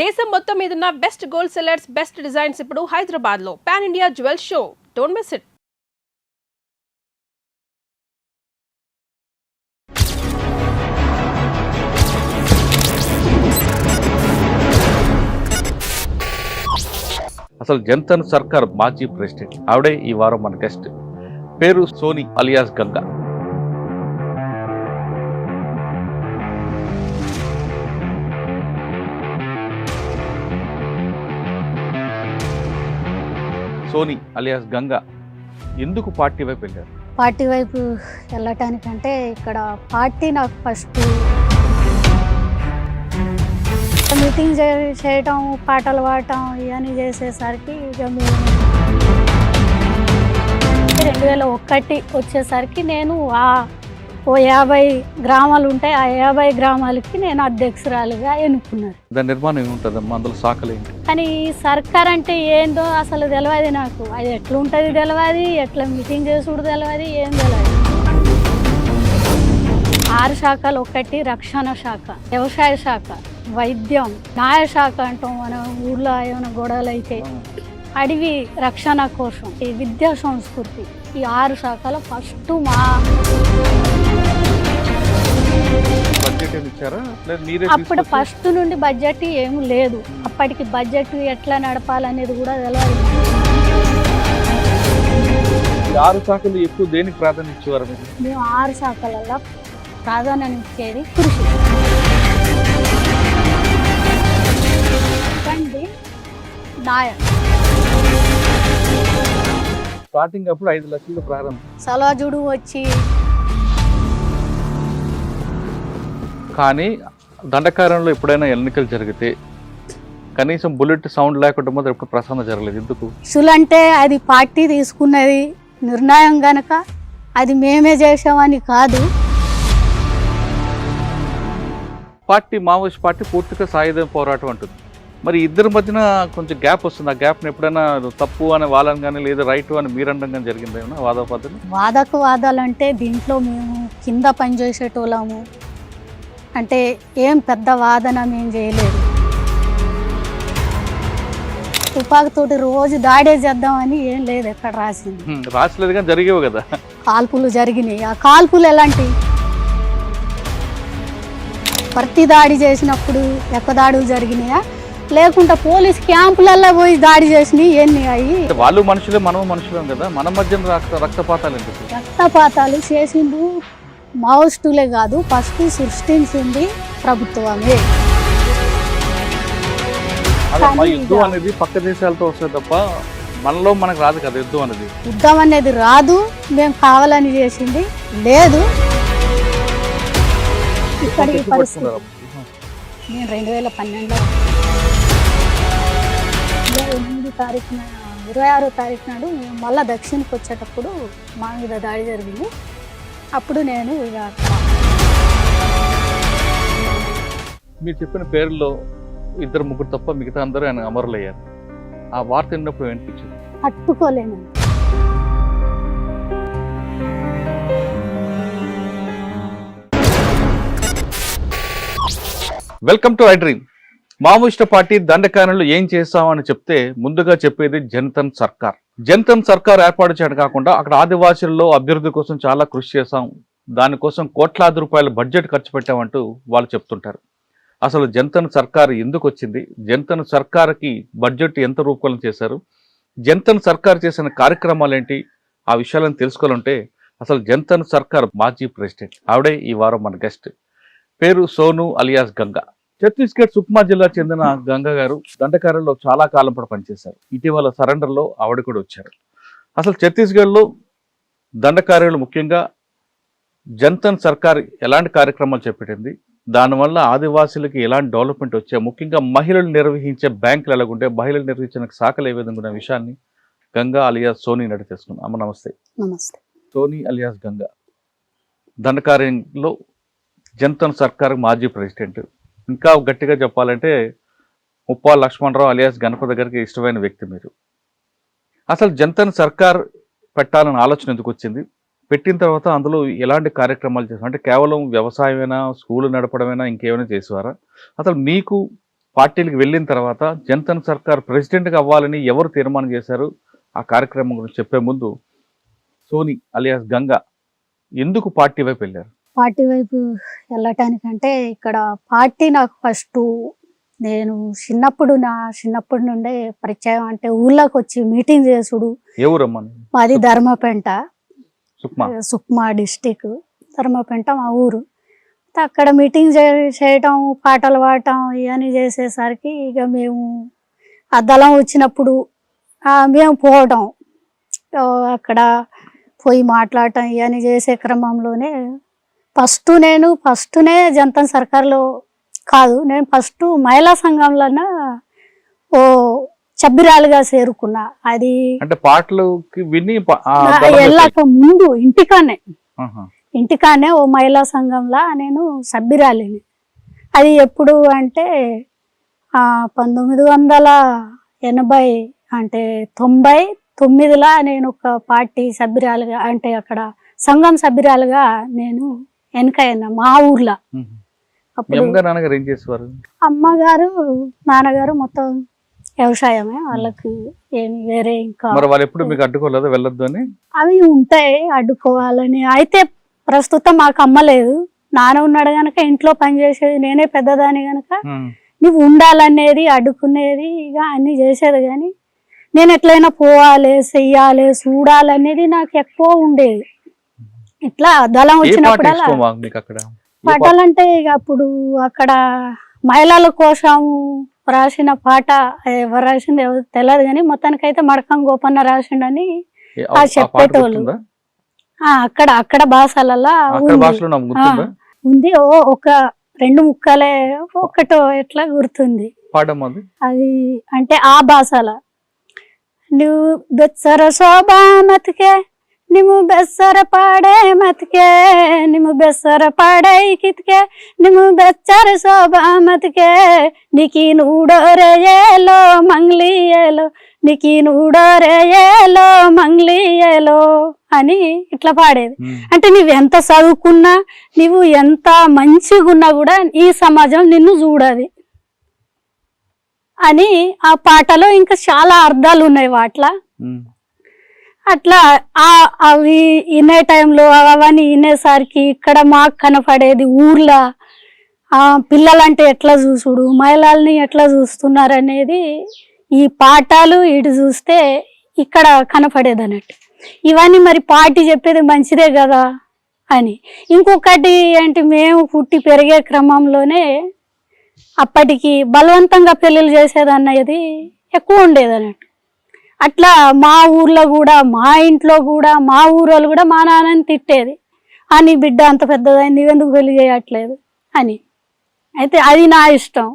దేశం మొత్తం మీదున్న best gold sellers, best designs ఇప్పుడు హైదరాబాద్ లో pan India jewel show. Don't miss it. అసలు జంతన్ సర్కార్ మాజీ ప్రెసిడెంట్ ఆవిడే ఈ వారం మన గెస్ట్. పేరు సోని అలియాస్ గంగా. సోని అలియాస్ గంగా ఎందుకు పార్టీ వైపు వెళ్ళారు? పార్టీ వైపు వెళ్ళటానికంటే ఇక్కడ పార్టీ నాకు ఫస్ట్ మీటింగ్ చేయటం, పాటలు పాడటం ఇవన్నీ చేసేసరికి ఇక మేము 2001 వచ్చేసరికి నేను ఓ 50 గ్రామాలు ఉంటాయి, ఆ 50 గ్రామాలకి నేను అధ్యక్షురాలుగా ఎన్నుకున్నాను. దాని నిర్మాణం ఏముంటుందమ్మా, అందులో శాఖలు ఏంటి? కానీ ఈ సర్కార్ అంటే ఏందో అసలు తెలియదు నాకు. అది ఎట్లుంటుంది తెలియదు, ఎట్లా మీటింగ్ చేసుడు తెలియదు, ఏం తెలియదు. 6 శాఖలు. ఒకటి రక్షణ శాఖ, వ్యవసాయ శాఖ, వైద్యం, న్యాయశాఖ అంటాం. మన ఊర్లో ఏమైనా గొడవలు అయితే అడవి రక్షణ కోసం, ఈ విద్యా సంస్కృతి, ఈ 6 శాఖలు ఫస్ట్ మా అప్పుడు ఫస్ట్ నుండి బడ్జెట్ ఏమి లేదు. అప్పటికి బడ్జెట్ ఎట్లా నడపాలనేది కూడా తెలియదు. 6 శాఖలు ఎక్కువ దేనికి ప్రాధాన్యత ఇచ్చేవారు? మేము 6 శాఖలలో ప్రాధాన్యం ఇచ్చేది కృషి. న్యాయం. స్టార్టింగ్ అప్పుడు 5 లక్షలు ప్రారంభం. సలాజుడు వచ్చి కానీ దండకారంలో ఎప్పుడైనా ఎన్నికలు జరిగితే కనీసం బుల్లెట్ సౌండ్ లేకుండా మాత్రం ఎప్పుడు ప్రసన్న జరగలేదు. ఎందుకు? అంటే అది పార్టీ తీసుకున్నది నిర్ణయం గనక అది మేమే చేసామని కాదు. పార్టీ మావోయిస్ట్ పార్టీ పూర్తిగా సాయుధ పోరాటం అంటుంది. మరి ఇద్దరి మధ్యన కొంచెం గ్యాప్ వస్తుంది. ఆ గ్యాప్ని ఎప్పుడైనా తప్పు అని వాళ్ళని కానీ లేదా రైట్ అని మీరండం కానీ జరిగింది ఏమన్నా వాదోపాదలు? వాదాలంటే దీంట్లో మేము కింద పనిచేసేటోళ్ళము, అంటే ఏం పెద్ద వాదన మేము చేయలేదు. తుపాకుతోటి రోజు దాడే చేద్దామని ఏం లేదు, ఎక్కడ రాసలేదు కానీ జరిగేవి కదా. కాల్పులు జరిగినాయి. ఆ కాల్పులు ఎలాంటి ప్రతి దాడి చేసినప్పుడు దాడులు జరిగినాయా, లేకుంటే పోలీస్ క్యాంపులలో పోయి దాడి చేసినాయి ఎన్ని అయ్యి? వాళ్ళు మనుషులే, మనం మనుషులేం కదా. మన మధ్య రక్తపాతాలు ఎందుకు? రక్తపాతాలు చేసిండు మావోయిస్టులే కాదు, ఫస్ట్ సృష్టించింది ప్రభుత్వమే. యుద్ధం అనేది పక్క దేశాలతో వస్తుంది తప్ప మనలో మనకు రాదు కదా యుద్ధం అనేది. యుద్ధం అనేది రాదు, మేము కావాలని చేసింది లేదు. ఇక్కడికి పరిస్థితి నేను 2012లో 8 తారీఖున 26వ తారీఖు నాడు మేము మళ్ళీ దక్షిణకి వచ్చేటప్పుడు మా మీద దాడి జరిగింది. అప్పుడు నేను మీరు చెప్పిన పేరులో 2-3 తప్ప మిగతా అందరూ ఆయన అమరులయ్యారు. ఆ వార్త విన్నప్పుడు అనిపించింది? తట్టుకోలేను. Welcome to I dream. Maoist party దండకారణలో ఏం చేస్తామని చెప్తే ముందుగా చెప్పేది జంతన్ సర్కార్. జంతన్ సర్కార్ ఏర్పాటు చేయడం కాకుండా అక్కడ ఆదివాసుల్లో అభివృద్ధి కోసం చాలా కృషి చేశాం, దానికోసం కోట్లాది రూపాయల బడ్జెట్ ఖర్చు పెట్టామంటూ వాళ్ళు చెప్తుంటారు. అసలు జంతన్ సర్కార్ ఎందుకు వచ్చింది, జంతన్ సర్కార్కి బడ్జెట్ ఎంత రూపకల్పన చేశారు, జంతన్ సర్కార్ చేసిన కార్యక్రమాలు ఏంటి, ఆ విషయాలను తెలుసుకోవాలంటే అసలు జంతన్ సర్కార్ మాజీ ప్రెసిడెంట్ ఆవిడే ఈ వారం మన గెస్ట్. పేరు సోను అలియాస్ గంగా. ఛత్తీస్గఢ్ సుక్మా జిల్లా చెందిన గంగా గారు దండకారంలో చాలా కాలం పాటు పనిచేశారు. ఇటీవల సరెండర్లో ఆవిడ కూడా వచ్చారు. అసలు ఛత్తీస్గఢ్లో దండకార్యాలు ముఖ్యంగా జంతన్ సర్కార్ ఎలాంటి కార్యక్రమాలు చేపట్టింది, దానివల్ల ఆదివాసీలకి ఎలాంటి డెవలప్మెంట్ వచ్చాయి, ముఖ్యంగా మహిళలు నిర్వహించే బ్యాంకులు ఎలాగుంటే, మహిళలు నిర్వహించిన శాఖలు ఏ విధంగా ఉన్న విషయాన్ని గంగా అలియాస్ సోని నడి తెలుసుకున్నాం. అమ్మ నమస్తే. నమస్తే. సోని అలియాస్ గంగా దండకార్యంలో జంతన్ సర్కార్ మాజీ ప్రెసిడెంట్. ఇంకా గట్టిగా చెప్పాలంటే ముప్పాల లక్ష్మణరావు అలియాస్ గణపతి గారికి ఇష్టమైన వ్యక్తి మీరు. అసలు జంతన్ సర్కార్ పెట్టాలని ఆలోచన ఎందుకు వచ్చింది, పెట్టిన తర్వాత అందులో ఎలాంటి కార్యక్రమాలు చేశారు? అంటే కేవలం వ్యవసాయమైనా, స్కూల్ నడపడమైనా, ఇంకేమైనా చేసేవారా? అసలు మీకు పార్టీలకు వెళ్ళిన తర్వాత జనతన్ సర్కార్ ప్రెసిడెంట్గా అవ్వాలని ఎవరు తీర్మానం చేశారు? ఆ కార్యక్రమం గురించి చెప్పే ముందు సోని అలియాస్ గంగా ఎందుకు పార్టీ వైపు వెళ్ళారు? పార్టీ వైపు వెళ్ళటానికంటే ఇక్కడ పార్టీ నాకు ఫస్ట్ నేను చిన్నప్పటి నుండే పరిచయం. అంటే ఊళ్ళోకి వచ్చి మీటింగ్ చేసుడు. ఏ ఊరమ్మా? మాది ధర్మపెంట, సుక్మా. సుక్మా డిస్టిక్, ధర్మపెంట మా ఊరు. అక్కడ మీటింగ్ చేయటం, పాటలు పాడటం ఇవన్నీ చేసేసరికి ఇక మేము ఆ దళం వచ్చినప్పుడు మేము పోవటం, అక్కడ పోయి మాట్లాడటం ఇవన్నీ చేసే క్రమంలోనే ఫస్ట్నే జనతా సర్కార్లో కాదు, నేను ఫస్ట్ మహిళా సంఘంలోనే ఓ సభ్యురాలుగా చేరుకున్నా. అది అంటే పాటలుకి విని వెళ్ళక ముందు ఇంటికానే ఓ మహిళా సంఘంలో నేను సభ్యురాలిని. అది ఎప్పుడు అంటే 1980 అంటే 99లో నేను ఒక పార్టీ సభ్యురాలుగా, అంటే అక్కడ సంఘం సభ్యురాలుగా నేను ఎన్నికైనా మా ఊర్లో. అప్పుడు నాన్నగారు ఏం చేసేవారు? అమ్మగారు నాన్నగారు మొత్తం వ్యవసాయమే, వాళ్ళకి ఏమి వేరే ఇంకా వాళ్ళు ఎప్పుడు మీకు అడ్డుకోలేదు వెళ్ళొద్దు అని? అవి ఉంటాయి అడ్డుకోవాలని. అయితే ప్రస్తుతం మాకు అమ్మలేదు, నాన్న ఉన్నాడు గనక ఇంట్లో పనిచేసేది, నేనే పెద్దదాని గనక నువ్వు ఉండాలనేది, అడ్డుకునేది, ఇక అన్ని చేసేది. కానీ నేను ఎట్లయినా పోవాలి, చెయ్యాలి, చూడాలనేది నాకు ఎక్కువ ఉండేది. ఇట్లా దళం వచ్చినప్పుడల్లా పాటలంటే ఇక అప్పుడు అక్కడ మహిళల కోసం రాసిన పాట ఎవరు రాసింది ఎవరు తెలియదు, కానీ మొత్తానికైతే మడకం గోపన్న రాసిండని చెప్పేటోళ్ళు. అక్కడ భాషలలో ఉంది. ఒక 2 ముక్కలే ఒకటో ఎట్లా గుర్తుంది అది. అంటే ఆ భాషలో నువ్వు బెచ్చర శోభా మతికే నిము బెස්සర పాడే మతికే నిము బెස්සర పాడే కితికే నిము బెచ్చర శోభా మతికే నీకి నూడోరేయేలో మంగ్లీయేలో నీకి నూడోరేయేలో మంగ్లీయేలో అని ఇట్లా పాడేది. అంటే నువ్వు ఎంత చదువుకున్నా, నువ్వు ఎంత మంచిగున్నా కూడా ఈ సమాజం నిన్ను చూడది అని ఆ పాటలో ఇంకా చాలా అర్థాలు ఉన్నాయి వాట్ల. అట్లా అవి వినే టైంలో అవన్నీ వినేసరికి ఇక్కడ మాకు కనపడేది ఊర్లో పిల్లలంటే ఎట్లా చూసుడు, మహిళల్ని ఎట్లా చూస్తున్నారు అనేది ఈ పాఠాలు ఇటు చూస్తే ఇక్కడ కనపడేది అన్నట్టు. ఇవన్నీ మరి పార్టీ చెప్పేది మంచిదే కదా అని. ఇంకొకటి అంటే మేము పుట్టి పెరిగే క్రమంలోనే అప్పటికి బలవంతంగా పెళ్ళిళ్ళు చేసేదన్నది ఎక్కువ ఉండేది అన్నట్టు. అట్లా మా ఊర్లో కూడా, మా ఇంట్లో కూడా, మా ఊరోళ్ళు కూడా మా నాన్నని తిట్టేది, నీ బిడ్డ అంత పెద్దదైంది నువ్వెందుకు పెళ్లి చేయట్లేదు అని. అయితే అది నా ఇష్టం,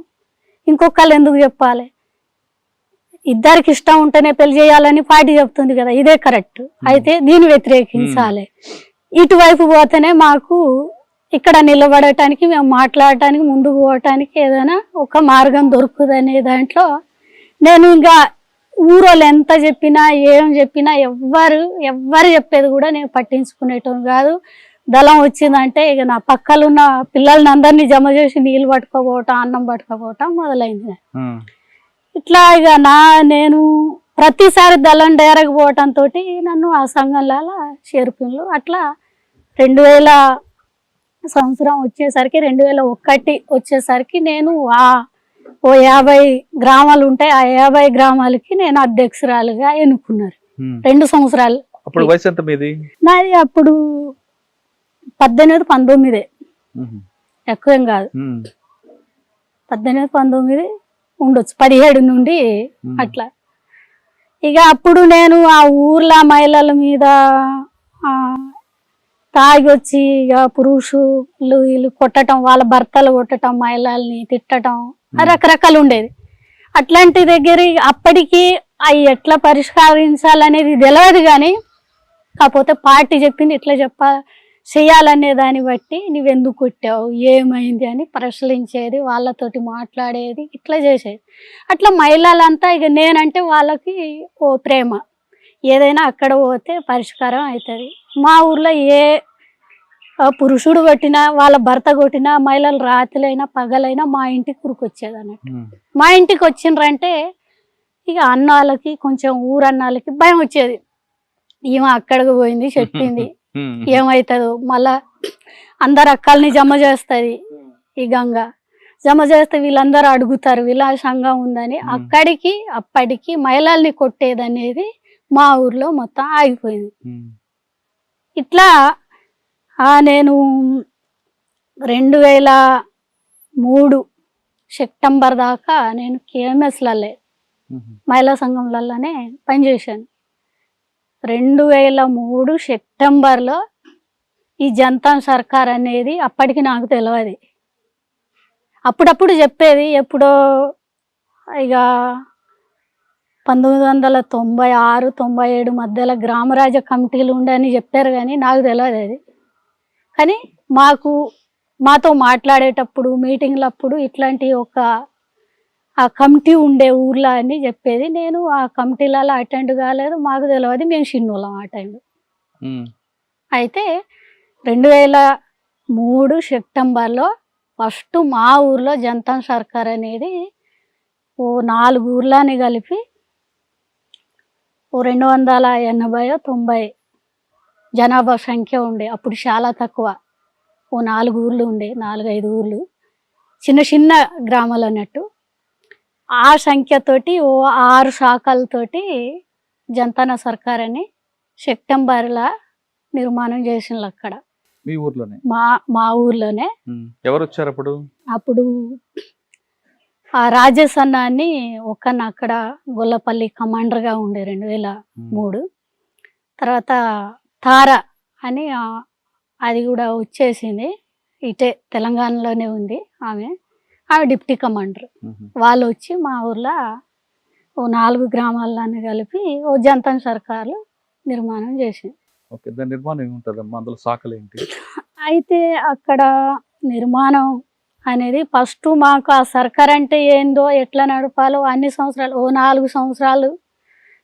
ఇంకొకళ్ళు ఎందుకు చెప్పాలి, ఇద్దరికి ఇష్టం ఉంటేనే పెళ్లి చేయాలని పార్టీ చెప్తుంది కదా, ఇదే కరెక్ట్. అయితే దీన్ని వ్యతిరేకించాలి. ఇటువైపు పోతేనే మాకు ఇక్కడ నిలబడటానికి, మేము మాట్లాడటానికి, ముందుకు పోవటానికి ఏదైనా ఒక మార్గం దొరుకుతుంది అనే దాంట్లో నేను ఇంకా ఊరోళ్ళు ఎంత చెప్పినా ఏం చెప్పినా ఎవ్వరు చెప్పేది కూడా నేను పట్టించుకునేటం కాదు. దళం వచ్చిందంటే ఇక నా పక్కలున్న పిల్లల్ని అందరినీ జమ చేసి నీళ్ళు పట్టుకోపోవటం, అన్నం పట్టుకోపోవటం మొదలైంది. ఇట్లా ఇక నేను ప్రతిసారి దళం డైరెక్ట్ పోవటంతో నన్ను ఆ సంఘంలో చేర్పిన్లు. అట్లా 2000 సంవత్సరం వచ్చేసరికి 2001 వచ్చేసరికి నేను ఓ 50 గ్రామాలు ఉంటాయి, ఆ 50 గ్రామాలకి నేను అధ్యక్షురాలుగా ఎన్నుకున్నారు 2 సంవత్సరాలు. నాది అప్పుడు 18-19 ఎక్కువేం కాదు, 18-19 ఉండొచ్చు, 17 నుండి అట్లా. ఇక అప్పుడు నేను ఆ ఊర్లో మహిళల మీద తాగి వచ్చి ఇక పురుషులు వీళ్ళు కొట్టడం, వాళ్ళ భర్తలు కొట్టడం, మహిళల్ని తిట్టడం రకరకాలు ఉండేది. అట్లాంటి దగ్గర అప్పటికి అవి ఎట్లా పరిష్కరించాలనేది తెలియదు. కానీ కాకపోతే పార్టీ చెప్పింది ఇట్లా చేయాలనే దాన్ని బట్టి నువ్వెందుకు కొట్టావు, ఏమైంది అని ప్రశ్నించేది, వాళ్ళతోటి మాట్లాడేది, ఇట్లా చేసేది. అట్లా మహిళలంతా ఇక నేనంటే వాళ్ళకి ఓ ప్రేమ, ఏదైనా అక్కడ పోతే పరిష్కారం అవుతుంది. మా ఊర్లో ఏ పురుషుడు కొట్టినా వాళ్ళ భర్త కొట్టినా మహిళలు రాత్రులైనా పగలైనా మా ఇంటికి ఉరికొచ్చేది అన్నట్టు. మా ఇంటికి వచ్చిండ్రంటే ఇక అన్నాళ్ళకి కొంచెం ఊరన్నాళ్ళకి భయం వచ్చేది. ఈమె అక్కడికి పోయింది చెప్పింది ఏమవుతుందో, మళ్ళా అందరు అక్కల్ని జమ చేస్తుంది ఈ గంగ. జమ చేస్తే వీళ్ళందరూ అడుగుతారు విలాసంగా ఉందని. అప్పటికి మహిళల్ని కొట్టేది అనేది మా ఊర్లో మొత్తం ఆగిపోయింది. ఇట్లా నేను 2003 సెప్టెంబర్ దాకా నేను కేఎంఎస్లలో మహిళా సంఘంలలోనే పనిచేశాను. 2003 సెప్టెంబర్లో ఈ జనతా సర్కార్ అనేది అప్పటికి నాకు తెలియదు. అప్పుడప్పుడు చెప్పేది ఎప్పుడో ఇక 1996, 97 మధ్యలో గ్రామరాజ్య కమిటీలు ఉండని చెప్పారు కానీ నాకు తెలియదు అది. కానీ మాతో మాట్లాడేటప్పుడు మీటింగ్లప్పుడు ఇట్లాంటి ఆ కమిటీ ఉండే ఊర్లో అని చెప్పేది. నేను ఆ కమిటీలలో అటెండ్ కాలేదు, మాకు తెలియదు, మేము చిన్నోళ్ళం ఆ టైంలో. అయితే 2003 సెప్టెంబర్లో ఫస్ట్ మా ఊర్లో జనతా సర్కార్ అనేది 4 ఊర్లని కలిపి 280-90 జనాభా సంఖ్య ఉండే. అప్పుడు చాలా తక్కువ, 4 ఊర్లు ఉండే, 4-5 ఊర్లు, చిన్న చిన్న గ్రామాలు అన్నట్టు. ఆ సంఖ్యతోటి 6 శాఖలతోటి జనతా సర్కార్ అని సెప్టెంబర్లో నిర్మాణం చేసిండ్రు అక్కడ మీ ఊర్లోనే. మా ఊర్లోనే. ఎవరు వచ్చారు అప్పుడు? ఆ రాజేష్ అన్న అని ఒకన్న అక్కడ గొల్లపల్లి కమాండర్గా ఉండే 2003. తర్వాత తార అని అది కూడా వచ్చేసింది, ఇటే తెలంగాణలోనే ఉంది ఆమె డిప్టీ కమాండర్. వాళ్ళు వచ్చి మా ఊర్లో 4 గ్రామాలను కలిపి జనతా సర్కార్లు నిర్మాణం చేసింది. ఓకే, దాని నిర్మాణం ఏముంటుందమ్మా, అందులో శాఖలు ఏంటి? అయితే అక్కడ నిర్మాణం అనేది ఫస్ట్ మాకు ఆ సర్కార్ అంటే ఏందో ఎట్లా నడపాలో అన్ని సంవత్సరాలు 4 సంవత్సరాలు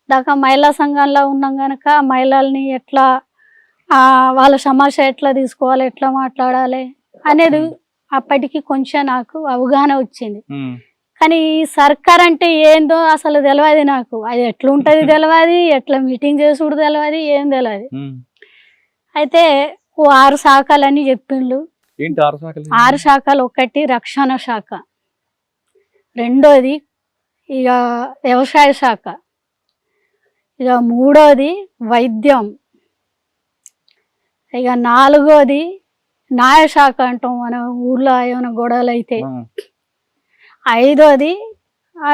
దాకా మహిళా సంఘంలో ఉన్నాం కనుక మహిళల్ని ఎట్లా వాళ్ళ సమస్య ఎట్లా తీసుకోవాలి, ఎట్లా మాట్లాడాలి అనేది అప్పటికి కొంచెం నాకు అవగాహన వచ్చింది. కానీ ఈ సర్కార్ అంటే ఏందో అసలు తెలియదు నాకు. అది ఎట్లుంటుంది తెలియదు, ఎట్లా మీటింగ్ చేసుడు తెలియదు, ఏం తెలియదు. అయితే 6 శాఖలని చెప్పిండ్రు. 6 శాఖలు. ఒకటి రక్షణ శాఖ, రెండోది ఇక వ్యవసాయ శాఖ, ఇక మూడోది వైద్యం, ఇక 4వది న్యాయశాఖ అంటాం మన ఊర్లో ఏమైనా గొడవలు అయితే, 5వది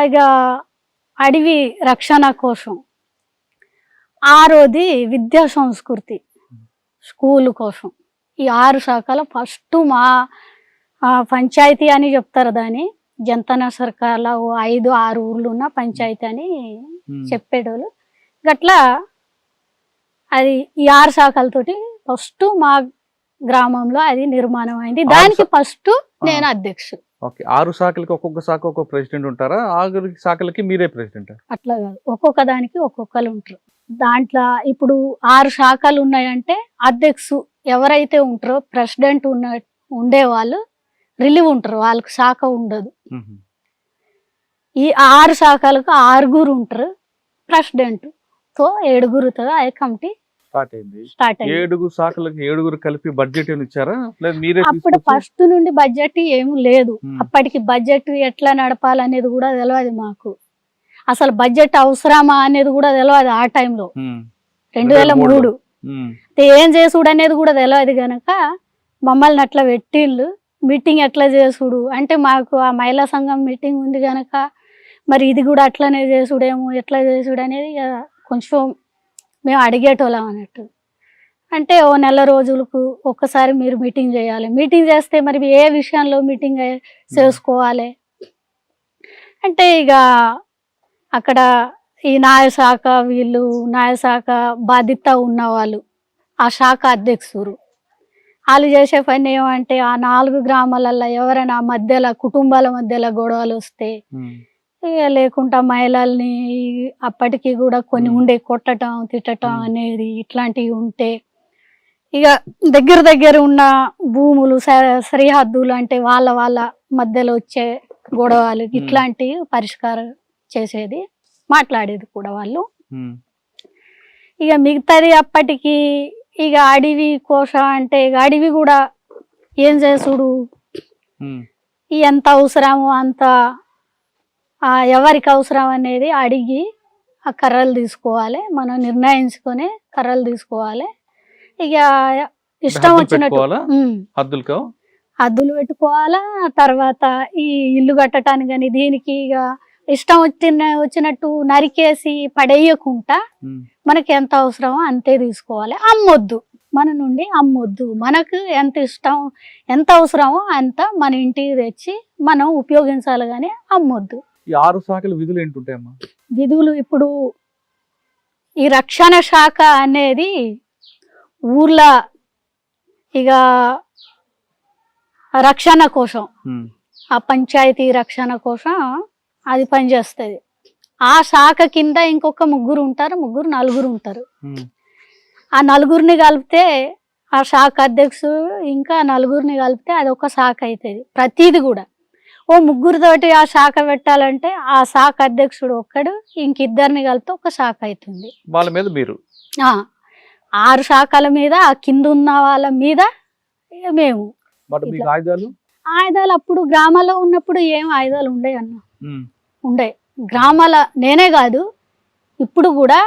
ఇక అడవి రక్షణ కోసం, 6వది విద్యా సంస్కృతి స్కూల్ కోసం. ఈ 6 శాఖలు ఫస్ట్ మా పంచాయతీ అని చెప్తారు దాన్ని. జనతా సర్కార్లో 5-6 ఊర్లు ఉన్న పంచాయతీ అని చెప్పేటోళ్ళు. గట్లా అది ఈ 6 శాఖలతోటి ఫస్ట్ మా గ్రామంలో అది నిర్మాణం అయింది. దానికి ఫస్ట్ నేను అధ్యక్షుడు. ఓకే, 6 శాఖలకి ఒక్కొక్క శాఖ ఒక్కొక్క ప్రెసిడెంట్ ఉంటారా? 6 శాఖలకి మీరే ప్రెసిడెంట్? అట్లా కాదు, ఒక్కొక్క దానికి ఒక్కొక్కరు ఉంటారు. దాంట్లో ఇప్పుడు 6 శాఖలు ఉన్నాయంటే అధ్యక్షుడు ఎవరైతే ఉంటారో ప్రెసిడెంట్ ఉండేవాళ్ళు రిలీవ్ ఉంటారు, వాళ్ళకి శాఖ ఉండదు. ఈ 6 శాఖలకు 6 ఉంటారు ప్రెసిడెంట్ తో 7తో ఆ కమిటీ స్టార్ట్ అయింది. 7 శాఖలకు 7 కలిపి బడ్జెట్ ఏమి ఇచ్చారా? అప్పుడు ఫస్ట్ నుండి బడ్జెట్ ఏమి లేదు. అప్పటికి బడ్జెట్ ఎట్లా నడపాలనేది కూడా తెలియదు మాకు. అసలు బడ్జెట్ అవసరమా అనేది కూడా తెలియదు ఆ టైంలో, 2003. ఏం చేసుడు అనేది కూడా తెలియదు కనుక మమ్మల్ని అట్లా పెట్టిళ్ళు. మీటింగ్ ఎట్లా చేసుడు అంటే మాకు ఆ మహిళా సంఘం మీటింగ్ ఉంది కనుక మరి ఇది కూడా అట్లనే చేసుడేమో, ఎట్లా చేసుడు అనేది కొంచెం మేము అడిగేటోళ్ళం అన్నట్టు. అంటే ఓ నెల రోజులకు ఒక్కసారి మీరు మీటింగ్ చేయాలి. మీటింగ్ చేస్తే మరి ఏ విషయంలో మీటింగ్ చేసుకోవాలి అంటే ఇక అక్కడ ఈ న్యాయశాఖ వీళ్ళు న్యాయశాఖ బాధ్యత ఉన్నవాళ్ళు ఆ శాఖ అధ్యక్షుడు వాళ్ళు చేసే పని ఏమంటే ఆ 4 గ్రామాలలో ఎవరైనా మధ్యలో కుటుంబాల మధ్యలో గొడవలు వస్తే లేకుండా మహిళల్ని అప్పటికి కూడా కొన్ని ఉండే కొట్టడం తిట్టడం అనేది ఇట్లాంటివి ఉంటే ఇక దగ్గర ఉన్న భూములు సరిహద్దులు అంటే వాళ్ళ మధ్యలో వచ్చే గొడవలు ఇట్లాంటివి పరిష్కారం చేసేది, మాట్లాడేది కూడా వాళ్ళు. ఇక మిగతాది అప్పటికి ఇక అడవి కోశ అంటే ఇక అడవి కూడా ఏం చేసుడు, ఎంత అవసరమో అంత ఎవరికి అవసరం అనేది అడిగి ఆ కర్రలు తీసుకోవాలి, మనం నిర్ణయించుకొని కర్రలు తీసుకోవాలి. ఇక ఇష్టం వచ్చినట్టు హద్దులు పెట్టుకోవాలా. తర్వాత ఈ ఇల్లు కట్టడానికి కానీ దీనికి ఇక ఇష్టం వచ్చినట్టు నరికేసి పడేయకుండా మనకి ఎంత అవసరమో అంతే తీసుకోవాలి. అమ్మొద్దు, మన నుండి అమ్మొద్దు. మనకు ఎంత ఇష్టం ఎంత అవసరమో అంత మన ఇంటికి తెచ్చి మనం ఉపయోగించాలి కానీ అమ్మొద్దు. ఈ 6 శాఖల విధులు ఏంటుంటాయమ్మా? విధులు ఇప్పుడు ఈ రక్షణ శాఖ అనేది ఊర్లో ఇక రక్షణ కోసం, ఆ పంచాయతీ రక్షణ కోసం అది పనిచేస్తుంది. ఆ శాఖ కింద ఇంకొక 3 ఉంటారు, 4 ఉంటారు. ఆ 4 కలిపితే ఆ శాఖ అధ్యక్షుడు ఇంకా 4 కలిపితే అది ఒక శాఖ అవుతుంది. ప్రతిది కూడా ఓ 3 తోటి ఆ శాఖ పెట్టాలంటే ఆ శాఖ అధ్యక్షుడు ఒక్కడు ఇంకిద్దరిని కలిపితే ఒక శాఖ అవుతుంది. వాళ్ళ మీద మీరు 6 శాఖల మీద ఆ కింద ఉన్న వాళ్ళ మీద మేము. ఆయుధాలు అప్పుడు గ్రామాల్లో ఉన్నప్పుడు ఏం ఆయుధాలు ఉండే అన్న, ఉండే గ్రామాల నేనే కాదు ఇప్పుడు కూడా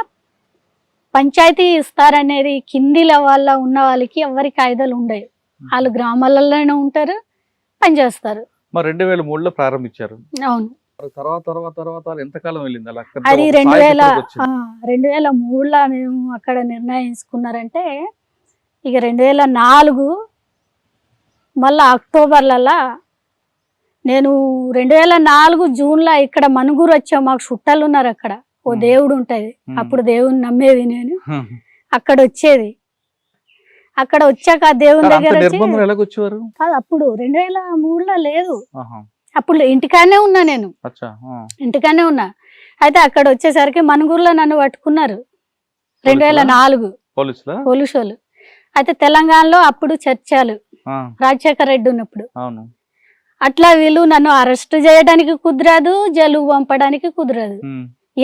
పంచాయతీ ఇస్తారనేది కింది లెవెల్లో ఉన్న వాళ్ళకి ఎవరికి ఆయుధాలు ఉండవు. వాళ్ళు గ్రామాలలోనే ఉంటారు, పనిచేస్తారు. 2003లో ప్రారంభించారు. అవును. తర్వాత ఎంతకాలం వెళ్ళింది అలా? అది 2003లో మేము అక్కడ నిర్ణయించుకున్నారంటే ఇక 2004 మళ్ళా అక్టోబర్లలో నేను 2004 జూన్లో ఇక్కడ మనుగురు వచ్చాము. మాకు చుట్టాలు ఉన్నారు అక్కడ, ఓ దేవుడు ఉంటది. అప్పుడు దేవుని నమ్మేది నేను. అక్కడ వచ్చేది, అక్కడ వచ్చాక ఆ దేవుని దగ్గర కాదు, అప్పుడు 2003లో లేదు, అప్పుడు ఇంటికానే ఉన్నా నేను, ఇంటికానే ఉన్నా. అయితే అక్కడ వచ్చేసరికి మనుగురులో నన్ను పట్టుకున్నారు 2004 పోలీసు వాళ్ళు. అయితే తెలంగాణలో అప్పుడు చర్చలు రాజశేఖర్ రెడ్డి ఉన్నప్పుడు అట్లా వీళ్ళు నన్ను అరెస్ట్ చేయడానికి కుదరదు, జైలుకు పంపడానికి కుదరదు.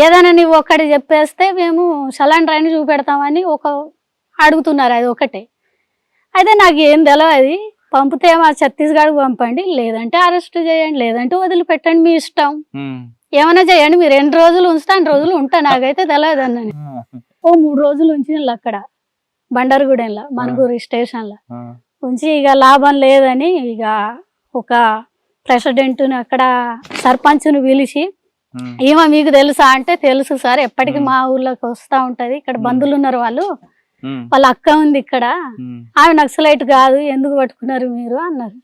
ఏదైనా నువ్వు ఒక్కటి చెప్పేస్తే మేము సలాన్ రాయిని చూపెడతామని అడుగుతున్నారు, అది ఒకటే. అయితే నాకు ఏం తెలియదు, పంపితే మా ఛత్తీస్గఢ్కి పంపండి, లేదంటే అరెస్ట్ చేయండి, లేదంటే వదిలిపెట్టండి, మీ ఇష్టం, ఏమైనా చేయండి, మీరు ఎన్ని రోజులు ఉంచితే అన్ని రోజులు ఉంటా, నాకైతే తెలియదు అన్నని. ఓ 3 రోజులు ఉంచిన అక్కడ బండారుగూడెంలో మనుగురు స్టేషన్లో ఉంచి ఇక లాభం లేదని ఇక ఒక ప్రెసిడెంట్ని అక్కడ సర్పంచ్ను పిలిచి, ఏమో మీకు తెలుసా అంటే తెలుసు సార్, ఎప్పటికీ మా ఊర్లోకి వస్తూ ఉంటది, ఇక్కడ బంధువులు ఉన్నారు, వాళ్ళ అక్క ఉంది ఇక్కడ, ఆమె నక్సలైట్ కాదు, ఎందుకు పట్టుకున్నారు మీరు అన్నారు.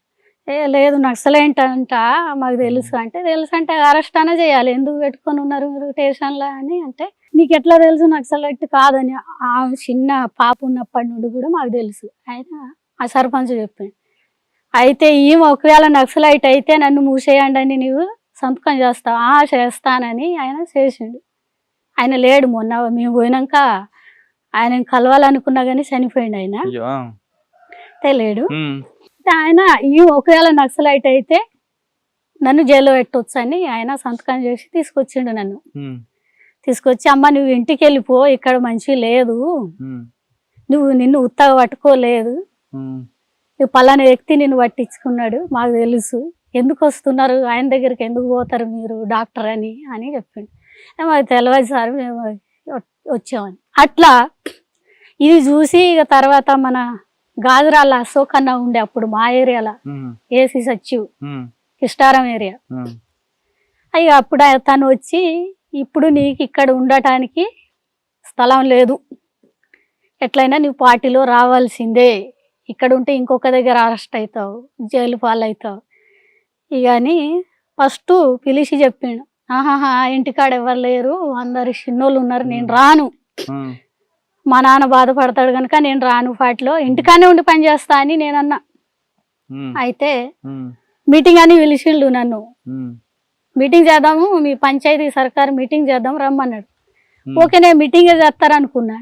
లేదు నక్సలైట్ అంట మాకు తెలుసు అంటే, తెలుసు అంటే అరెస్ట్ అనే చేయాలి, ఎందుకు పెట్టుకొని ఉన్నారు మీరు స్టేషన్లో అని అంటే, నీకు ఎట్లా తెలుసు నక్సలైట్ కాదని? ఆ చిన్న పాప ఉన్నప్పటి నుండి కూడా మాకు తెలుసు ఆయన ఆ సర్పంచ్ చెప్పిండు. అయితే ఈమె ఒకవేళ నక్సలైట్ అయితే నన్ను మూసేయండి అని నీవు సంతకం చేస్తావు? చేస్తానని ఆయన చేసిండు. ఆయన లేడు, మొన్న మేము పోయినాక ఆయన కలవాలనుకున్నా కానీ చనిపోయిండు ఆయన, తెలియడు. ఆయన ఈ ఒకవేళ నక్సలైట్ అయితే నన్ను జైల్లో పెట్టవచ్చు అని ఆయన సంతకం చేసి తీసుకొచ్చిండు. నన్ను తీసుకొచ్చి, అమ్మ నువ్వు ఇంటికి వెళ్ళిపో, ఇక్కడ మంచి లేదు, నిన్ను ఉత్తగా పట్టుకోలేదు, నువ్వు పలానా వ్యక్తి నిన్ను పట్టించుకున్నాడు, మాకు తెలుసు, ఎందుకు వస్తున్నారు ఆయన దగ్గరికి, ఎందుకు పోతారు మీరు డాక్టర్ అని చెప్పిండు. మాకు తెలియదు సార్, మేము వచ్చామని. అట్లా ఇది చూసి ఇక తర్వాత మన గాజరాల అశోక్ అన్న ఉండే అప్పుడు మా ఏరియాలో, ఏసీ సచివ్ కిష్టారం ఏరియా. ఇక అప్పుడు తను వచ్చి, ఇప్పుడు నీకు ఇక్కడ ఉండటానికి స్థలం లేదు, ఎట్లయినా నువ్వు పార్టీలో రావాల్సిందే, ఇక్కడ ఉంటే ఇంకొక దగ్గర అరెస్ట్ అవుతావు, జైలు పాలవుతావు ఇక అని ఫస్ట్ పిలిచి చెప్పిండు. ఇంటికాడ ఎవరు లేరు, అందరు చిన్నోళ్ళు ఉన్నారు, నేను రాను, మా నాన్న బాధపడతాడు కనుక నేను రాను, పార్టీలో ఇంటికానే ఉండి పని చేస్తా అని నేనన్నా. అయితే మీటింగ్ అని పిలిచిండు నన్ను, మీటింగ్ చేద్దాము, మీ పంచాయతీ సర్కార్ మీటింగ్ చేద్దాం రమ్మన్నాడు. ఓకే నేను మీటింగే చేస్తారనుకున్నా.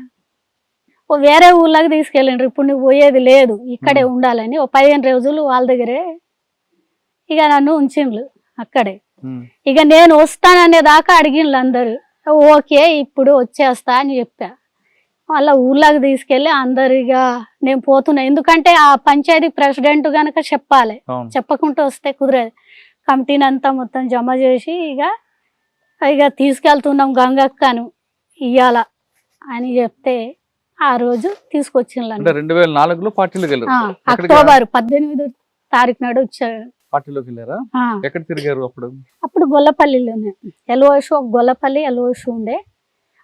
ఓ వేరే ఊళ్ళకి తీసుకెళ్ళండ్రు, ఇప్పుడు నువ్వు పోయేది లేదు ఇక్కడే ఉండాలని. ఓ 15 రోజులు వాళ్ళ దగ్గరే ఇక నన్ను ఉంచిండ్రు అక్కడే. ఇక నేను వస్తాననే దాకా అడిగిండ్రు అందరు. ఓకే ఇప్పుడు వచ్చేస్తా అని చెప్పా. వాళ్ళ ఊళ్ళకి తీసుకెళ్ళి అందరు ఇక నేను పోతున్నా, ఎందుకంటే ఆ పంచాయతీ ప్రెసిడెంట్ గనక చెప్పాలి, చెప్పకుండా వస్తే కుదరదు. కమిటీని అంతా మొత్తం జమ చేసి ఇక తీసుకెళ్తున్నాం గంగక్కను ఇయ్యాల అని చెప్తే ఆ రోజు తీసుకొచ్చిండ్రు. 2004లో పార్టీలోకి వెళ్ళారు. అక్టోబర్ 18వ తారీఖు నాడు వచ్చారు. పార్టీలోకి వెళ్ళారా? ఎక్కడ తిరిగారు అప్పుడు? అప్పుడు గొల్లపల్లిలోనే ఎల్ఓషు, గొల్లపల్లి ఎల్ఓషు ఉండే,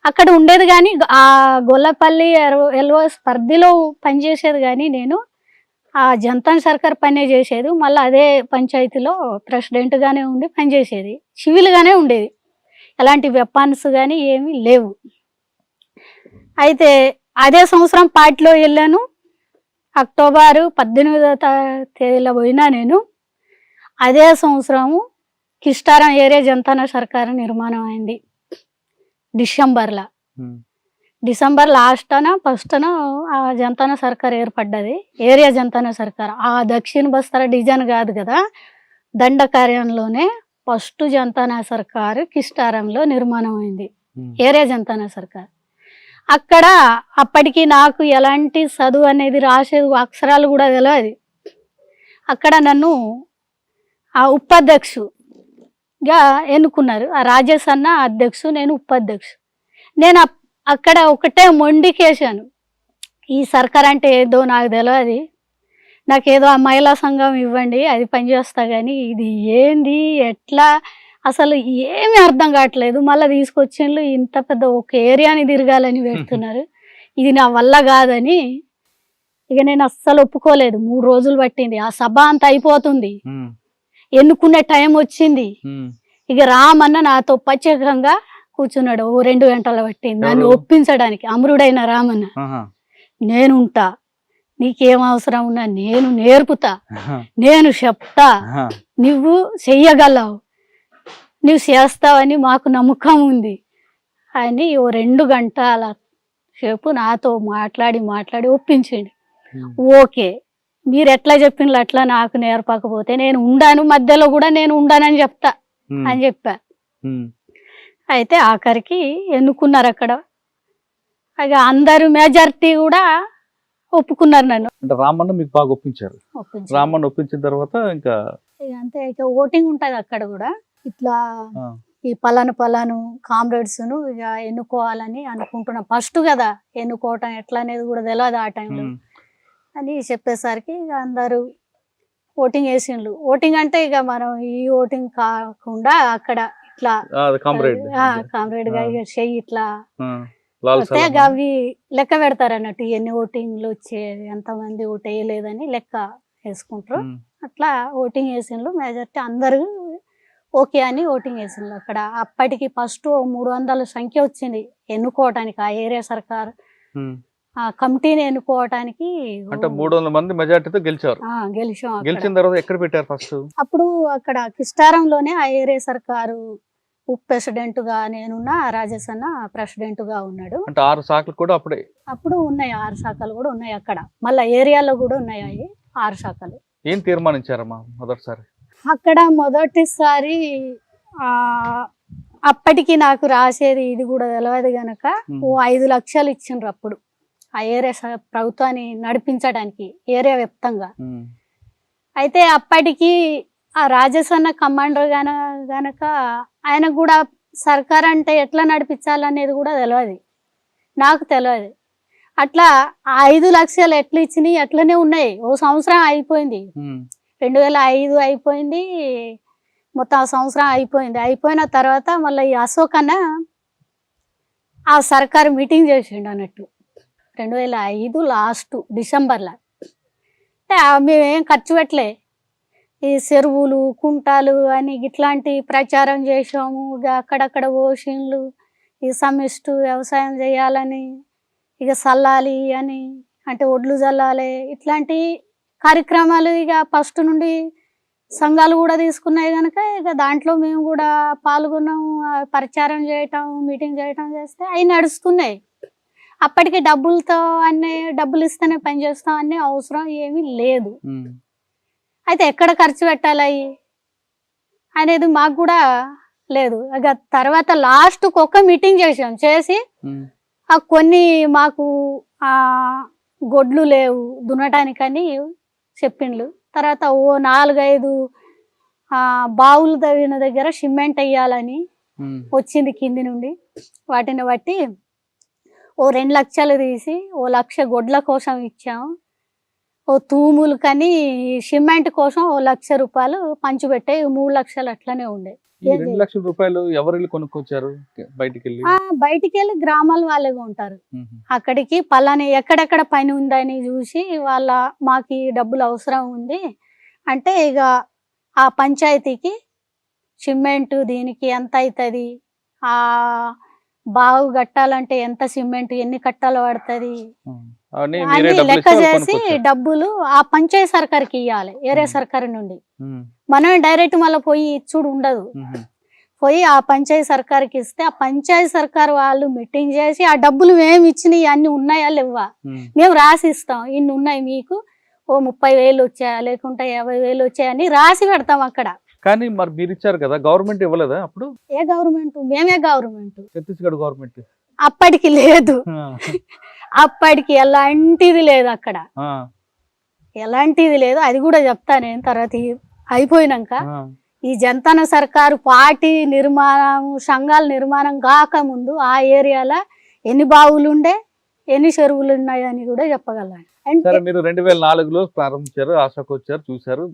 అక్కడ ఉండేది. కానీ ఆ గొల్లపల్లి ఎల్ఓఎస్ పరిధిలో పనిచేసేది, కానీ నేను ఆ జంతన్ సర్కార్ పనే చేసేది. మళ్ళీ అదే పంచాయతీలో ప్రెసిడెంట్గానే ఉండి పనిచేసేది, సివిల్గానే ఉండేది, ఎలాంటి వెపన్స్ కానీ ఏమీ లేవు. అయితే అదే సంవత్సరం పార్టీలో వెళ్ళాను. అక్టోబర్ 18వ తేదీలో పోయినా నేను. అదే సంవత్సరము కిస్టారం ఏరియా జంతన సర్కారు నిర్మాణం అయింది డిసెంబర్లో. డిసెంబర్ లాస్ట్న ఫస్ట్న ఆ జంతన సర్కార్ ఏర్పడ్డది, ఏరియా జంతన సర్కార్. ఆ దక్షిణ బస్తర డిజైన్ కాదు కదా, దండకార్యంలోనే ఫస్ట్ జంతన సర్కారు కిస్టారంలో నిర్మాణం అయింది, ఏరియా జంతన సర్కార్. అక్కడ అప్పటికి నాకు ఎలాంటి చదువు అనేది రాసేది అక్షరాలు కూడా తెలియదు. అక్కడ నన్ను ఆ ఉపాధ్యక్షుగా ఎన్నుకున్నారు. ఆ రాజేష్ అన్న అధ్యక్షు, నేను ఉపాధ్యక్షు. నేను అక్కడ ఒకటే మొండికేశాను, ఈ సర్కార్ అంటే ఏదో నాకు తెలియదు, నాకేదో ఆ మహిళా సంఘం ఇవ్వండి అది పనిచేస్తా, కానీ ఇది ఏంది ఎట్లా అసలు ఏమీ అర్థం కావట్లేదు. మళ్ళీ తీసుకొచ్చిండ్రు, ఇంత పెద్ద ఒక ఏరియాని తిరగాలని పెడుతున్నారు, ఇది నా వల్ల కాదని ఇక నేను అస్సలు ఒప్పుకోలేదు. 3 రోజులు పట్టింది, ఆ సభ అంతా అయిపోతుంది, ఎన్నుకునే టైం వచ్చింది. ఇక రామన్న నాతో ప్రత్యేకంగా కూర్చున్నాడు. 2 గంటలు పట్టింది నన్ను ఒప్పించడానికి. అమరుడైన రామన్న, నేనుంటా, నీకేం అవసరం ఉన్నా నేను నేర్పుతా, నేను చెప్తా, నువ్వు చెయ్యగలవు, నువ్వు చేస్తావని మాకు నమ్మకం ఉంది అని 2 గంటల సేపు నాతో మాట్లాడి ఒప్పించండి. ఓకే మీరు ఎట్లా చెప్పిండ్రు అట్లా నాకు నేర్పకపోతే నేను ఉండాను, మధ్యలో కూడా నేను ఉండానని చెప్తా అని చెప్పా. అయితే ఆఖరికి ఎన్నుకున్నారు అక్కడ. ఇక అందరు మెజారిటీ కూడా ఒప్పుకున్నారు నన్ను. అంటే రామన్న మీకు బాగా ఒప్పించారు. రామన్న ఒప్పించిన తర్వాత ఇంకా అంతే. ఇక ఓటింగ్ ఉంటుంది అక్కడ కూడా, ఇట్లా ఈ పలాను కామ్రేడ్స్ ను ఇక ఎన్నుకోవాలని అనుకుంటున్నా. ఫస్ట్ కదా ఎన్నుకోవటం ఎట్లా అనేది కూడా తెలియదు ఆ టైంలో అని చెప్పేసరికి ఇక అందరూ ఓటింగ్ వేసిండ్రు. ఓటింగ్ అంటే ఇక మనం ఈ ఓటింగ్ కాకుండా అక్కడ ఇట్లా కామ్రేడ్ గా ఇక చెయ్యి ఇట్లా వస్తే అవి లెక్క పెడతారు అన్నట్టు, ఎన్ని ఓటింగ్లు వచ్చేది, ఎంతమంది ఓటు వేయలేదని లెక్క వేసుకుంటారు. అట్లా ఓటింగ్ వేసిండ్రు. మెజారిటీ అందరూ ఓకే అని ఓటింగ్ వేసిండ్రు. అక్కడ అప్పటికి ఫస్ట్ 300 సంఖ్య వచ్చింది ఎన్నుకోవటానికి. ఆ ఏరియా సర్కార్ ఆ కమిటీని ఎన్నుకోవటానికి అంటే 300 మంది మెజారిటీతో గెలిచారు. గెలిచాం. గెలిచిన తర్వాత ఎక్కడ పెట్టారు ఫస్ట్? అప్పుడు అక్కడ కిస్టారంలోనే ఆ ఏరియా సర్కారు ఉప ప్రెసిడెంట్ గా నేనున్నా, రాజేష్ అన్న ప్రెసిడెంట్ గా ఉన్నాడు. అంటే 6 శాఖలు కూడా అప్పుడు ఉన్నాయి, 6 శాఖలు కూడా ఉన్నాయి అక్కడ. మళ్ళీ ఏరియాలో కూడా ఉన్నాయి 6 శాఖలు. ఏం తీర్మానించారమ్మా మొదటిసారి అక్కడ? మొదటిసారి అప్పటికి నాకు రాసేది ఇది కూడా తెలియదు గనక 5 లక్షలు ఇచ్చిండ్రు అప్పుడు ఆ ఏరియా ప్రభుత్వాన్ని నడిపించడానికి ఏరియా వ్యాప్తంగా. అయితే అప్పటికి ఆ రాజేష్ అన్న కమాండర్ గనక ఆయనకు కూడా సర్కార్ అంటే ఎట్లా నడిపించాలనేది కూడా తెలియదు, నాకు తెలియదు. అట్లా 5 లక్షలు ఎట్లా ఇచ్చినాయి అట్లనే ఉన్నాయి. ఓ సంవత్సరం అయిపోయింది, 2005 అయిపోయింది, మొత్తం ఆ సంవత్సరం అయిపోయింది. అయిపోయిన తర్వాత మళ్ళీ ఈ అశోక్ అన్న ఆ సర్కారు మీటింగ్ చేసిండు అన్నట్టు 2005 లాస్ట్ డిసెంబర్లో. మేమేం ఖర్చు పెట్టలే, ఈ చెరువులు కుంటాలు అని ఇట్లాంటి ప్రచారం చేసాము. ఇక అక్కడక్కడ ఓషన్లు, ఈ సమిష్టి వ్యవసాయం చేయాలని, ఇక చల్లాలి అని, అంటే ఒడ్లు చల్లాలి, ఇట్లాంటి కార్యక్రమాలు ఇక ఫస్ట్ నుండి సంఘాలు కూడా తీసుకున్నాయి కనుక ఇక దాంట్లో మేము కూడా పాల్గొన్నాము. ప్రచారం చేయటం, మీటింగ్ చేయటం చేస్తే అవి నడుస్తున్నాయి. అప్పటికి డబ్బులు ఇస్తేనే పని చేస్తాం అనే అవసరం ఏమీ లేదు. అయితే ఎక్కడ ఖర్చు పెట్టాలి అనేది మాకు కూడా లేదు. ఇక తర్వాత లాస్ట్కి ఒక మీటింగ్ చేసి కొన్ని మాకు గొడ్లు లేవు దున్నటానికని చెప్పిండ్లు. తర్వాత ఓ 4-5 బావులు తవ్విన దగ్గర సిమెంట్ వేయాలని వచ్చింది కింది నుండి. వాటిని బట్టి ఓ 2 లక్షలు తీసి ఓ 1 లక్ష గొడ్ల కోసం ఇచ్చాము. ఓ తూములు కానీ సిమెంట్ కోసం ఓ 1 లక్ష రూపాయలు పంచిపెట్టే 3 లక్షలు అట్లనే ఉండే. ఈ 2 లక్షల రూపాయలు ఎవరు కొనుక్కొచ్చారు బయటికి వెళ్ళి గ్రామాల వాళ్ళగా ఉంటారు. అక్కడికి పలాని ఎక్కడెక్కడ పని ఉందని చూసి మాకు ఈ డబ్బులు అవసరం ఉంది అంటే ఇక ఆ పంచాయతీకి సిమెంట్ దీనికి ఎంత అవుతుంది, ఆ బావు కట్టాలంటే ఎంత సిమెంట్ ఎన్ని కట్టాలు పడుతుంది అని లెక్క చేసి డబ్బులు ఆ పంచాయతీ సర్కార్కి ఇవ్వాలి. ఏరియా సర్కారు నుండి మనం డైరెక్ట్ మళ్ళీ పోయి ఇచ్చుడు ఉండదు. పోయి ఆ పంచాయతీ సర్కార్కి ఇస్తే ఆ పంచాయతీ సర్కార్ వాళ్ళు మీటింగ్ చేసి ఆ డబ్బులు మేము ఇచ్చినవి అన్ని ఉన్నాయా లేవా మేము రాసి ఇస్తాం. ఇన్ని ఉన్నాయి మీకు, ఓ 30,000 వచ్చాయా లేకుంటే 50,000 వచ్చాయని రాసి పెడతాం అక్కడ. కానీ మరి మీరు ఇచ్చారు కదా, గవర్నమెంట్ ఇవ్వలేదా అప్పుడు? ఏ గవర్నమెంట్? మేమే గవర్నమెంట్. ఛత్తీస్గఢ్ గవర్నమెంట్ అప్పటికి లేదు. అప్పటికి ఎలాంటిది లేదు అక్కడ, ఎలాంటిది లేదు. అది కూడా చెప్తా నేను తర్వాత అయిపోయినాక. ఈ జనతన సర్కారు పార్టీ నిర్మాణం సంఘాల నిర్మాణం కాకముందు ఆ ఏరియాలో ఎన్ని బావులు ఉండే ఎన్ని చెరువులు ఉన్నాయని కూడా చెప్పగలను. సరే, మీరు 2004లో ప్రారంభించారు, ఆశకు వచ్చారు, చూసారు,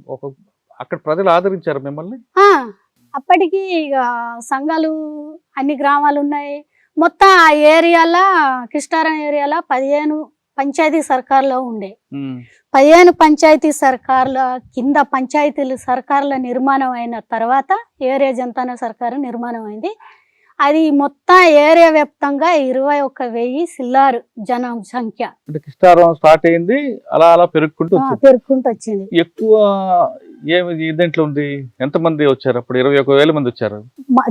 అక్కడ ప్రజలు ఆదరించారు మిమ్మల్ని. అప్పటికి ఇక సంఘాలు అన్ని గ్రామాలు ఉన్నాయి. మొత్తం ఆ ఏరియాలో కిష్టారం ఏరియాలో 15 పంచాయతీ సర్కార్లో ఉండే. 15 పంచాయతీ సర్కార్ల కింద పంచాయతీలు సర్కార్ల నిర్మాణం అయిన తర్వాత ఏరియా జనతాన సర్కారు నిర్మాణం అయింది. అది మొత్తం ఏరియా వ్యాప్తంగా 21,000 సిల్లారు జనం సంఖ్య. కిష్టారం స్టార్ట్ అయింది, అలా అలా పెరుగుకుంటూ వచ్చింది. ఎక్కువ దీంట్లో ఉంది. ఎంత మంది వచ్చారు అప్పుడు? 21,000 మంది వచ్చారు.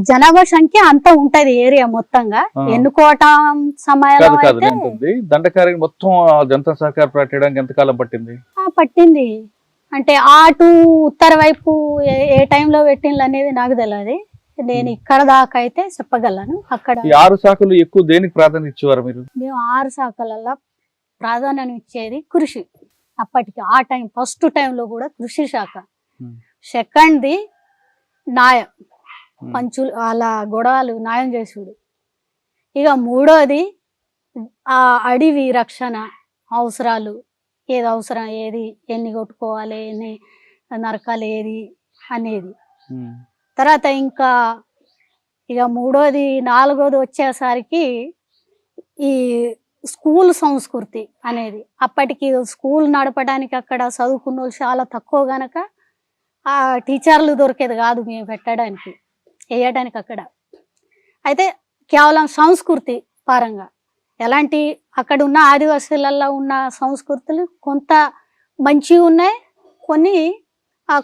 జనాభా సంఖ్య అంతా ఉంటది ఏరియా మొత్తంగా. ఎన్నుకోవటం సమయంలో దండకారి మొత్తం జనతా సహకార పెట్టడానికి ఎంతకాలం పట్టింది? పట్టింది అంటే అటు ఉత్తర వైపు ఏ టైంలో పెట్టిండ్లు అనేది నాకు తెలియదు. నేను ఇక్కడ దాకా అయితే చెప్పగలను. అక్కడ 6 శాఖలు ఎక్కువ దేనికి ప్రాధాన్యత ఇచ్చేవారు మీరు? మేము 6 శాఖలలో ప్రాధాన్యం ఇచ్చేది కృషి. అప్పటికి ఆ టైం ఫస్ట్ టైంలో కూడా కృషి శాఖ, సెకండ్ది న్యాయం, పంచులు అలా గొడవలు న్యాయం చేసుడు, ఇక మూడోది ఆ అడవి రక్షణ అవసరాలు, ఏది అవసరం ఏది ఎన్ని కొట్టుకోవాలి ఎన్ని నరకాలి ఏది అనేది. తర్వాత ఇంకా ఇక మూడోది నాలుగోది వచ్చేసరికి ఈ స్కూల్ సంస్కృతి అనేది. అప్పటికి స్కూల్ నడపడానికి అక్కడ చదువుకున్న వాళ్ళు చాలా తక్కువ గనక ఆ టీచర్లు దొరికేది కాదు మేము పెట్టడానికి వేయడానికి అక్కడ. అయితే కేవలం సంస్కృతి పరంగా ఎలాంటి అక్కడ ఉన్న ఆదివాసీలలో ఉన్న సంస్కృతులు కొంత మంచిగా ఉన్నాయి, కొన్ని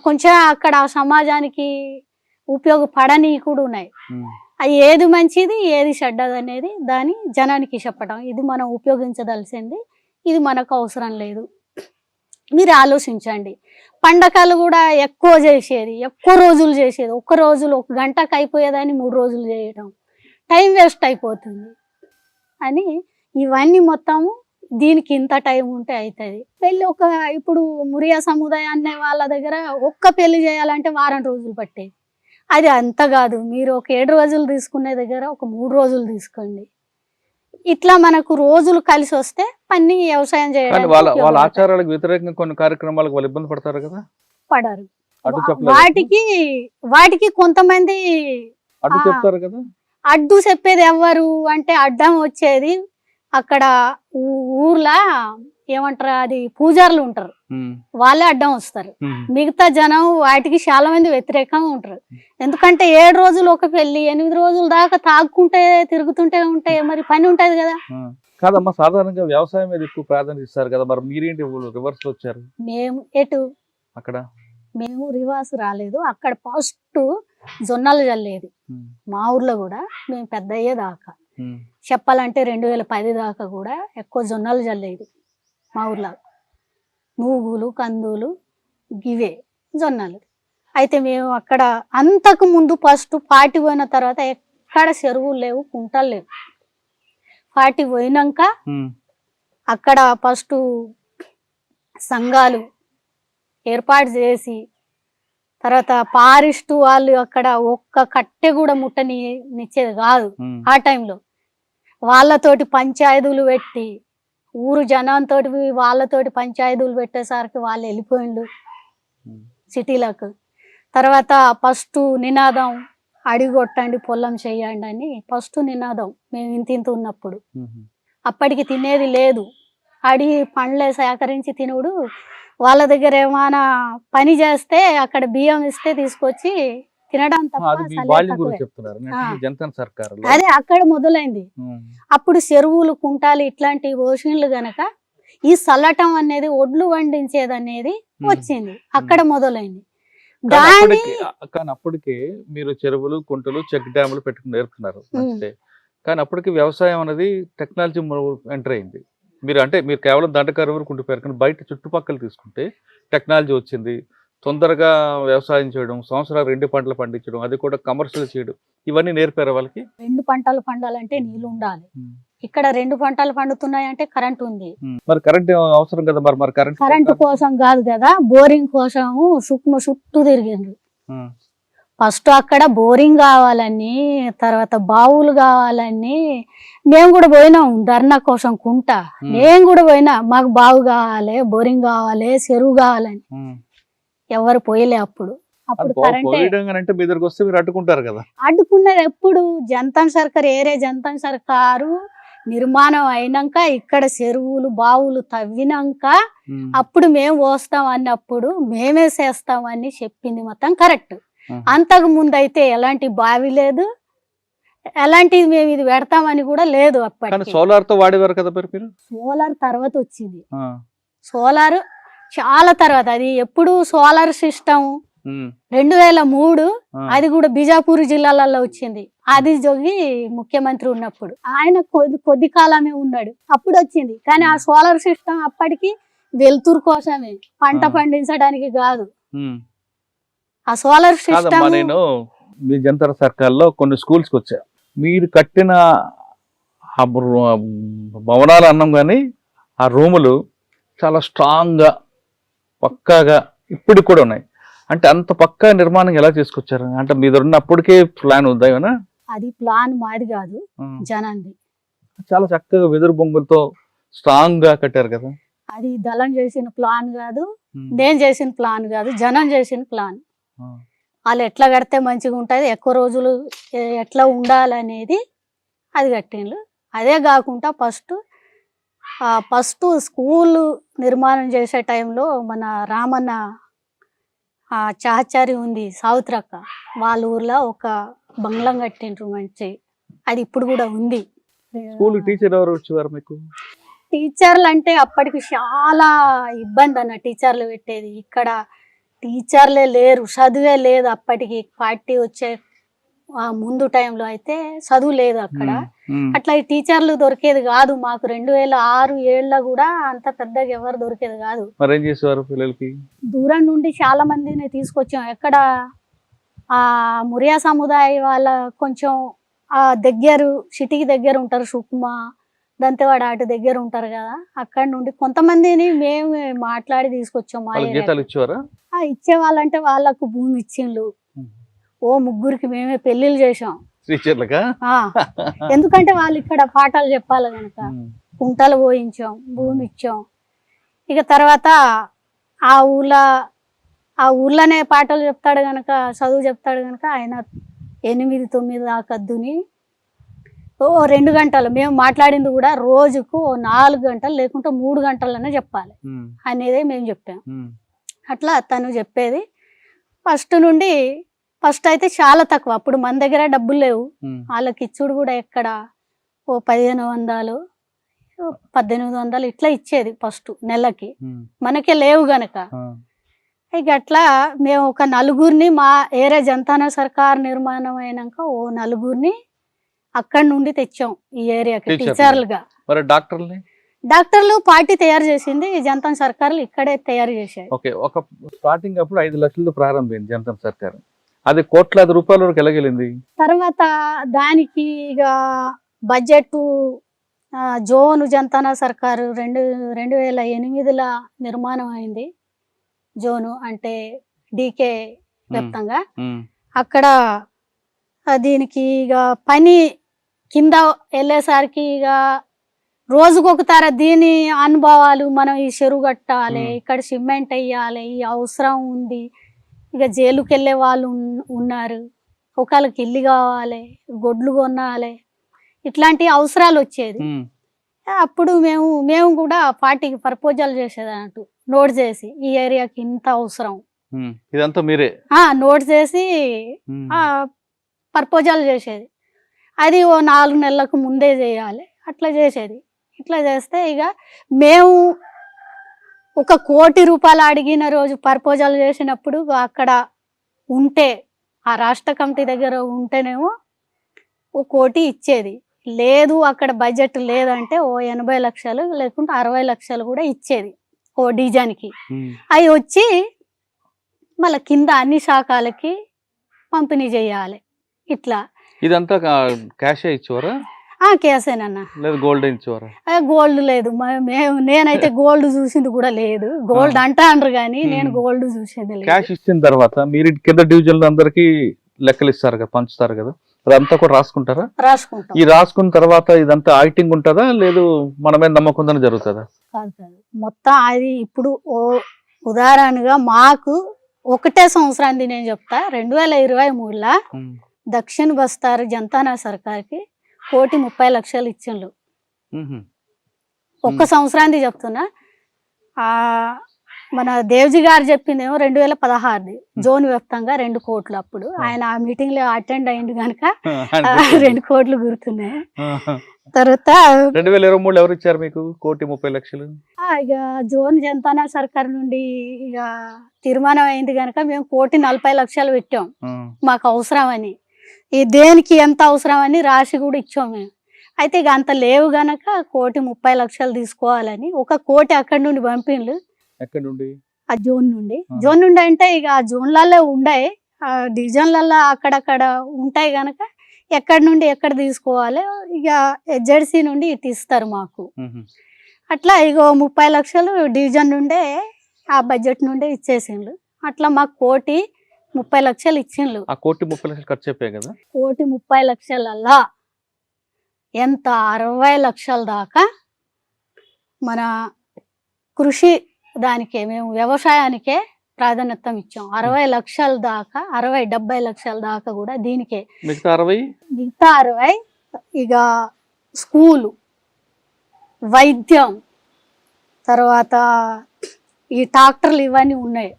కొంచెం అక్కడ సమాజానికి ఉపయోగపడని కూడా ఉన్నాయి. అది ఏది మంచిది ఏది చెడ్డది అనేది దాని జనానికి చెప్పడం, ఇది మనం ఉపయోగించదలసింది, ఇది మనకు అవసరం లేదు, మీరు ఆలోచించండి. పండగలు కూడా ఎక్కువ చేసేది, ఎక్కువ రోజులు చేసేది. ఒక్క రోజులు 1 గంటకు అయిపోయేదాన్ని 3 రోజులు చేయడం, టైం వేస్ట్ అయిపోతుంది అని. ఇవన్నీ మొత్తము దీనికి ఇంత టైం ఉంటే అవుతుంది. పెళ్ళి ఇప్పుడు మురియా సముదాయాన్ని వాళ్ళ దగ్గర ఒక్క పెళ్లి చేయాలంటే వారం రోజులు పట్టేది. అది అంత కాదు, మీరు ఒక 7 రోజులు తీసుకునే దగ్గర ఒక 3 రోజులు తీసుకోండి. ఇట్లా మనకు రోజులు కలిసి వస్తే పని వ్యవసాయం చేయడానికి. వాళ్ళ ఆచారాలకు వ్యతిరేకంగా కొన్ని కార్యక్రమాలకు వాళ్ళు ఇబ్బంది పడతారు కదా? పడరు. వాటికి కొంతమంది అడ్డు చెప్తారు కదా. అడ్డు చెప్పేది ఎవరు అంటే అడ్డం వచ్చేది అక్కడ ఊర్లో ఏమంటారు, అది పూజారులు ఉంటారు, వాళ్ళే అడ్డం వస్తారు. మిగతా జనం వాటికి చాలా మంది వ్యతిరేకంగా ఉంటారు. ఎందుకంటే 7 రోజులు ఒక పెళ్లి 8 రోజుల దాకా తాగుకుంటే తిరుగుతుంటే ఉంటే మరి పని ఉంటది కదా. కాదమ్మా, సాధారణంగా వ్యవసాయం మీద ఎక్కువ ప్రాధాన్యత ఇస్తారు కదా, మరి మీరేంటి రివర్స్ లో వచ్చారు? మేము ఎటు అక్కడ మేము రివర్స్ రాలేదు. అక్కడ ఫస్ట్ జొన్నలు చల్లేది మా ఊర్లో కూడా మేము పెద్ద అయ్యేదాకా. చెప్పాలంటే 2010 దాకా కూడా ఎక్కువ జొన్నలు చల్లేది మా ఊర్లో. నూగులు, కందులు గివే జొన్నలు. అయితే మేము అక్కడ అంతకు ముందు ఫస్ట్ పార్టీ పోయిన తర్వాత ఎక్కడ చెరువులు లేవు, కుంటలు లేవు. పార్టీ పోయినాక అక్కడ ఫస్ట్ సంఘాలు ఏర్పాటు చేసి తర్వాత ఫారెస్ట్ వాళ్ళు అక్కడ ఒక్క కట్టె కూడా ముట్టనిచ్చేది కాదు ఆ టైంలో. వాళ్ళతోటి పంచాయతీలు పెట్టి ఊరు జనంతో వాళ్ళతోటి పంచాయతీలు పెట్టేసరికి వాళ్ళు వెళ్ళిపోయిండు సిటీలకు. తర్వాత ఫస్ట్ నినాదం అడిగొట్టండి పొలం చెయ్యండి అని ఫస్ట్ నినాదం మేము ఇంత ఉన్నప్పుడు. అప్పటికి తినేది లేదు, అడిగి పండ్లే సేకరించి తినుడు. వాళ్ళ దగ్గర ఏమైనా పని చేస్తే అక్కడ బియ్యం ఇస్తే తీసుకొచ్చి తినడం తప్ప అదే అక్కడ మొదలైంది. అప్పుడు చెరువులు, కుంటాలు ఇట్లాంటి ఓషన్లు గనక ఈ చల్లటం అనేది ఒడ్లు వండించేది అనేది వచ్చింది, అక్కడ మొదలైంది. కానీ అప్పటికే మీరు చెరువులు, కుంటలు, చెక్ డ్యాములు పెట్టుకుని నేర్పుతున్నారు. కానీ అప్పటికి వ్యవసాయం అనేది టెక్నాలజీ ఎంటర్ అయింది. మీరు కేవలం దండకారు వరకు ఉండిపోయారు. కానీ బయట చుట్టుపక్కల తీసుకుంటే టెక్నాలజీ వచ్చింది. తొందరగా వ్యవసాయం చేయడం, సంవత్సరాలు 2 పంటలు పండించడం, అది కూడా కమర్షియల్ చేయడం, ఇవన్నీ నేర్పారు వాళ్ళకి. 2 పంటలు పండాలంటే నీళ్ళు ఉండాలి. ఇక్కడ 2 పంటలు పండుతున్నాయంటే కరెంట్ ఉంది. మరి కరెంట్ అవసరం కదా. మరి కరెంట్ కోసం కాదు కదా, బోరింగ్ కోసం చుట్టూ తిరిగిండ్రు. ఫస్ట్ అక్కడ బోరింగ్ కావాలని, తర్వాత బావులు కావాలని మేము కూడా పోయినాం ధర్నా కోసం కుంట. నేను కూడా పోయినా, మాకు బావు కావాలి, బోరింగ్ కావాలి, చెరువు కావాలని. ఎవరు పోయలే అప్పుడు. అడ్డుకుంటారు కదా. అడ్డుకున్నది ఎప్పుడు జంతన్ సర్కార్, ఏరే జంతన్ సర్కారు నిర్మాణం అయినాక ఇక్కడ చెరువులు, బావులు తవ్వినాక అప్పుడు మేము పోస్తాం అన్నప్పుడు మేమే చేస్తామని చెప్పింది మొత్తం కరెక్ట్. అంతకు ముందు అయితే ఎలాంటి బావి లేదు, ఎలాంటిది మేము ఇది పెడతామని కూడా లేదు. అప్పటికి సోలార్ తో వాడేవారు కదా. సోలార్ తర్వాత వచ్చింది, సోలార్ చాలా తర్వాత. అది ఎప్పుడు సోలార్ సిస్టమ్ 2003, అది కూడా బిజాపూర్ జిల్లాలలో వచ్చింది. అది జోగి ముఖ్యమంత్రి ఉన్నప్పుడు ఆయన కొద్ది కాలమే ఉన్నాడు, అప్పుడు వచ్చింది. కానీ ఆ సోలార్ సిస్టమ్ అప్పటికి వెలుతురు కోసమే, పంట పండించడానికి కాదు. ఆ సోలార్ సిస్టమ్ నేను మీ జంతర్ సర్కార్లో కొన్ని స్కూల్స్కి వచ్చా. మీరు కట్టిన భవనాలు అన్నాం కానీ ఆ రూములు చాలా స్ట్రాంగ్గా పక్కాగా ఇప్పటికి కూడా ఉన్నాయి. అంటే అంత పక్కా నిర్మాణం ఎలా చేసుకొచ్చారు? అంటే మీ దగ్గర ఉన్నప్పటికే ప్లాన్ ఉందా ఏమన్నా? అది ప్లాన్ మాది కాదు, జనంది. చాలా చక్కగా వెదురు బొంగులతో స్ట్రాంగ్ గా కట్టారు కదా. అది దళం చేసిన ప్లాన్ కాదు, నేను చేసిన ప్లాన్ కాదు, జనం చేసిన ప్లాన్. వాళ్ళు ఎట్లా కడితే మంచిగా ఉంటుంది, ఎక్కువ రోజులు ఎట్లా ఉండాలనేది అది కట్టిండ్రు. అదే కాకుండా ఫస్ట్ స్కూల్ నిర్మాణం చేసే టైంలో మన రామన్న చాచారి ఉంది సావుత్రక్క, వాళ్ళ ఊర్లో ఒక బంగ్లం కట్టిండ్రు మంచి. అది ఇప్పుడు కూడా ఉంది. టీచర్ ఎవరు వచ్చేవారు మీకు? టీచర్లు అంటే అప్పటికి చాలా ఇబ్బంది అన్న టీచర్లు పెట్టేది. ఇక్కడ టీచర్లే లేరు, చదువే లేదు అప్పటికి. పార్టీ వచ్చే ముందు టైంలో అయితే చదువు లేదు అక్కడ. అట్లా ఈ టీచర్లు దొరికేది కాదు మాకు. 2006-7 కూడా అంత పెద్దగా ఎవరు దొరికేది కాదు. మరేం చేసేవారు పిల్లలకి? దూరం నుండి చాలా మందిని తీసుకొచ్చాం. ఎక్కడ ఆ మురియా సముదాయ వాళ్ళ కొంచెం ఆ సిటీకి దగ్గర ఉంటారు, సుక్మా దంతేవాడ అటు దగ్గర ఉంటారు కదా, అక్కడ నుండి కొంతమందిని మేము మాట్లాడి తీసుకొచ్చాం. ఇచ్చేవాళ్ళంటే వాళ్ళకు భూమి ఇచ్చిండ్రు. 3 మేమే పెళ్లిళ్ళు చేసాం. ఎందుకంటే వాళ్ళు ఇక్కడ పాఠాలు చెప్పాలి కనుక కుంటలు పోయించాం, భూమి ఇచ్చాం. ఇక తర్వాత ఆ ఊర్లోనే పాటలు చెప్తాడు కనుక, చదువు చెప్తాడు కనుక ఆయన 8-9 దాకా దుని 2 గంటలు మేము మాట్లాడింది కూడా రోజుకు 4 గంటలు లేకుంటే 3 గంటలనే చెప్పాలి అనేదే మేము చెప్పాం. అట్లా తను చెప్పేది. ఫస్ట్ అయితే చాలా తక్కువ. అప్పుడు మన దగ్గర డబ్బులు లేవు, వాళ్ళకి ఇచ్చుడు కూడా ఎక్కడ 1500-1800 ఇట్లా ఇచ్చేది ఫస్ట్ నెలకి, మనకే లేవు గనక. ఇక అట్లా మేము ఒక 4 మా ఏరే జంతాన సర్కార్ నిర్మాణం అయినాక 4 అక్కడి నుండి తెచ్చాం ఈ ఏరియాకి టీచర్లుగా. టీచర్లుగా. మరి డాక్టర్ని? డాక్టర్లు పార్టీ తయారు చేసింది, జనతా సర్కార్లు ఇక్కడే తయారు చేశారు. ఓకే, ఒక స్టార్టింగ్ అప్పుడు 5 లక్షలతో ప్రారంభమైంది జనతా సర్కార్. అది కోట్లాది రూపాయల వరకు ఎలాగెళ్ళింది? తర్వాత దానికి ఇక బడ్జెట్ జోను జనతా సర్కారు 2008లో నిర్మాణం అయింది. జోను అంటే డీకే వ్యాప్తంగా. అక్కడ దీనికి ఇక పని కింద వెళ్ళేసరికి ఇక రోజుకొకతార దీని అనుభవాలు, మనం ఈ చెరువు కట్టాలి, ఇక్కడ సిమెంట్ వేయాలి, ఈ అవసరం ఉంది, ఇక జైలుకి వెళ్ళే వాళ్ళు ఉన్నారు, ఒకళ్ళకి ఇల్లు కావాలి, గొడ్లు కొనాలి, ఇట్లాంటి అవసరాలు వచ్చేది. అప్పుడు మేము కూడా పార్టీకి ప్రపోజల్ చేసేది అన్నట్టు, నోట్ చేసి ఈ ఏరియాకి ఇంత అవసరం, ఇదంతా మీరే నోట్ చేసి ప్రపోజల్ చేసేది. అది ఓ 4 నెలలకు ముందే చేయాలి, అట్లా చేసేది. ఇట్లా చేస్తే ఇక మేము 1 కోటి రూపాయలు అడిగిన రోజు ప్రపోజల్ చేసినప్పుడు అక్కడ ఉంటే, ఆ రాష్ట్ర కమిటీ దగ్గర ఉంటేనేమో 1 కోటి ఇచ్చేది. లేదు అక్కడ బడ్జెట్ లేదంటే ఓ 80 లక్షలు లేకుంటే 60 లక్షలు కూడా ఇచ్చేది ఓ డిజైన్కి. అవి వచ్చి మళ్ళీ కింద అన్ని శాఖలకి పంపిణీ చేయాలి. ఇట్లా ఇదంతా క్యాష్ ఇచ్చేవారా? కేసేనన్నా. లేదు గోల్డ్ ఇచ్చేవారా? గోల్డ్ లేదు, నేనైతే గోల్డ్ చూసింది కూడా లేదు. గోల్డ్ అంటాండ్రు కానీ నేను గోల్డ్ చూసేది లేదు. క్యాష్ ఇచ్చిన తర్వాత మీరు కింద డివిజన్లు అందరికి లెక్కలు ఇస్తారు కదా, పంచుతారు కదా, అదంతా కూడా రాసుకుంటారా? రాసుకుంటాం. ఈ రాసుకున్న తర్వాత ఇదంతా ఆడిటింగ్ ఉంటుందా, లేదు మన మీద నమ్మకంగానే జరుగుతుందా? కాదు, మొత్తం అది ఇప్పుడు ఉదాహరణగా మాకు ఒకటే సంవత్సరానికి నేను చెప్తా, 2023లో దక్షిణ బస్తారు జనతా సర్కార్కి 1,30,00,000 ఇచ్చిండ్రు. ఒక్క సంవత్సరానికి చెప్తున్నా. మన దేవ్జీ గారు చెప్పిందేమో 2016 జోన్ వ్యాప్తంగా 2 కోట్లు. అప్పుడు ఆయన ఆ మీటింగ్ లో అటెండ్ అయ్యింది కనుక 2 కోట్లు గుర్తున్నాయి. తర్వాత 2023 ఎవరు ఇచ్చారు మీకు 1,30,00,000? ఇక జోన్ జనతా సర్కార్ నుండి ఇక తీర్మానం అయింది కనుక మేము 1,40,00,000 పెట్టాం మాకు అవసరం అని. ఈ దేనికి ఎంత అవసరం అని రాసి కూడా ఇచ్చాం మేము. అయితే ఇక అంత లేవు గనక 1,30,00,000 తీసుకోవాలని 1 కోటి అక్కడి నుండి పంపిండ్రు. ఎక్కడి నుండి? ఆ జోన్ నుండి. జోన్ నుండి అంటే ఇక ఆ జోన్లలో ఉండే ఆ డివిజన్లలో అక్కడక్కడ ఉంటాయి గనక ఎక్కడి నుండి ఎక్కడ తీసుకోవాలి, ఇక జెడ్సీ నుండి ఇటు ఇస్తారు మాకు. అట్లా ఇక 30 లక్షలు డివిజన్ నుండే ఆ బడ్జెట్ నుండే ఇచ్చేసిండ్రు. అట్లా మాకు 1,30,00,000 ఇచ్చిండ్రు. ఆ 1,30,00,000 ఖర్చు చెప్పే కదా. 1,30,00,000 ఎంత 60 లక్షల దాకా మన కృషి దానికే, మేము వ్యవసాయానికే ప్రాధాన్యత ఇచ్చాం. 60 లక్షల దాకా, 60-70 లక్షల దాకా కూడా దీనికే. మిగతా 60 ఇక స్కూలు, వైద్యం, తర్వాత ఈ ట్రాక్టర్లు ఇవన్నీ ఉన్నాయి.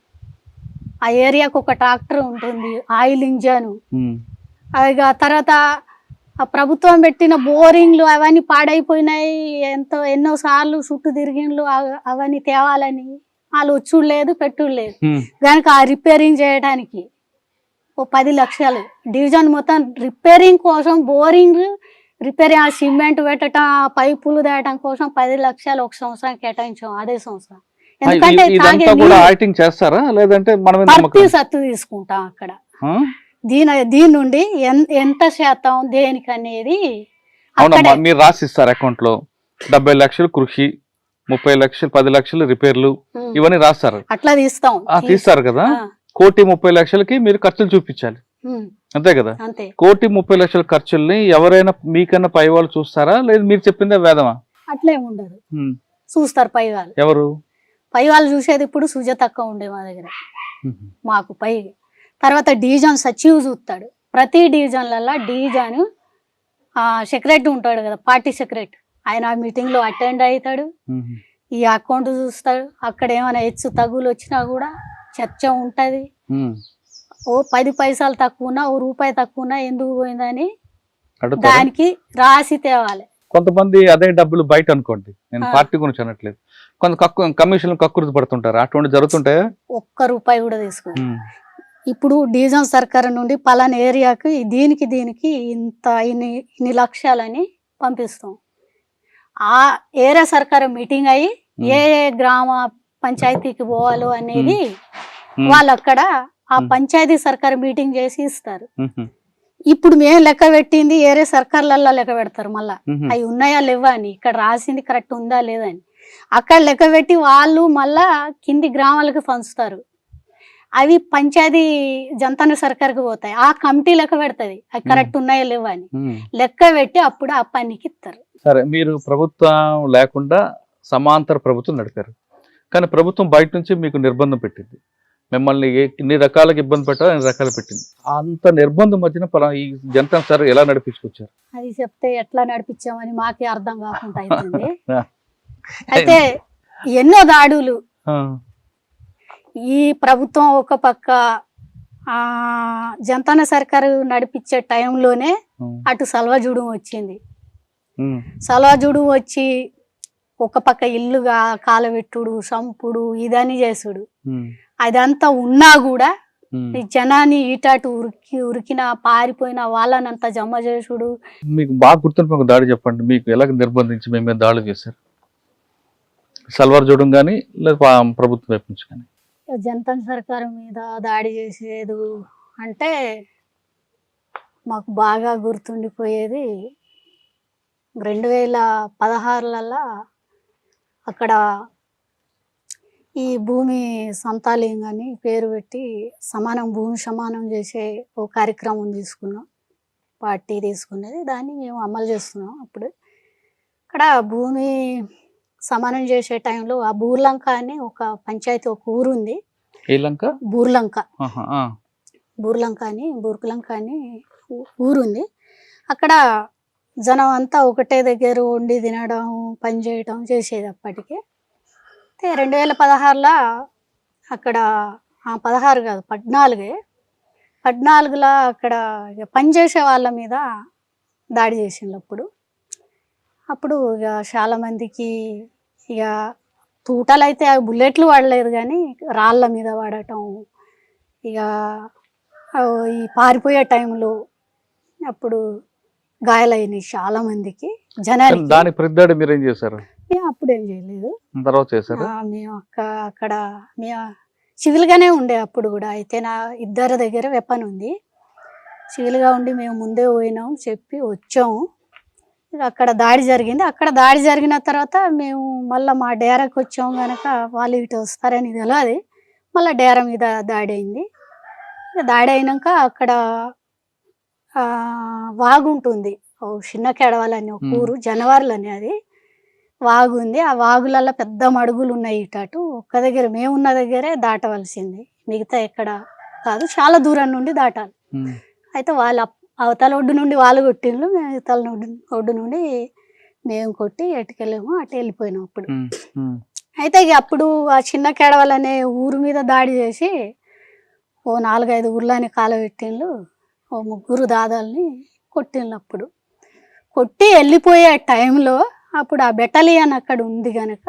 ఆ ఏరియాకు 1 ట్రాక్టర్ ఉంటుంది, ఆయిల్ ఇంజను. ఇక తర్వాత ఆ ప్రభుత్వం పెట్టిన బోరింగ్లు అవన్నీ పాడైపోయినాయి. ఎన్నో సార్లు చుట్టూ తిరిగిండ్లు అవన్నీ తేవాలని, వాళ్ళు వచ్చుడు లేదు పెట్టుడు లేదు కనుక ఆ రిపేరింగ్ చేయడానికి ఓ 10 లక్షలు. డివిజన్ మొత్తం రిపేరింగ్ కోసం, బోరింగ్ రిపేరింగ్, ఆ సిమెంట్ పెట్టడం, ఆ పైపులు తేయడం కోసం 10 లక్షలు 1 సంవత్సరం కేటాయించాం. అదే సంవత్సరం. ఎందుకంటే సత్తు తీసుకుంటాం అక్కడ. దీని నుండి ఎంత శాతం దేనికి అనేది మీరు రాసిస్తారు అకౌంట్ లో. 70 లక్షలు కృషి, 30 లక్షలు, 10 లక్షలు రిపేర్లు, ఇవన్నీ రాస్తారు. అట్లా తీస్తారు కదా. 1,30,00,000కి మీరు ఖర్చులు చూపించాలి, అంతే కదా. 1,30,00,000 ఖర్చుల్ని ఎవరైనా మీకన్నా పై వాళ్ళు చూస్తారా, లేదు మీరు చెప్పిందే వేదమా? అట్లే ఉండదు, చూస్తారు పై వాళ్ళు. ఎవరు పై వాళ్ళు చూసేది? ఇప్పుడు సుజాత అక్క ఉండే మా దగ్గర, మాకు పై. తర్వాత డివిజన్ సచివ్ చూస్తాడు. ప్రతి డివిజన్లలో డివిజన్ సెక్రటరీ ఉంటాడు కదా, పార్టీ సెక్రటరీ. ఆయన ఆ మీటింగ్ లో అటెండ్ అవుతాడు, ఈ అకౌంట్ చూస్తాడు. అక్కడ ఏమైనా హెచ్చు తగులు వచ్చినా కూడా చర్చ ఉంటది. ఓ 10 పైసలు తక్కువనా, ఓ రూపాయి తక్కువనా ఎందుకు పోయిందని దానికి రాసి తేవాలి. కొంతమంది అదే డబ్బులు బయట అనుకోండి, నేను పార్టీ గురించి అనట్లేదు, కొంత కమిషన్ కక్కుర్తి పడుతుంటారు, అటువంటి జరుగుతుంటాయా? 1 రూపాయి కూడా తీసుకో. ఇప్పుడు డివిజన్ సర్కార్ నుండి పలానా ఏరియాకి దీనికి ఇన్ని లక్షలని పంపిస్తాం. ఆ ఏరియా సర్కార్ మీటింగ్ అయ్యి ఏ ఏ గ్రామ పంచాయతీకి పోవాలో అనేది వాళ్ళు అక్కడ ఆ పంచాయతీ సర్కార్ మీటింగ్ చేసి ఇస్తారు. ఇప్పుడు మేము లెక్క పెట్టింది ఏరే సర్కార్లలో లెక్క పెడతారు. మళ్ళా అవి ఉన్నాయా లేవా అని, ఇక్కడ రాసింది కరెక్ట్ ఉందా లేదా అని అక్కడ లెక్క పెట్టి వాళ్ళు మళ్ళా కింది గ్రామాలకు పంచుతారు. అవి పంచాయతీ జంతన సర్కార్కి పోతాయి. ఆ కమిటీ లెక్క పెడతది అవి కరెక్ట్ ఉన్నాయా లేవా అని లెక్క పెట్టి అప్పుడు ఆ పనికి ఇస్తారు. సరే, మీరు ప్రభుత్వం లేకుండా సమాంతర ప్రభుత్వం నడిపారు, కానీ ప్రభుత్వం బయట నుంచి మీకు నిర్బంధం పెట్టింది. మిమ్మల్ని ఇన్ని రకాలకు ఇబ్బంది పెట్టాలి, అన్ని రకాలు పెట్టింది. అంత నిర్బంధం మధ్యన ఈ జనతా సార్ ఎలా నడిపించుకొచ్చారు? అది చెప్తే ఎట్లా నడిపించామని మాకే అర్థం కాకుండా అవుతుంది. అయితే ఎన్నో దాడులు. ఈ ప్రభుత్వం ఒక పక్క జనతాన సర్కారు నడిపించే టైంలోనే అటు సల్వాజూడు వచ్చింది. సల్వాజూడు వచ్చి ఒక పక్క ఇల్లుగా కాలబెట్టుడు, సంపుడు, ఇదని చేసుడు. అదంతా ఉన్నా కూడా ఈ జనాన్ని ఈటాటు ఉరికిన పారిపోయిన వాళ్ళనంతా జమ చేసుడు. మీకు బాగా గుర్తుండి దాడి చెప్పండి, మీకు ఎలా నిర్బంధించి మేము మీద దాడులు చేశారు? సల్వార్ చూడడం కానీ లేదా ప్రభుత్వం వైపు నుంచి కానీ? జనతా సర్కారు మీద దాడి చేసేది అంటే మాకు బాగా గుర్తుండిపోయేది 2016లలో అక్కడ ఈ భూమి సంతాలింగ్ అని పేరు పెట్టి భూమి సమానం చేసే ఓ కార్యక్రమం తీసుకున్నాం. పార్టీ తీసుకున్నది, దాన్ని మేము అమలు చేస్తున్నాం. అప్పుడు అక్కడ భూమి సమానం చేసే టైంలో ఆ బూర్లంక అని ఒక పంచాయతీ, ఒక ఊరు ఉంది. బూర్లంక అని ఊరుంది. అక్కడ జనం అంతా ఒకటే దగ్గర వండి తినడం, పని చేయడం చేసేది. అప్పటికే 2016లో అక్కడ 16 కాదు 14లో అక్కడ పనిచేసే వాళ్ళ మీద దాడి చేసిండు. అప్పుడు ఇక చాలా మందికి ఇక తూటాలు అయితే బుల్లెట్లు వాడలేదు కానీ రాళ్ళ మీద వాడటం, ఇక ఈ పారిపోయే టైంలో అప్పుడు గాయాలైనవి చాలా మందికి జనాలు. దాని ప్రతిదాడి మీరు ఏం చేశారు? మేము అప్పుడు ఏం చేయలేదు, తర్వాత చేశారు. మేము అక్కడ మేము సివిల్గానే ఉండే అప్పుడు కూడా. అయితే నా ఇద్దరి దగ్గర వెపన్ ఉంది, సివిల్గా ఉండి మేము ముందే పోయినాం, చెప్పి వచ్చాము. అక్కడ దాడి జరిగింది. అక్కడ దాడి జరిగిన తర్వాత మేము మళ్ళీ మా డేరాకి వచ్చాము కనుక వాళ్ళు ఇటు వస్తారని తెలియదు. మళ్ళీ డేరా మీద దాడి అయింది. దాడి అయినాక అక్కడ వాగు ఉంటుంది, చిన్న కెడవాలని ఒక ఊరు, జనవారులని అది వాగు ఉంది. ఆ వాగులలో పెద్ద మడుగులు ఉన్నాయి. ఇటు ఒక్క దగ్గర మేమున్న దగ్గరే దాటవలసింది, మిగతా ఎక్కడ కాదు, చాలా దూరం నుండి దాటాలి. అయితే వాళ్ళ అవతల ఒడ్డు నుండి వాళ్ళు కొట్టిండ్రు, మేము ఇవతల ఒడ్డు నుండి మేము కొట్టి ఎటుకెళ్ళాము, అటు వెళ్ళిపోయినాం. అప్పుడు అయితే ఇక అప్పుడు ఆ చిన్న కేడవలనే ఊరు మీద దాడి చేసి ఓ 4-5 ఊర్లని కాలబెట్టిండ్రు, ఓ 3 దాదాలని కొట్టిండ్రు. అప్పుడు కొట్టి వెళ్ళిపోయే టైంలో అప్పుడు ఆ బెటాలియన్ అక్కడ ఉంది కనుక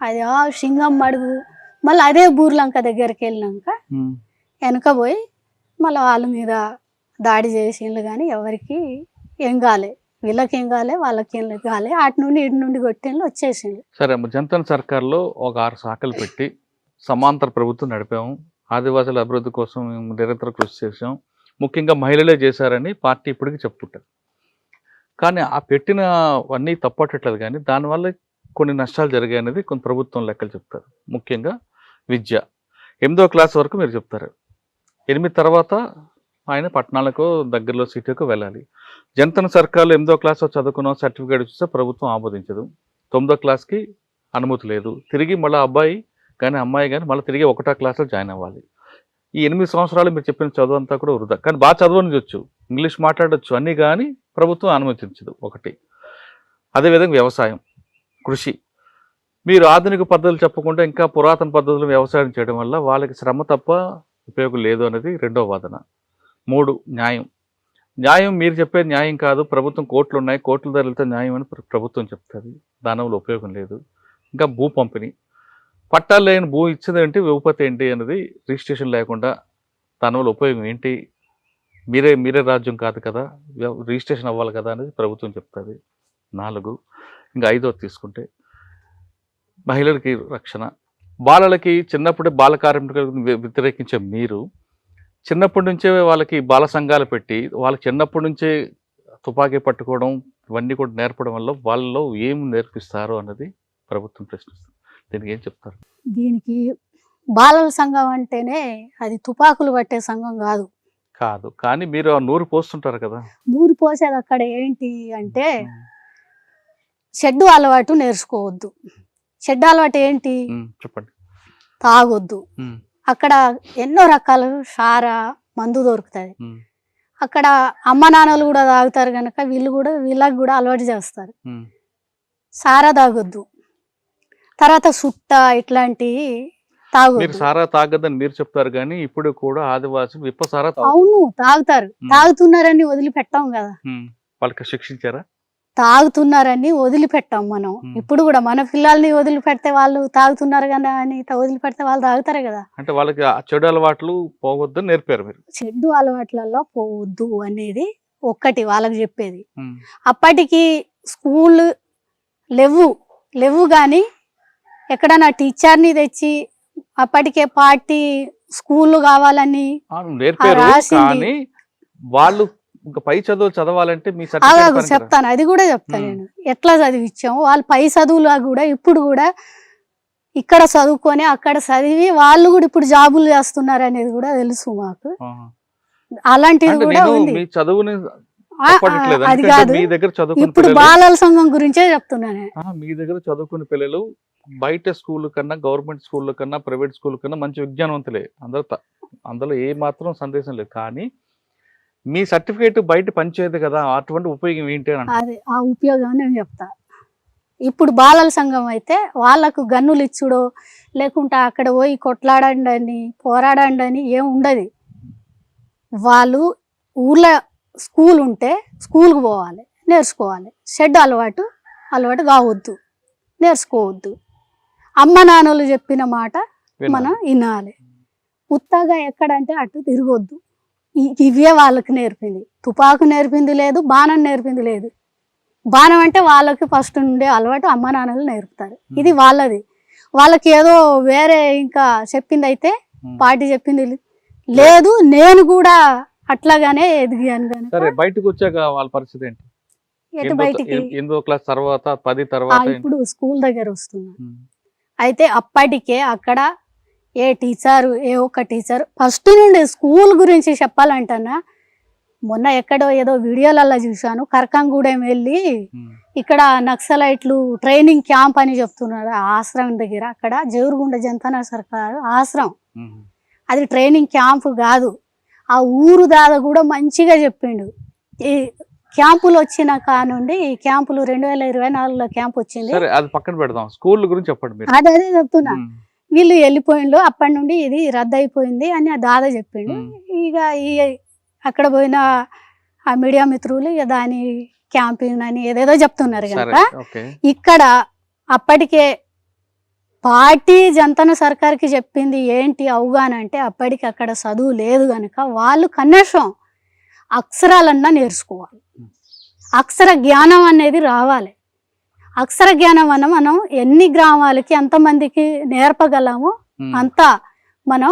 అది ఆ సింగం మడుగు మళ్ళీ అదే బూర్లంక దగ్గరికి వెళ్ళినాక వెనక పోయి మళ్ళీ వాళ్ళ మీద దాడి చేసిండ్రు. కానీ ఎవరికి ఏం కాలే, వీళ్ళకి ఏం కాలే, వాళ్ళకి ఏం కాలే. అటు నుండి ఇటు నుండి కొట్టిండ్రు, వచ్చేసిండ్రు. సరే, జనతా సర్కార్లో ఒక 6 శాఖలు పెట్టి సమాంతర ప్రభుత్వం నడిపాము. ఆదివాసుల అభివృద్ధి కోసం నిరంతరం కృషి చేసాం, ముఖ్యంగా మహిళలే చేశారని పార్టీ ఇప్పటికీ చెప్పుకుంటారు. కానీ ఆ పెట్టినవన్నీ తప్పట్టట్లేదు, కానీ దానివల్ల కొన్ని నష్టాలు జరిగాయి అనేది కొన్ని ప్రభుత్వం లెక్కలు చెప్తారు. ముఖ్యంగా విద్య 8వ క్లాస్ వరకు మీరు చెప్తారు, 8 తర్వాత ఆయన పట్టణాలకు దగ్గరలో సిటీకు వెళ్ళాలి. జనతా సర్కార్లో 8వ క్లాస్ చదువుకున్న సర్టిఫికేట్ ఇస్తే ప్రభుత్వం ఆమోదించదు. 9వ క్లాస్కి అనుమతి లేదు. తిరిగి మళ్ళీ అబ్బాయి కానీ అమ్మాయి కానీ మళ్ళీ తిరిగి 1వ క్లాస్లో జాయిన్ అవ్వాలి. ఈ 8 సంవత్సరాలు మీరు చెప్పిన చదువు అంతా కూడా వృధా. కానీ బాగా చదవనిచ్చు, ఇంగ్లీష్ మాట్లాడచ్చు అన్నీ, కానీ ప్రభుత్వం అనుమతించదు. ఒకటి. అదేవిధంగా వ్యవసాయం, కృషి, మీరు ఆధునిక పద్ధతులు చెప్పకుండా ఇంకా పురాతన పద్ధతులు వ్యవసాయం చేయడం వల్ల వాళ్ళకి శ్రమ తప్ప ఉపయోగం లేదు అనేది 2వ వాదన. 3, న్యాయం మీరు చెప్పేది న్యాయం కాదు, ప్రభుత్వం కోర్టులు ఉన్నాయి, కోర్టుల ధరలతో న్యాయం అని ప్రభుత్వం చెప్తుంది, దానివల్ల ఉపయోగం లేదు. ఇంకా భూ పంపిణీ, పట్టాలు లేని భూ ఇచ్చేది ఏంటి, ఉపతి ఏంటి అనేది రిజిస్ట్రేషన్ లేకుండా దానివల్ల ఉపయోగం ఏంటి, మీరే రాజ్యం కాదు కదా, రిజిస్ట్రేషన్ అవ్వాలి కదా అనేది ప్రభుత్వం చెప్తుంది. 4 ఇంకా 5వది తీసుకుంటే మహిళలకి రక్షణ, బాలలకి చిన్నప్పుడే బాల కార్మికులకు వ్యతిరేకించే మీరు చిన్నప్పటి నుంచే వాళ్ళకి బాల సంఘాలు పెట్టి వాళ్ళకి చిన్నప్పటి నుంచే తుపాకీ పట్టుకోవడం ఇవన్నీ కూడా నేర్పడం వల్ల వాళ్ళలో ఏం నేర్పిస్తారు అన్నది ప్రభుత్వం ప్రశ్నిస్తుంది. దీనికి ఏం చెప్తారు? దీనికి బాలల సంఘం అంటేనే అది తుపాకులు పట్టే సంఘం కాదు. కానీ మీరు ఆ నూరు పోస్తుంటారు కదా. నూరు పోసేది అక్కడ ఏంటి అంటే చెడ్డు అలవాటు నేర్చుకోవద్దు. చెడ్డ అలవాటు ఏంటి? చెప్పండి. తాగొద్దు. అక్కడ ఎన్నో రకాల సారా మందు దొరుకుతుంది. అక్కడ అమ్మ నాన్నలు కూడా తాగుతారు కనుక వీళ్ళకి కూడా అలవాటు చేస్తారు. సారా తాగొద్దు. తర్వాత సుట్ట ఇట్లాంటివి తాగొద్దు. సారా తాగద్దని మీరు చెప్తారు కానీ ఇప్పుడు కూడా ఆదివాసులు విప్ప సారా అవును తాగుతారు. తాగుతున్నారని వదిలిపెట్టాం కదా. వాళ్ళకి శిక్షించారా? తాగుతున్నారని వదిలిపెట్టాం మనం. ఇప్పుడు కూడా మన పిల్లల్ని వదిలిపెడితే వాళ్ళు తాగుతున్నారు కదా అని వదిలిపెడితే వాళ్ళు తాగుతారు కదా. అంటే వాళ్ళకి చెడు అలవాట్లు పోవద్దు నేర్పారు మీరు. చెడు అలవాట్లలో పోవద్దు అనేది ఒక్కటి వాళ్ళకి చెప్పేది. అప్పటికి స్కూల్ లేవు కానీ ఎక్కడన్నా టీచర్ని తెచ్చి అప్పటికే పార్టీ స్కూల్ కావాలని నేర్పారు. కానీ వాళ్ళు ఇంకా పై చదువు చదవాలంటే మీ చెప్తాను, అది కూడా చెప్తాను నేను ఎట్లా చదివించాము. వాళ్ళు పై చదువులా కూడా ఇప్పుడు కూడా ఇక్కడ చదువుకొని అక్కడ చదివి వాళ్ళు కూడా ఇప్పుడు జాబులు చేస్తున్నారు అనేది కూడా తెలుసు మాకు. అలాంటివి కూడా ఉంది. అది కాదు, ఇప్పుడు బాలల సంఘం గురించే చెప్తున్నాను. మీ దగ్గర చదువుకునే పిల్లలు బయట స్కూల్ కన్నా గవర్నమెంట్ స్కూల్ కన్నా ప్రైవేట్ స్కూల్ కన్నా మంచి విజ్ఞానవంతులే, అందులో ఏ మాత్రం సందేశం లేదు. కానీ మీ సర్టిఫికేట్ బయట పనిచేయదు కదా, అటువంటి ఉపయోగం ఏంటి అని అదే ఆ ఉపయోగం నేను చెప్తా. ఇప్పుడు బాలల సంఘం అయితే వాళ్ళకు గన్నులు ఇచ్చుడో లేకుంటే అక్కడ పోయి కొట్లాడండి అని పోరాడండి అని ఏం ఉండదు. వాళ్ళు ఊర్లో స్కూల్ ఉంటే స్కూల్కి పోవాలి, నేర్చుకోవాలి. చెడ్డ అలవాటు కావద్దు, నేర్చుకోవద్దు. అమ్మ నాన్నలు చెప్పిన మాట మనం వినాలి. ఉత్తగా ఎక్కడంటే అటు తిరగొద్దు. ఇవే వాళ్ళకి నేర్పింది. తుపాకు నేర్పింది లేదు, బాణం నేర్పింది లేదు. బాణం అంటే వాళ్ళకి ఫస్ట్ నుండే అలవాటు అమ్మ నాన్నలు నేర్పుతారు. ఇది వాళ్ళది. వాళ్ళకి ఏదో వేరే ఇంకా చెప్పింది అయితే పార్టీ చెప్పింది లేదు. నేను కూడా అట్లాగానే ఎదిగాను కనుక. బయటకు వచ్చాక వాళ్ళ పరిస్థితి ఏంటి? బయటికి 8వ క్లాస్ తర్వాత 10 తర్వాత ఇప్పుడు స్కూల్ దగ్గర వస్తున్నా. అయితే అప్పటికే అక్కడ ఏ ఒక్క టీచర్ ఫస్ట్ నుండి స్కూల్ గురించి చెప్పాలంటన్నా, మొన్న ఎక్కడో ఏదో వీడియోలలో చూశాను. కరకంగూడెం వెళ్ళి ఇక్కడ నక్సలైట్లు ట్రైనింగ్ క్యాంప్ అని చెప్తున్నారు ఆశ్రమం దగ్గర. అక్కడ జేవరగుండ జంతన సర్కారు ఆశ్రమం, అది ట్రైనింగ్ క్యాంప్ కాదు. ఆ ఊరు దాదా కూడా మంచిగా చెప్పిండు. ఈ క్యాంపులు వచ్చిన కానుండి ఈ క్యాంపులు 2024లో క్యాంప్ వచ్చింది. అది పక్కన పెడదాం, స్కూల్ గురించి చెప్పండి. అదే చెప్తున్నా. వీళ్ళు వెళ్ళిపోయిండు, అప్పటి నుండి ఇది రద్దు అయిపోయింది అని ఆ దాదా చెప్పిండు. ఇక అక్కడ పోయిన ఆ మీడియా మిత్రులు ఇక దాని క్యాంపింగ్ అని ఏదేదో చెప్తున్నారు కనుక ఇక్కడ అప్పటికే పార్టీ జంతన సర్కార్కి చెప్పింది ఏంటి అవగాహన అంటే అప్పటికి అక్కడ చదువు లేదు కనుక వాళ్ళు కనీసం అక్షరాలన్నా నేర్చుకోవాలి. అక్షర జ్ఞానం అనేది రావాలి. అక్షర జ్ఞానం అన్న మనం ఎన్ని గ్రామాలకి ఎంతమందికి నేర్పగలమో అంతా మనం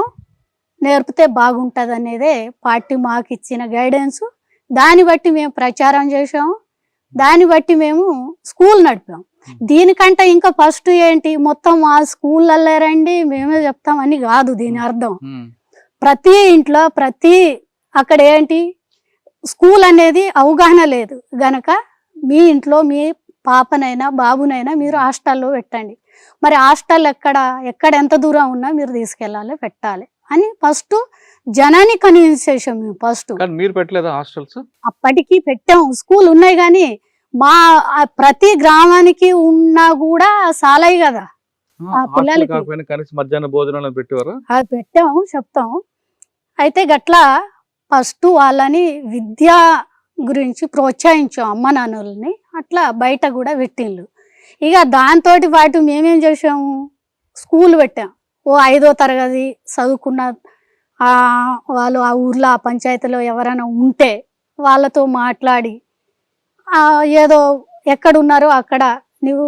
నేర్పితే బాగుంటుంది అనేదే పార్టీ మాకు ఇచ్చిన గైడెన్స్. దాన్ని బట్టి మేము ప్రచారం చేసాము, దాన్ని బట్టి మేము స్కూల్ నడిపాం. దీనికంటే ఇంకా ఫస్ట్ ఏంటి, మొత్తం ఆ స్కూళ్ళల్లో రండి మేమే చెప్తామని కాదు దీని అర్థం. ప్రతి ఇంట్లో అక్కడ ఏంటి స్కూల్ అనేది అవగాహన లేదు గనక మీ ఇంట్లో మీ పాపనైనా బాబునైనా మీరు హాస్టల్లో పెట్టండి. మరి హాస్టల్ ఎక్కడ ఎంత దూరం ఉన్నా మీరు తీసుకెళ్ళాలి, పెట్టాలి అని ఫస్ట్ జనాన్ని కన్విన్స్ చేసాం మేము. ఫస్ట్ మీరు పెట్టలేదా హాస్టల్స్? అప్పటికి పెట్టాం, స్కూల్ ఉన్నాయి కానీ మా ప్రతి గ్రామానికి ఉన్నా కూడా సాలయి కదా ఆ పిల్లలకి. మధ్యాహ్న భోజనాలు పెట్టేవారు, అది పెట్టాము చెప్తాం. అయితే గట్లా ఫస్ట్ వాళ్ళని విద్యా గురించి ప్రోత్సహించాం అమ్మ నాన్నలని. అట్లా బయట కూడా పెట్టిండ్రు. ఇక దాంతో పాటు మేమేం చేసాము, స్కూల్ పెట్టాం. 5వ తరగతి చదువుకున్న వాళ్ళు ఆ ఊర్లో ఆ పంచాయతీలో ఎవరైనా ఉంటే వాళ్ళతో మాట్లాడి ఏదో ఎక్కడున్నారో అక్కడ నువ్వు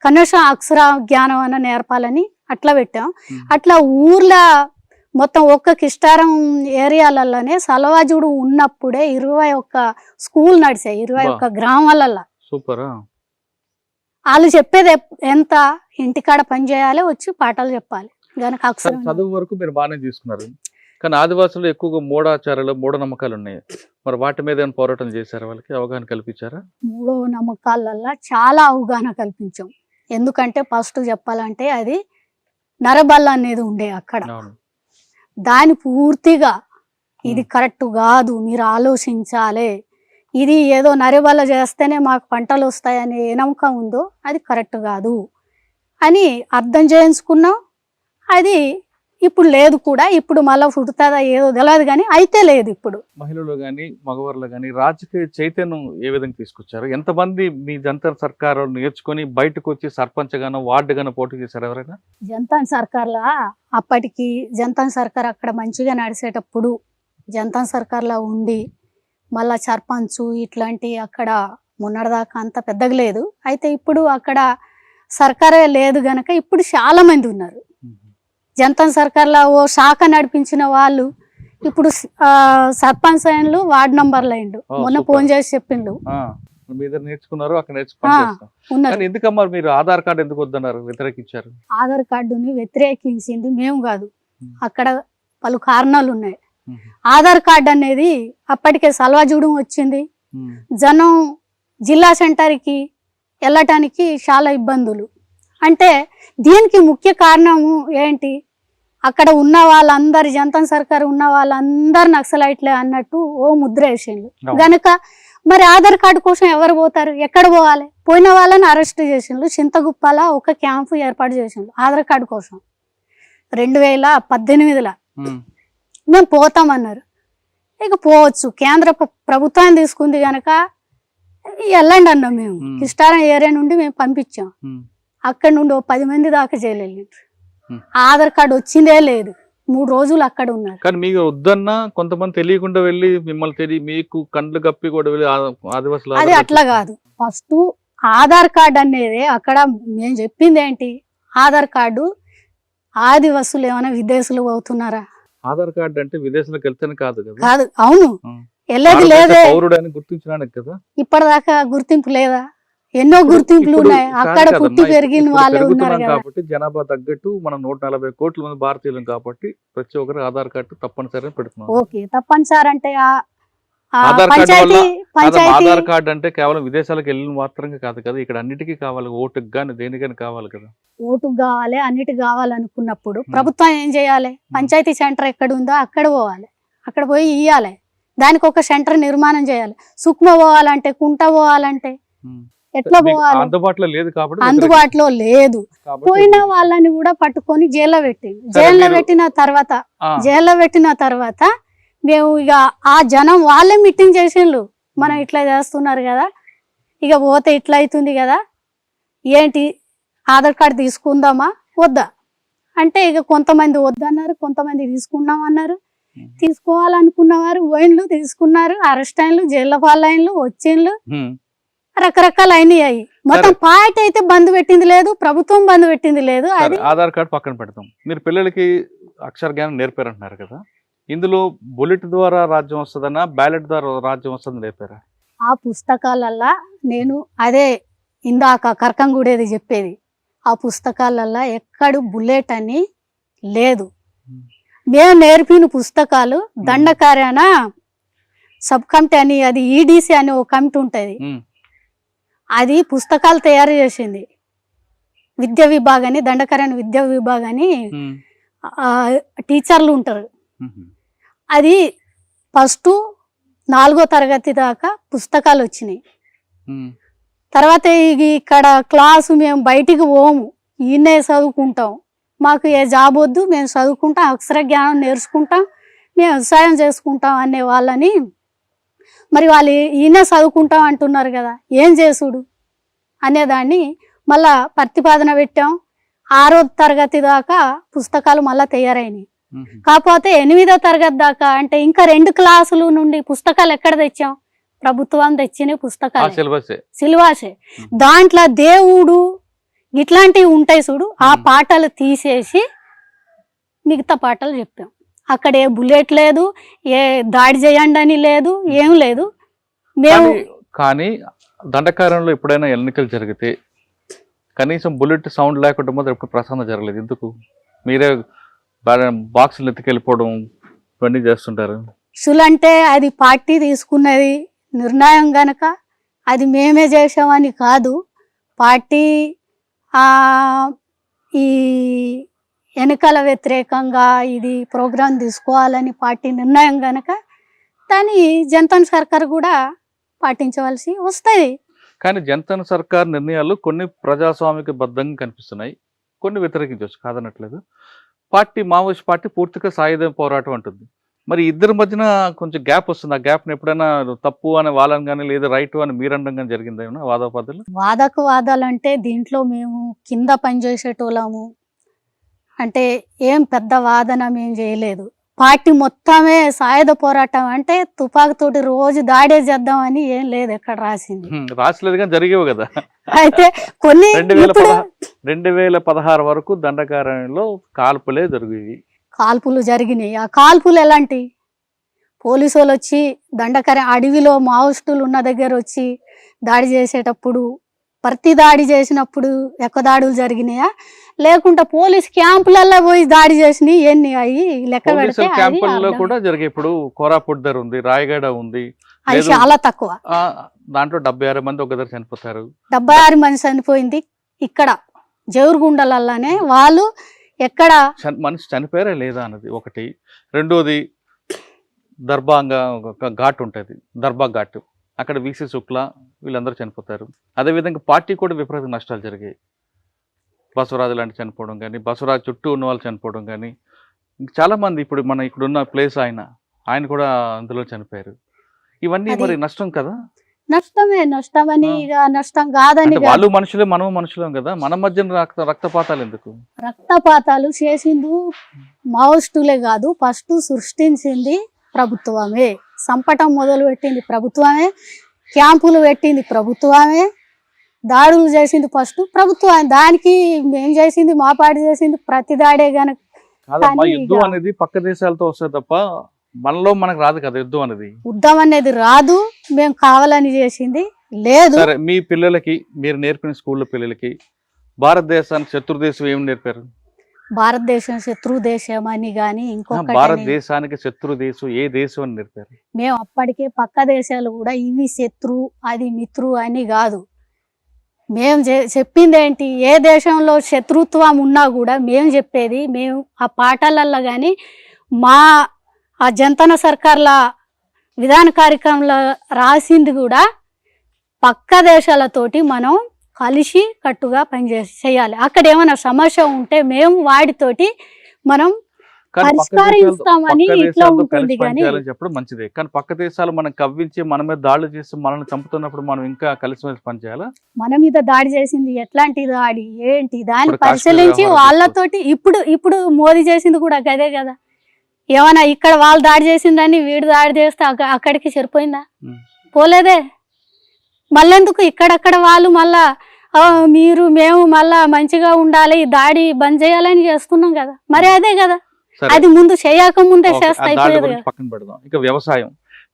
కనీసం అక్షర జ్ఞానం అన్న నేర్పాలని అట్లా పెట్టాం. అట్లా ఊర్లో మొత్తం ఒక్క కిష్టారం ఏరియాలలోనే సలవాజుడు ఉన్నప్పుడే 21 స్కూల్ నడిచాయి 21 గ్రామాలలో. సూపర్. వాళ్ళు చెప్పేది ఎంత, ఇంటికాడ పని చేయాలి, వచ్చి పాఠాలు చెప్పాలి గనక అక్షరం. చదువు వరకు మీరు బాగానే తీసుకున్నారు, కానీ ఆదివాసులు ఎక్కువగా మూఢాచారాలు మూఢనమ్మకాలు ఉన్నాయి. మరి వాటి మీద ఏమైనా పోరాటం చేశారా? వాళ్ళకి అవగాహన కల్పించారా? మూడో నమ్మకాలల్లో చాలా అవగాహన కల్పించాం. ఎందుకంటే ఫస్ట్ చెప్పాలంటే అది నరబల్ల అనేది ఉండే అక్కడ. దాని పూర్తిగా ఇది కరెక్ట్ కాదు, మీరు ఆలోచించాలి, ఇది ఏదో నరబల్ల చేస్తేనే మాకు పంటలు వస్తాయనే ఏ నమ్మకం ఉందో అది కరెక్ట్ కాదు అని అర్థం చేయించుకున్నాం. అది ఇప్పుడు లేదు కూడా, ఇప్పుడు మళ్ళీ పుడుతుందా ఏదో తెలియదు కానీ అయితే లేదు. ఇప్పుడు మహిళలు కానీ మగవాళ్ళు కానీ రాజకీయ చైతన్యం ఏ విధంగా తీసుకొచ్చారు? ఎంతమంది మీ జంతర్ సర్కార్ నేర్చుకొని బయటకు వచ్చి సర్పంచ్ గానో వార్డు గానో పోటీ చేశారు ఎవరైనా? జంతన్ సర్కార్లా అప్పటికి జంతన్ సర్కార్ అక్కడ మంచిగా నడిచేటప్పుడు జంతన్ సర్కార్లో ఉండి మళ్ళా సర్పంచ్ ఇట్లాంటి అక్కడ మొన్నటిదాకా అంత పెద్దగా లేదు. అయితే ఇప్పుడు అక్కడ సర్కారే లేదు గనక ఇప్పుడు చాలా మంది ఉన్నారు. జంతన్ సర్కార్లో ఓ శాఖ నడిపించిన వాళ్ళు ఇప్పుడు సర్పంచ్ అయిండ్లు, వార్డు నంబర్లు అయిండు. మొన్న ఫోన్ చేసి చెప్పిండు నేర్చుకున్నారు అక్కడ నేర్చుకున్నారు. ఎందుకమ్మా మీరు ఆధార్ కార్డు ఎందుకు వద్దన్నారు, వ్యతిరేకించారు? ఆధార్ కార్డుని వ్యతిరేకించింది మేము కాదు, అక్కడ పలు కారణాలు ఉన్నాయి. ఆధార్ కార్డు అనేది అప్పటికే సల్వాజూడం వచ్చింది, జనం జిల్లా సెంటర్కి వెళ్ళటానికి చాలా ఇబ్బందులు. అంటే దీనికి ముఖ్య కారణము ఏంటి, అక్కడ ఉన్న వాళ్ళందరు జంతన్ సర్కార్ ఉన్న వాళ్ళందరు నక్సలైట్లే అన్నట్టు ఓ ముద్ర వేసిండ్రు గనక మరి ఆధార్ కార్డు కోసం ఎవరు పోతారు, ఎక్కడ పోవాలి? పోయిన వాళ్ళని అరెస్ట్ చేసిండ్రు. చింతగుప్పల ఒక క్యాంపు ఏర్పాటు చేసిండ్రు ఆధార్ కార్డు కోసం 2018లో. మేము పోతామన్నారు. ఇక పోవచ్చు, కేంద్ర ప్రభుత్వం తీసుకుంది గనక వెళ్ళండి అన్నాం. మేము కిష్టారం ఏరియా నుండి మేము పంపించాం. అక్కడ నుండి ఓ 10 మంది దాకా జైలు వెళ్ళిండ్రు. ఆధార్ కార్డు వచ్చిందే లేదు, 3 రోజులు అక్కడ ఉన్నారు. కానీ మీకు వద్దన్నా కొంతమంది తెలియకుండా వెళ్ళి మిమ్మల్ని మీకు కండ్లు కప్పి కూడా వెళ్ళి ఆదివాసులు. అది అట్లా కాదు. ఫస్ట్ ఆధార్ కార్డు అనేది అక్కడ మేము చెప్పింది ఏంటి, ఆధార్ కార్డు ఆదివాసులు ఏమైనా విదేశాలు పోతున్నారా? ఆధార్ కార్డు అంటే విదేశాలకు వెళ్తేనే కాదు కదా? కాదు. అవును, వెళ్ళేది లేదే, పౌరుడని గుర్తించడానికి కదా. ఇప్పటిదాకా గుర్తింపు లేదా? ఎన్నో గుర్తింపులు ఉన్నాయి. అక్కడ పుట్టి పెరిగిన వాళ్ళే ఉన్నారు కాబట్టి జనాభా తగ్గట్టు మనం 140 కోట్ల మంది భారతీయులు కాబట్టి ప్రతి ఒక్కరు ఆధార్ కార్డు తప్పనిసరి పెడుతున్నాం. ఓకే, తప్పనిసరి అంటే ఆధార్ కార్డు అంటే కేవలం విదేశాలకు వెళ్ళిన మాత్రమే కాదు కదా, ఇక్కడ అన్నిటికీ కావాలి, ఓటుకు గాని దేనికని కావాలి కదా. ఓటు కావాలి, అన్నిటి కావాలనుకున్నప్పుడు ప్రభుత్వం ఏం చేయాలి? పంచాయతీ సెంటర్ ఎక్కడ ఉందో అక్కడ పోవాలి, అక్కడ పోయి ఇయ్యాలి. దానికి ఒక సెంటర్ నిర్మాణం చేయాలి. సుక్మ పోవాలంటే, కుంట పోవాలంటే ఎట్లా పోవాలి? అందుబాటులో లేదు కాబట్టి. అందుబాటులో లేదు. పోయిన వాళ్ళని కూడా పట్టుకొని జైల్లో పెట్టింది. జైల్లో పెట్టిన తర్వాత మేము ఇక ఆ జనం వాళ్ళే మీటింగ్ చేసిండ్రు, మనం ఇట్లా చేస్తున్నారు కదా, ఇక పోతే ఇట్లా అవుతుంది కదా, ఏంటి ఆధార్ కార్డు తీసుకుందామా వద్దా అంటే ఇక కొంతమంది వద్దన్నారు, కొంతమంది తీసుకున్నాం అన్నారు. తీసుకోవాలనుకున్న వారు పోయిండ్లు, తీసుకున్నారు, అరెస్ట్ అయిన్లు, జైల్లో పాలైన్లు, వచ్చిండ్లు, రకరకాల అయినాయి. మొత్తం పార్టీ అయితే బంద్ పెట్టింది లేదు, ప్రభుత్వం బంద్ పెట్టింది లేదు. అది ఆధార్ కార్డు పక్కన పెడతాం. మీరు పిల్లలకి అక్షర జ్ఞానం నేర్పారంటున్నారు కదా, ఇందులో బుల్లెట్ ద్వారా రాజ్యం వస్తుందన్నా బ్యాలెట్ ద్వారా రాజ్యం వస్తుందని నేర్పారా? ఆ పుస్తకాలల్లా నేను అదే ఇందాక కరకంగూడేది చెప్పేది, ఆ పుస్తకాలల్లా ఎక్కడు బుల్లెట్ అని లేదు. మేము నేర్పిన పుస్తకాలు దండకార్యాన సబ్ కమిటీ అని, అది ఈడీసీ అని ఒక కమిటీ ఉంటుంది, అది పుస్తకాలు తయారు చేసింది. విద్యా విభాగాన్ని, దండకార్యాన విద్యా విభాగాన్ని టీచర్లు ఉంటారు. అది ఫస్ట్ 4వ తరగతి దాకా పుస్తకాలు వచ్చినాయి. తర్వాత ఇక్కడ క్లాసు మేము బయటికి పోము, ఈయనే చదువుకుంటాం, మాకు ఏ జాబ్ వద్దు, మేము చదువుకుంటాం, అక్షర జ్ఞానం నేర్చుకుంటాం, మేము వ్యవసాయం చేసుకుంటాం అనే వాళ్ళని, మరి వాళ్ళు ఈయనే చదువుకుంటాం అంటున్నారు కదా, ఏం చేసుడు అనేదాన్ని మళ్ళా ప్రతిపాదన పెట్టాం. 6వ తరగతి దాకా పుస్తకాలు మళ్ళీ తయారైనాయి. కాకపోతే 8వ తరగతి దాకా అంటే ఇంకా 2 క్లాసులు నుండి పుస్తకాలు ఎక్కడ తెచ్చాం? ప్రభుత్వం తెచ్చిన పుస్తకాలు, సిలబసే. దాంట్లో దేవుడు ఇట్లాంటివి ఉంటాయి చూడు, ఆ పాటలు తీసేసి మిగతా పాటలు చెప్పాం. అక్కడ ఏ బుల్లెట్ లేదు, ఏ దాడి చేయండి అని లేదు, ఏం లేదు. మేము కానీ దండకారణ్యంలో ఎప్పుడైనా ఎన్నికలు జరిగితే కనీసం బుల్లెట్ సౌండ్ లేకుండా మాత్రం ఎప్పుడు ప్రసన్న జరగలేదు. ఎందుకు? మీరే బాక్సులు ఎత్తుకెళ్ళిపోవడం ఇవన్నీ చేస్తుంటారు. అంటే అది పార్టీ తీసుకున్నది నిర్ణయం గనక అది మేమే చేసామని కాదు. పార్టీ ఈ ఎన్నికల వ్యతిరేకంగా ఇది ప్రోగ్రాం తీసుకోవాలని పార్టీ నిర్ణయం గనక దాన్ని జనతా సర్కార్ కూడా పాటించవలసి వస్తుంది. కానీ జనతా సర్కార్ నిర్ణయాలు కొన్ని ప్రజాస్వామిక బద్ధంగా కనిపిస్తున్నాయి, కొన్ని వ్యతిరేకించవచ్చు, కాదనట్లేదు. మావోయిస్ట్ పార్టీ పూర్తిగా సాయుధ పోరాటం అంటుంది. మరి ఇద్దరి మధ్యన కొంచెం గ్యాప్ వస్తుంది. ఆ గ్యాప్ని ఎప్పుడైనా తప్పు అని వాళ్ళని కానీ లేదా రైట్ అని మీరనడం కానీ జరిగింది ఏమన్నా వాదోపాదాలు? వాదాలంటే దీంట్లో మేము కింద పనిచేసేటోళ్ళము, అంటే ఏం పెద్ద వాదన మేము చేయలేదు. పార్టీ మొత్తమే సాయుధ పోరాటం అంటే తుపాకుతోటి రోజు దాడే చేద్దామని ఏం లేదు, ఎక్కడ రాసలేదు కానీ జరిగేవి కదా. అయితే కొన్ని 2016 వరకు దండకారణ్యంలో కాల్పులే జరిగేవి. కాల్పులు జరిగినాయి. ఆ కాల్పులు ఎలాంటి? పోలీసు వాళ్ళు వచ్చి అడవిలో మావోయిస్టులు ఉన్న దగ్గర వచ్చి దాడి చేసేటప్పుడు, ప్రతి దాడి చేసినప్పుడు ఎక్కువ దాడులు జరిగినాయా, లేకుంటే పోలీస్ క్యాంపులలో పోయి దాడి చేసినాయి ఎన్ని అవి లెక్క పెడితే క్యాంపుల్లో కూడా జరిగే. ఇప్పుడు కోరాపుట్ దగ్గర ఉంది, రాయగడ ఉంది, అది చాలా తక్కువ. దాంట్లో 76 మంది ఒక దగ్గర చనిపోతారు. 76 మంది చనిపోయింది ఇక్కడ జవురుగుండలనే. వాళ్ళు ఎక్కడ మనిషి చనిపోయారా లేదా అన్నది ఒకటి. రెండోది దర్బాంగా ఒక ఘాట్ ఉంటుంది, దర్బా ఘాట్, అక్కడ వీసీ శుక్లా వీళ్ళందరూ చనిపోతారు. అదేవిధంగా పార్టీ కూడా విపరీత నష్టాలు జరిగాయి. బసవరాజు లాంటి చనిపోవడం కానీ, బసవరాజు చుట్టూ ఉన్న వాళ్ళు చనిపోవడం కానీ, చాలా మంది ఇప్పుడు మన ఇక్కడున్న ప్లేస్ ఆయన కూడా అందులో చనిపోయారు. ఇవన్నీ మరి నష్టం కదా? నష్టమని ఇక నష్టం కాదని, వాళ్ళు మనుషులే మనం మనుషులం కదా, మన మధ్యన రక్తపాతాలు ఎందుకు? రక్తపాతాలు చేసింది మావోయిస్టులే కాదు, ఫస్ట్ సృష్టించింది ప్రభుత్వమే. సంపటం మొదలు పెట్టింది ప్రభుత్వమే, క్యాంపులు పెట్టింది ప్రభుత్వమే, దాడులు చేసింది ఫస్ట్ ప్రభుత్వం. దానికి మేము చేసింది, మా పార్టీ చేసింది ప్రతి దాడే గనక. యుద్ధం అనేది పక్క దేశాలతో వస్తుంది తప్ప మనలో మనకు రాదు కదా. యుద్ధం అనేది రాదు, మేము కావాలని చేసింది లేదు. సరే, మీ పిల్లలకి మీరు నేర్పిన స్కూల్లో పిల్లలకి భారతదేశానికి శత్రుదేశం ఏమి నేర్పారు? భారతదేశం శత్రుదేశం అని కానీ ఇంకొక భారతదేశానికి శత్రుదేశం ఏ దేశం అని నేర్పారు? మేము అప్పటికే పక్క దేశాలు కూడా ఇవి శత్రు అది మిత్రు అని కాదు. మేము చెప్పింది ఏంటి, ఏ దేశంలో శత్రుత్వం ఉన్నా కూడా మేము చెప్పేది, మేము ఆ పాఠాలల్లో కానీ ఆ జనతా సర్కార్ల విధాన కార్యక్రమంలో రాసింది కూడా పక్క దేశాలతోటి మనం కలిసి కట్టుగా చేయాలి. అక్కడ ఏమైనా సమస్య ఉంటే మేము వాటితోటి మనం పరిష్కరిస్తామని ఇట్లా ఉంటుంది. కానీ చెప్పడం మంచిదే, కానీ పక్క దేశాలు మనం కవ్వించి మన మీద దాడులు చేసి మనల్ని చంపుతున్నప్పుడు మనం ఇంకా కలిసిమెలిసి పనిచేయాలా? మన మీద దాడి చేసింది ఎట్లాంటి దాడి ఏంటి దాన్ని పరిశీలించి వాళ్ళతోటి ఇప్పుడు మోదీ చేసింది కూడా గదే కదా. ఏమన్నా ఇక్కడ వాళ్ళు దాడి చేసిందని వీడు దాడి చేస్తే అక్కడికి సరిపోయిందా? పోలేదే. మళ్ళెందుకు ఇక్కడక్కడ వాళ్ళు మళ్ళా మేము మళ్ళా మంచిగా ఉండాలి, ఈ దాడి బంద్ చేయాలని చేస్తున్నాం కదా. మరి అదే కదా, అది ముందు చేయక ముందే చేస్తే పక్కన పెడదాం. ఇక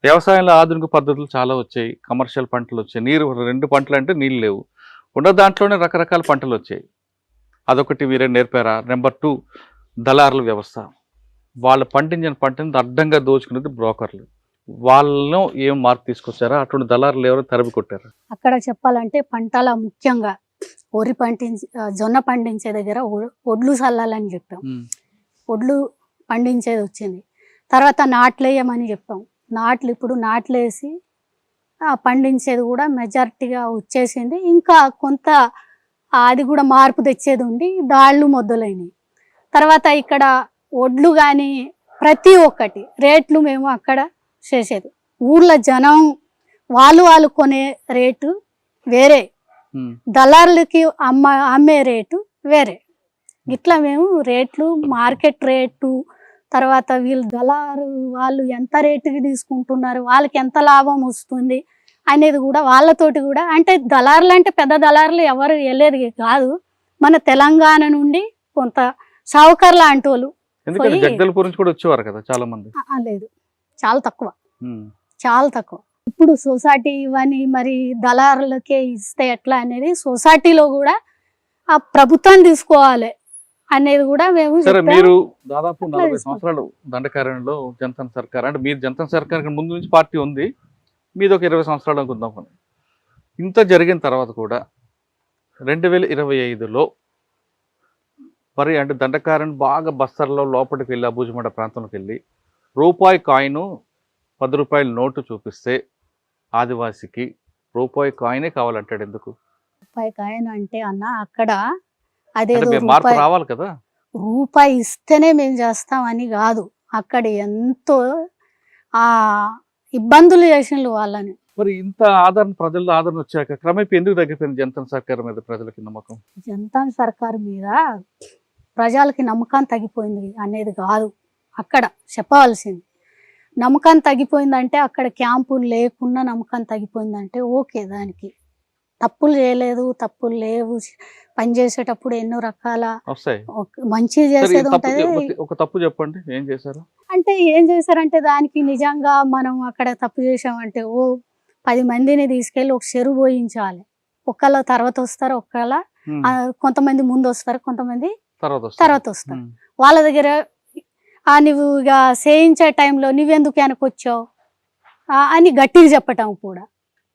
వ్యవసాయంలో ఆధునిక పద్ధతులు చాలా వచ్చాయి, కమర్షియల్ పంటలు వచ్చాయి. నీరు 2 పంటలు అంటే నీళ్ళు లేవు, ఉన్న దాంట్లోనే రకరకాల పంటలు వచ్చాయి. అదొకటి మీరే నేర్పారా? నెంబర్ 2 దళారుల వ్యవస్థ. వాళ్ళు పండించిన పంటని అడ్డంగా దోచుకునేది బ్రోకర్లు. వాళ్ళను ఏం మార్పు తీసుకొచ్చారా? అటువంటి దళారులు ఎవరు తరిమి కొట్టారు? అక్కడ చెప్పాలంటే పంటల ముఖ్యంగా వరి జొన్న పండించే దగ్గర ఒడ్లు చల్లాలని చెప్పాం. ఒడ్లు పండించేది వచ్చింది. తర్వాత నాట్లు వేయమని చెప్పాం. ఇప్పుడు నాట్లు వేసి పండించేది కూడా మెజారిటీగా వచ్చేసింది. ఇంకా కొంత అది కూడా మార్పు తెచ్చేది ఉండి దాళ్ళు మొదలైనవి. తర్వాత ఇక్కడ ఒడ్లు కానీ ప్రతి ఒక్కటి రేట్లు మేము అక్కడ చేసేది. ఊర్లో జనం వాళ్ళు కొనే రేటు వేరే, దళారులకి అమ్మే రేటు వేరే. ఇట్లా మేము రేట్లు మార్కెట్ రేటు తర్వాత వీళ్ళు దళారు వాళ్ళు ఎంత రేటుకి తీసుకుంటున్నారు, వాళ్ళకి ఎంత లాభం వస్తుంది అనేది కూడా వాళ్ళతోటి కూడా, అంటే దళారులు అంటే పెద్ద దళారులు ఎవరు వెళ్ళేది కాదు, మన తెలంగాణ నుండి కొంత సావుకారు లాంటి వాళ్ళు. ఎందుకంటే జగదల్పూర్ నుంచి కూడా వచ్చేవారు కదా చాలా మంది. లేదు, చాలా తక్కువ, చాలా తక్కువ. ఇప్పుడు సొసైటీ ఇవన్నీ మరి దళారులకే ఇస్తే ఎట్లా అనేది సొసైటీలో కూడా ఆ ప్రభుత్వం తీసుకోవాలి అనేది కూడా మేము. సరే, మీరు దాదాపు 40 సంవత్సరాలు దండకారణ్యంలో జనతా సర్కార్, అంటే మీరు జనతా సర్కార్ ముందు నుంచి పార్టీ ఉంది, మీది ఒక 20 సంవత్సరాలు అనుకుందాం. ఇంత జరిగిన తర్వాత కూడా 2025లో మరి అంటే దండకారణ్ బాగా బస్తర్లో లోపలికి వెళ్ళి అబూజమడ ప్రాంతంలోకి వెళ్ళి రూపాయి కాయిన్ 10 రూపాయల నోటు చూపిస్తే ఆదివాసికి రూపాయి కాయినే కావాలంటాడు. ఎందుకు రూపాయి కాయిన్ అంటే అన్న అక్కడ అదే మార్పు రావాలి కదా, రూపాయి ఇస్తేనే మేము చేస్తామని కాదు, అక్కడ ఎంతో ఆ ఇబ్బందులు చేసిన వాళ్ళని. మరి ఇంత ఆదరణ, ప్రజల్లో ఆదరణ వచ్చాక క్రమేపీ ఎందుకు తగ్గిపోయింది జనతా సర్కార్ మీద ప్రజలకి నమ్మకం? జనతా సర్కార్ మీద ప్రజలకి నమ్మకం తగ్గిపోయింది అనేది కాదు అక్కడ చెప్పవలసింది. నమ్మకం తగ్గిపోయిందంటే అక్కడ క్యాంపులు లేకుండా నమ్మకం తగ్గిపోయిందంటే ఓకే, దానికి తప్పులు చేయలేదు, తప్పులు లేవు, పని చేసేటప్పుడు ఎన్నో రకాల మంచి చేసేది ఉంటది. ఒక తప్పు చెప్పండి, ఏం చేశారు అంటే ఏం చేశారంటే దానికి నిజంగా మనం అక్కడ తప్పు చేసామంటే 10 మందిని తీసుకెళ్ళి ఒక చెరువు పోయించాలి. ఒకళ్ళ తర్వాత వస్తారు, ఒకళ్ళ కొంతమంది ముందు వస్తారు, కొంతమంది తర్వాత వస్తారు. వాళ్ళ దగ్గర నువ్వు ఇక చేయించే టైంలో నువ్వెందుకు వెనకొచ్చావు అని గట్టిగా చెప్పటం కూడా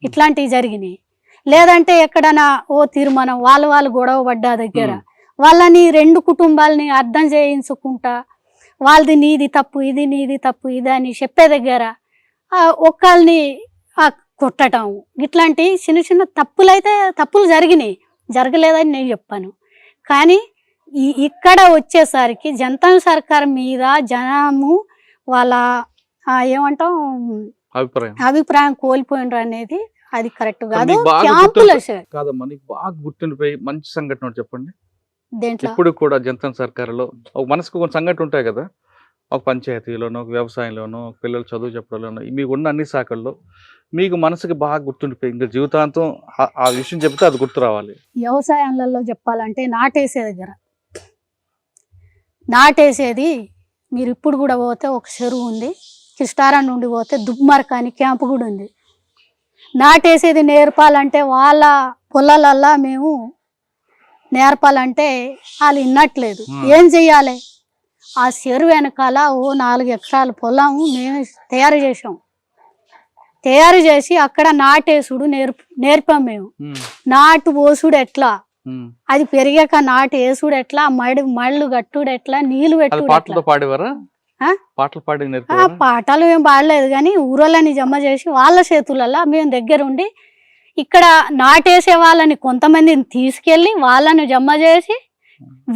ఇట్లాంటివి జరిగినాయి. లేదంటే ఎక్కడన్నా తీర్మానం వాళ్ళు గొడవ పడ్డా దగ్గర వాళ్ళని 2 కుటుంబాలని అర్థం చేయించుకుంటా వాళ్ళది నీది తప్పు, ఇది నీది తప్పు, ఇది అని చెప్పే దగ్గర ఒక్కళ్ళని కొట్టటం, ఇట్లాంటి చిన్న చిన్న తప్పులు జరిగినాయి, జరగలేదని నేను చెప్పాను. కానీ ఇక్కడ వచ్చేసరికి జనతా సర్కార్ మీద జనము వాళ్ళ ఏమంటాం అభిప్రాయం కోల్పోయినరు అనేది అది కరెక్ట్ కాదు. కాదమ్మా, నీకు బాగా గుర్తుండిపోయి మంచి సంఘటన చెప్పండి. దేంట్లో ఇప్పుడు కూడా జనతా సర్కారులో ఒక మనసుకు కొన్ని సంఘటన ఉంటాయి కదా, ఒక పంచాయతీలోనో, ఒక వ్యవసాయంలోనో, ఒక పిల్లలు చదువు చెప్పడంలోనో, మీకు ఉన్న అన్ని శాఖల్లో మీకు మనసుకి బాగా గుర్తుండిపోయి ఇంకా జీవితాంతం ఆ విషయం చెప్తే అది గుర్తు రావాలి. వ్యవసాయంలో చెప్పాలంటే నాటేసేది మీరు ఇప్పుడు కూడా పోతే ఒక చెరువు ఉంది, కిస్టారా నుండి పోతే దుబ్మార్క్ అని క్యాంపు కూడా ఉంది. నాటేసేది నేర్పాలంటే వాళ్ళ పొలాలల్లా మేము నేర్పాలంటే వాళ్ళు విన్నట్లేదు. ఏం చెయ్యాలి? ఆ చెరువు వెనకాల 4 ఎకరాల పొలం మేము తయారు చేసి అక్కడ నాటేసుడు నేర్పాం మేము. నాటు పోసుడు ఎట్లా, అది పెరిగాక నాటు వేసుడు ఎట్లా, మళ్ళు కట్టుడు ఎట్లా, నీళ్లు పెట్టుడు. పాటలు ఏం పాడలేదు కానీ ఊరోళ్ళని జమ చేసి వాళ్ళ చేతులలో మేము దగ్గరుండి ఇక్కడ నాటేసే వాళ్ళని కొంతమందిని తీసుకెళ్ళి వాళ్ళని జమ చేసి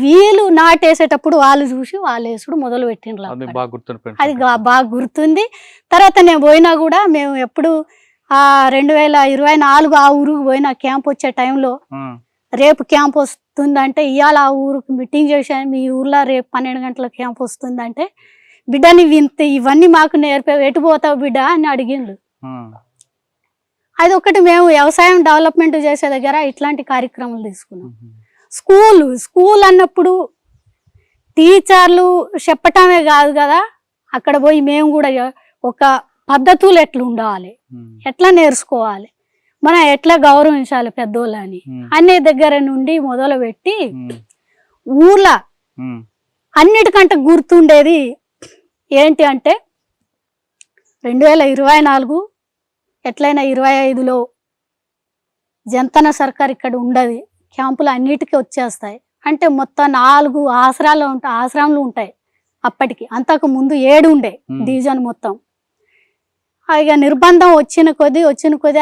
వీళ్ళు నాటేసేటప్పుడు వాళ్ళు చూసి వాళ్ళు వేసుడు మొదలు పెట్టిండ్రు. అది బాగా గుర్తుంది. తర్వాత నేను పోయినా కూడా మేము ఎప్పుడు 2024 ఆ ఊరుకు పోయిన క్యాంప్ వచ్చే టైంలో రేపు క్యాంప్ వస్తుందంటే ఇవాళ ఆ ఊరికి మీటింగ్ చేశాను, మీ ఊర్లో రేపు 12 గంటల క్యాంప్ వస్తుందంటే బిడ్డ నీవు ఇవన్నీ మాకు నేర్పావు, ఎటు పోతావు బిడ్డ అని అడిగిండు. అది ఒకటి మేము వ్యవసాయం డెవలప్మెంట్ చేసే దగ్గర ఇట్లాంటి కార్యక్రమాలు తీసుకున్నాం. స్కూల్ అన్నప్పుడు టీచర్లు చెప్పటమే కాదు కదా, అక్కడ పోయి మేము కూడా ఒక పద్ధతులు ఎట్లా ఉండాలి, ఎట్లా నేర్చుకోవాలి, మనం ఎట్లా గౌరవించాలి పెద్దోళ్ళని అనే దగ్గర నుండి మొదలు పెట్టి ఊర్లో అన్నిటికంటే గుర్తుండేది ఏంటి అంటే 2024 ఎట్లయినా 25లో జనతా సర్కార్ ఇక్కడ ఉండదు, క్యాంపులు అన్నిటికీ వచ్చేస్తాయి. అంటే మొత్తం 4 ఆశ్రమాలు ఉంటాయి. అప్పటికి అంతకు ముందు 7 ఉండే డివిజన్ మొత్తం. ఇక నిర్బంధం వచ్చిన కొద్దీ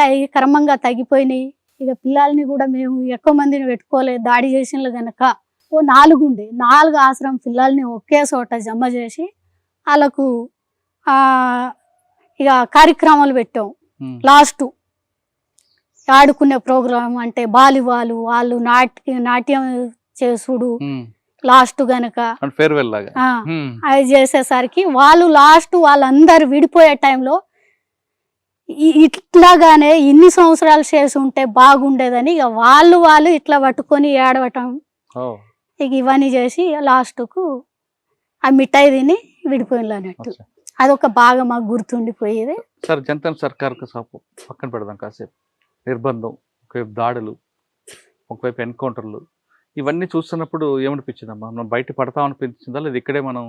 అవి క్రమంగా తగ్గిపోయినాయి. ఇక పిల్లల్ని కూడా మేము ఎక్కువ మందిని పెట్టుకోలేదు, దాడి చేసిన గనక 4 ఉండే 4 ఆశ్రమం పిల్లల్ని ఒకే చోట జమ చేసి వాళ్ళకు ఇక కార్యక్రమాలు పెట్టాం. లాస్ట్ ఆడుకునే ప్రోగ్రాం అంటే వాలీబాల్, వాళ్ళు నాట్యం చేసుడు, లాస్ట్ గనక అంటే ఫేర్వెల్ లాగా. ఆ, హ్మ్. అది చేసేసరికి వాళ్ళు లాస్ట్ వాళ్ళందరూ విడిపోయే టైంలో ఇట్లాగానే ఇన్ని సంవత్సరాలు చేసి ఉంటే బాగుండేదని ఇక వాళ్ళు ఇట్లా పట్టుకొని ఏడవటం ఓ, ఇక ఇవన్నీ చేసి లాస్ట్కు ఆ మిఠాయి తిని విడిపోయిన అన్నట్టు. అచ్చా. అదొక బాగా మాకు గుర్తుండిపోయేది. సరే, జనతా సర్కార్కు పక్కన పెడదాం కాసేపు. నిర్బంధం, ఒకవైపు దాడులు, ఒకవైపు ఎన్కౌంటర్లు, ఇవన్నీ చూస్తున్నప్పుడు ఏమనిపించిందమ్మా? మనం బయట పడతాం అనిపించిందా, లేదా ఇక్కడే మనం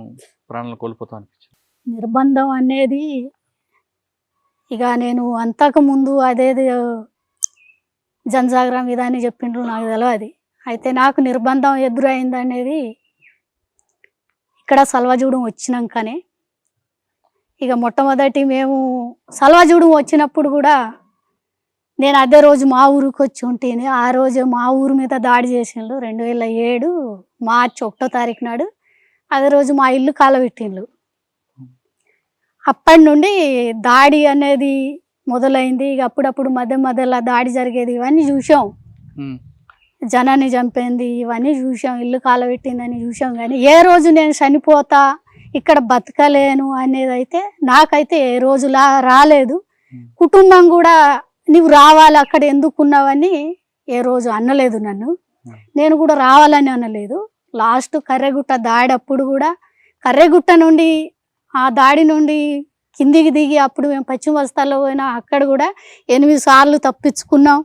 ప్రాణాలను కోల్పోతాం అనిపించింది? నిర్బంధం అనేది ఇక నేను అంతకుముందు అదేది జనజాగరం ఇదని చెప్పిండ్రు నాకు తెలియదు. అయితే నాకు నిర్బంధం ఎదురైంది అనేది ఇక్కడ సల్వాజూడం వచ్చినాకనే. ఇక మొట్టమొదటి మేము సల్వాజూడం వచ్చినప్పుడు కూడా నేను అదే రోజు మా ఊరికి వచ్చి ఉంటేనే ఆ రోజు మా ఊరు మీద దాడి చేసిండ్రు 2007 మార్చి 1వ తారీఖు నాడు. అదే రోజు మా ఇల్లు కాలబెట్టిండ్రు. అప్పటి నుండి దాడి అనేది మొదలైంది. ఇక అప్పుడప్పుడు మధ్యలో దాడి జరిగేది, ఇవన్నీ చూసాం. హ్మ్. జనాన్ని చంపింది ఇవన్నీ చూసాం, ఇల్లు కాలబెట్టిందని చూసాం. కానీ ఏ రోజు నేను చనిపోతా ఇక్కడ బతకలేను అనేది అయితే నాకైతే ఏ రోజులా రాలేదు. కుటుంబం కూడా నువ్వు రావాలి అక్కడ ఎందుకున్నావని ఏ రోజు అనలేదు నన్ను. నేను కూడా రావాలని అనలేదు. లాస్ట్ కర్రెగుట్ట దాడి అప్పుడు కూడా కర్రెగుట్ట నుండి ఆ దాడి నుండి కిందికి దిగి అప్పుడు మేము పశ్చిమ బస్తాలో పోయినా అక్కడ కూడా 8 సార్లు తప్పించుకున్నాం.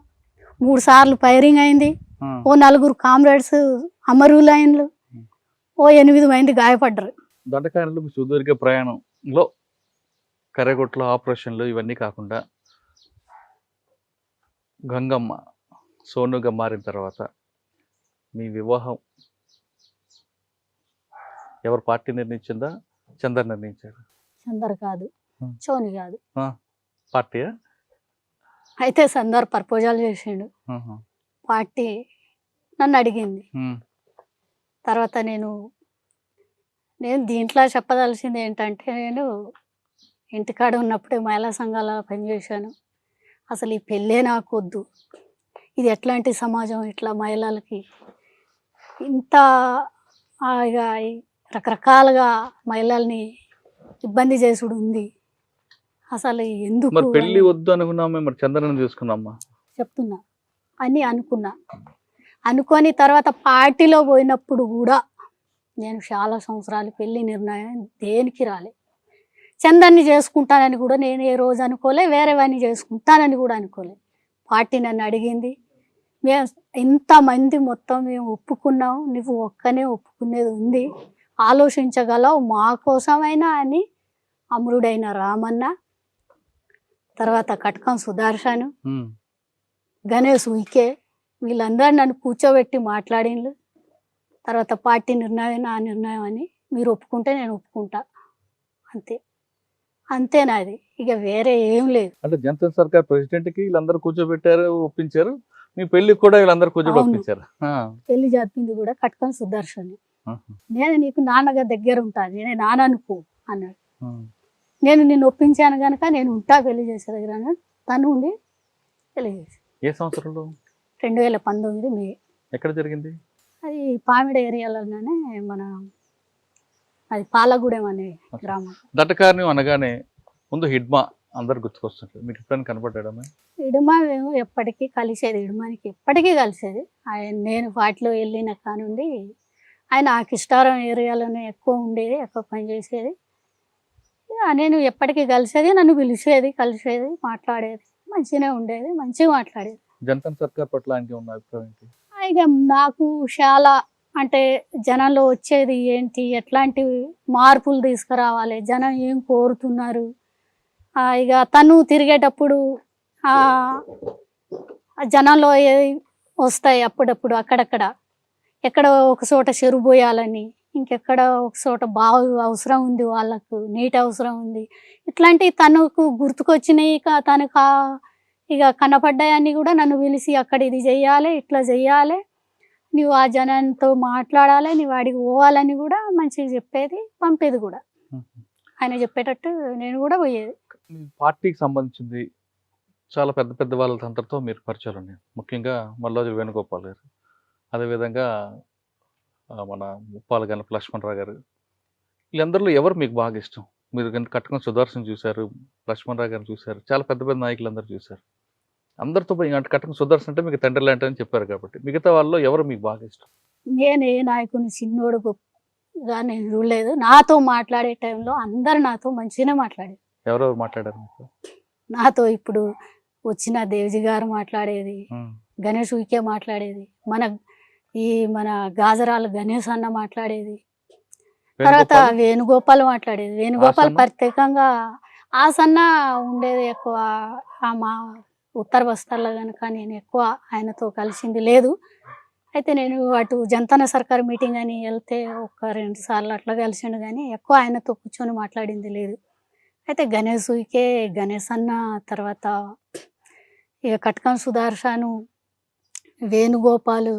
3 సార్లు ఫైరింగ్ అయింది. ఓ 4 కామ్రేడ్స్ అమరులైన్లు, ఓ 8 మంది గాయపడ్డారు. దండకారణలు సుదీర్ఘ ప్రయాణంలో కర్రెగొట్ల ఆపరేషన్లు ఇవన్నీ కాకుండా గంగమ్మ సోనుగా మారిన తర్వాత మీ వివాహం ఎవరు పార్టీ నిర్ణయించిందా, చందర్ నిర్ణయించారు? సందర్ కాదు, సోని కాదు, పార్టీయా? అయితే సందర్ ప్రపోజల్ చేసిండు. పార్టీ నన్ను అడిగింది. తర్వాత నేను దీంట్లో చెప్పదలసింది ఏంటంటే, నేను ఇంటికాడ ఉన్నప్పుడే మహిళా సంఘాలలో పనిచేశాను. అసలు ఈ పెళ్ళే నాకు వద్దు, ఇది ఎట్లాంటి సమాజం, ఇట్లా మహిళలకి ఇంత ఇక రకరకాలుగా మహిళల్ని ఇబ్బంది చేసుడు ఉంది, అసలు ఎందుకు మరి పెళ్లి వద్దు అనుకున్నామే, మరి చంద్రను తీసుకున్నామ్మా చెప్తున్నా అని అనుకొని తర్వాత పార్టీలో పోయినప్పుడు కూడా నేను చాలా సంవత్సరాలు పెళ్లి నిర్ణయం దేనికి రాలే. చందన్ని చేసుకుంటానని కూడా నేను ఏ రోజు అనుకోలే, వేరే వాడిని చేసుకుంటానని కూడా అనుకోలే. పార్టీ నన్ను అడిగింది, మేము ఇంతమంది మొత్తం మేము ఒప్పుకున్నాం, నువ్వు ఒక్కనే ఒప్పుకునేది ఉంది, ఆలోచించగలవు మా కోసమైనా అని అమరుడైన రామన్న, తర్వాత కటకం సుదర్శన్, గణేష్ ఉయికే, వీళ్ళందరూ నన్ను కూర్చోబెట్టి మాట్లాడిండ్రు. తర్వాత పార్టీ నిర్ణయం నా నిర్ణయం అని, మీరు ఒప్పుకుంటే నేను ఒప్పుకుంటా, అంతేనాది, ఇక వేరే ఏం లేదు. అంటే జనతా సర్కార్ ప్రెసిడెంట్ కి వీళ్ళందరూ కూర్చోబెట్టారు, ఒప్పించారు. మీ పెళ్లికి కూడా వీళ్ళందరూ కూర్చోబెట్టి ఒప్పించారు. పెళ్లి జరిపింది కూడా కటకం సుదర్శన్. నేను నీకు నాన్నగా దగ్గర ఉంటాను, నేనే నాన్ననుకో అన్నాడు. నేను నిన్ను ఒప్పించాను కనుక నేను ఉంటా పెళ్లి చేసే దగ్గర అన్నాడు. తను ఉండి పెళ్లి చేసి. ఏ సంవత్సరంలో? 2019 మే. ఎక్కడ జరిగింది అది? పామిడి ఏరియాలోనే, మన అది పాలగూడెం అనే గ్రామం. దండకారణ్యం అనగానే ముందు హిడ్మా అందరు గుర్తుకొస్తుంటారు. మీకు ఎప్పుడైనా కనపడ్డాడమ్మా? ఇడుమా మేము ఎప్పటికీ కలిసేది, ఇడుమానికి ఎప్పటికీ కలిసేది. నేను వాటిలో వెళ్ళిన కానుండి ఆయన ఆ కిస్టారం ఏరియాలోనే ఎక్కువ ఉండేది, ఎక్కువ పనిచేసేది. నేను ఎప్పటికీ కలిసేది, నన్ను పిలిచేది, కలిసేది, మాట్లాడేది, మంచిగానే ఉండేది, మంచిగా మాట్లాడేది. జనతా సర్కార్ పట్ల ఆయనకి ఉన్న అభిప్రాయం ఏంటి? ఇక నాకు చాలా అంటే జనంలో వచ్చేది ఏంటి, ఎట్లాంటి మార్పులు తీసుకురావాలి, జనం ఏం కోరుతున్నారు, ఇక తను తిరిగేటప్పుడు జనంలో వస్తాయి అప్పుడప్పుడు అక్కడక్కడ, ఎక్కడ ఒక చోట చెరువు పోయాలని, ఇంకెక్కడ ఒక చోట బావి అవసరం ఉంది, వాళ్ళకు నీటి అవసరం ఉంది, ఇట్లాంటివి తనకు గుర్తుకొచ్చినాయి. తనకు ఇక కనపడ్డాయని కూడా నన్ను పిలిచి అక్కడ ఇది చెయ్యాలి, ఇట్లా చెయ్యాలి, నువ్వు ఆ జనంతో మాట్లాడాలి, నువ్వు వాడికి పోవాలని కూడా మంచిగా చెప్పేది, పంపేది కూడా. ఆయన చెప్పేటట్టు నేను కూడా పోయేది. పార్టీకి సంబంధించింది చాలా పెద్ద పెద్ద వాళ్ళందరితో మీరు పరిచయాలు ఉన్నాయి. ముఖ్యంగా మల్లాజు వేణుగోపాల్ గారు, అదేవిధంగా మన ముప్పాల గణప లక్ష్మణరావు గారు, వీళ్ళందరిలో ఎవరు మీకు బాగా ఇష్టం? మీరు కట్టుకున్న సుదర్శన్ చూశారు, లక్ష్మణరావు గారిని చూశారు, చాలా పెద్ద పెద్ద నాయకులు అందరూ చూశారు. అందరితో అంటే కట్టుకున్న సుదర్శన్ అంటే మీకు తండ్రి లాంటి అని చెప్పారు కాబట్టి, మిగతా వాళ్ళలో ఎవరు మీకు బాగా ఇష్టం? నేను ఏ నాయకుని చిన్నోడు గొప్పగా నేను చూడలేదు. నాతో మాట్లాడే టైంలో అందరు నాతో మంచిగానే మాట్లాడేది. ఎవరెవరు మాట్లాడారు మీకు? నాతో ఇప్పుడు వచ్చిన దేవ్జీ గారు మాట్లాడేది, గణేష్ ఉయికే మాట్లాడేది, మన గాజరాల గణేష్ అన్న మాట్లాడేది, తర్వాత వేణుగోపాల్ మాట్లాడేది. వేణుగోపాల్ ప్రత్యేకంగా ఆసన్న ఉండేది ఎక్కువ. మా ఉత్తర బస్తాల్లో కనుక నేను ఎక్కువ ఆయనతో కలిసింది లేదు. అయితే నేను అటు జంతన సర్కార్ మీటింగ్ అని వెళ్తే 1-2 సార్లు అట్లా కలిసిండు, కానీ ఎక్కువ ఆయనతో కూర్చొని మాట్లాడింది లేదు. అయితే గణేష్ ఉయికే, గణేష్ అన్న, తర్వాత ఇక కట్కం సుదర్శను, వేణుగోపాల్,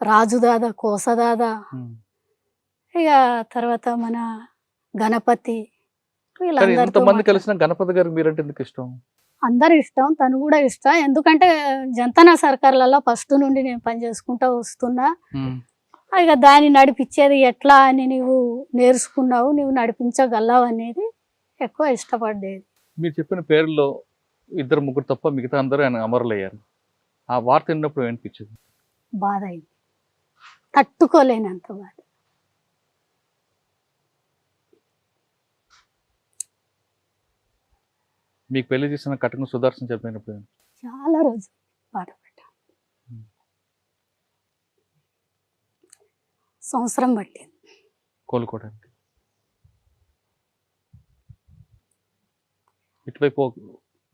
రాజుదాదా, కోసదాదా, ఇక తర్వాత మన గణపతి, వీళ్ళందరితో మంది కలిసిన గణపతి గారు మీరంటే ఎందుకు ఇష్టం? అందరు ఇష్టం, తను కూడా ఇష్టం. ఎందుకంటే జంతన సర్కార్లలో ఫస్ట్ నుండి నేను పని చేసుకుంటూ వస్తున్నా. ఇక దాన్ని నడిపించేది ఎట్లా అని నువ్వు నేర్చుకున్నావు, నువ్వు నడిపించగలవు అనేది ఎక్కువ ఇష్టపడేది. మీరు చెప్పిన పేర్లో 2-3 తప్ప మిగతా అందరూ ఆయన అమరులయ్యారు. ఆ వార్త విన్నప్పుడు ఏమనిపించింది? బాధ అయింది, తట్టుకోలేనంత బాధ. మీకు పెళ్లి చేసిన కటకం సుదర్శన్ చెప్పినప్పుడు చాలా రోజు బాధపడ్డా. సంవత్సరం పట్టింది కోలుకోవడానికి. ఇటువైపు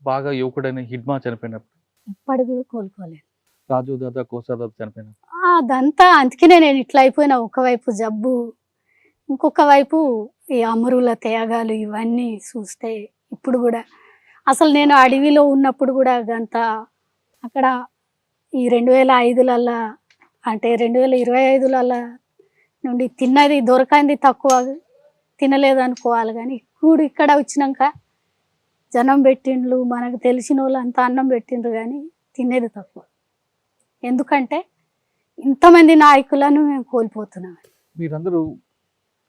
బాగా యువకుడైన హిడ్మా చనిపోయినప్పుడు, ఇప్పటికి కూడా కోలుకోలేదు. రాజు దాదా, కోసాదాదా చనిపోయినప్పుడు, అదంతా అందుకనే నేను ఇట్లా అయిపోయినా. ఒకవైపు జబ్బు, ఇంకొక వైపు ఈ అమరుల త్యాగాలు, ఇవన్నీ చూస్తే ఇప్పుడు కూడా అసలు నేను అడవిలో ఉన్నప్పుడు కూడా అంత అక్కడ ఈ 2005 అంటే 2025 నుండి తిన్నది దొరకంది తక్కువ, తినలేదు అనుకోవాలి. కానీ ఇప్పుడు ఇక్కడ వచ్చినాక జనం పెట్టిండ్రు, మనకు తెలిసిన వాళ్ళు అంత అన్నం పెట్టిండ్రు, కానీ తినేది తక్కువ. ఎందుకంటే ఇంతమంది నాయకులను మేము కోల్పోతున్నాం. మీరందరూ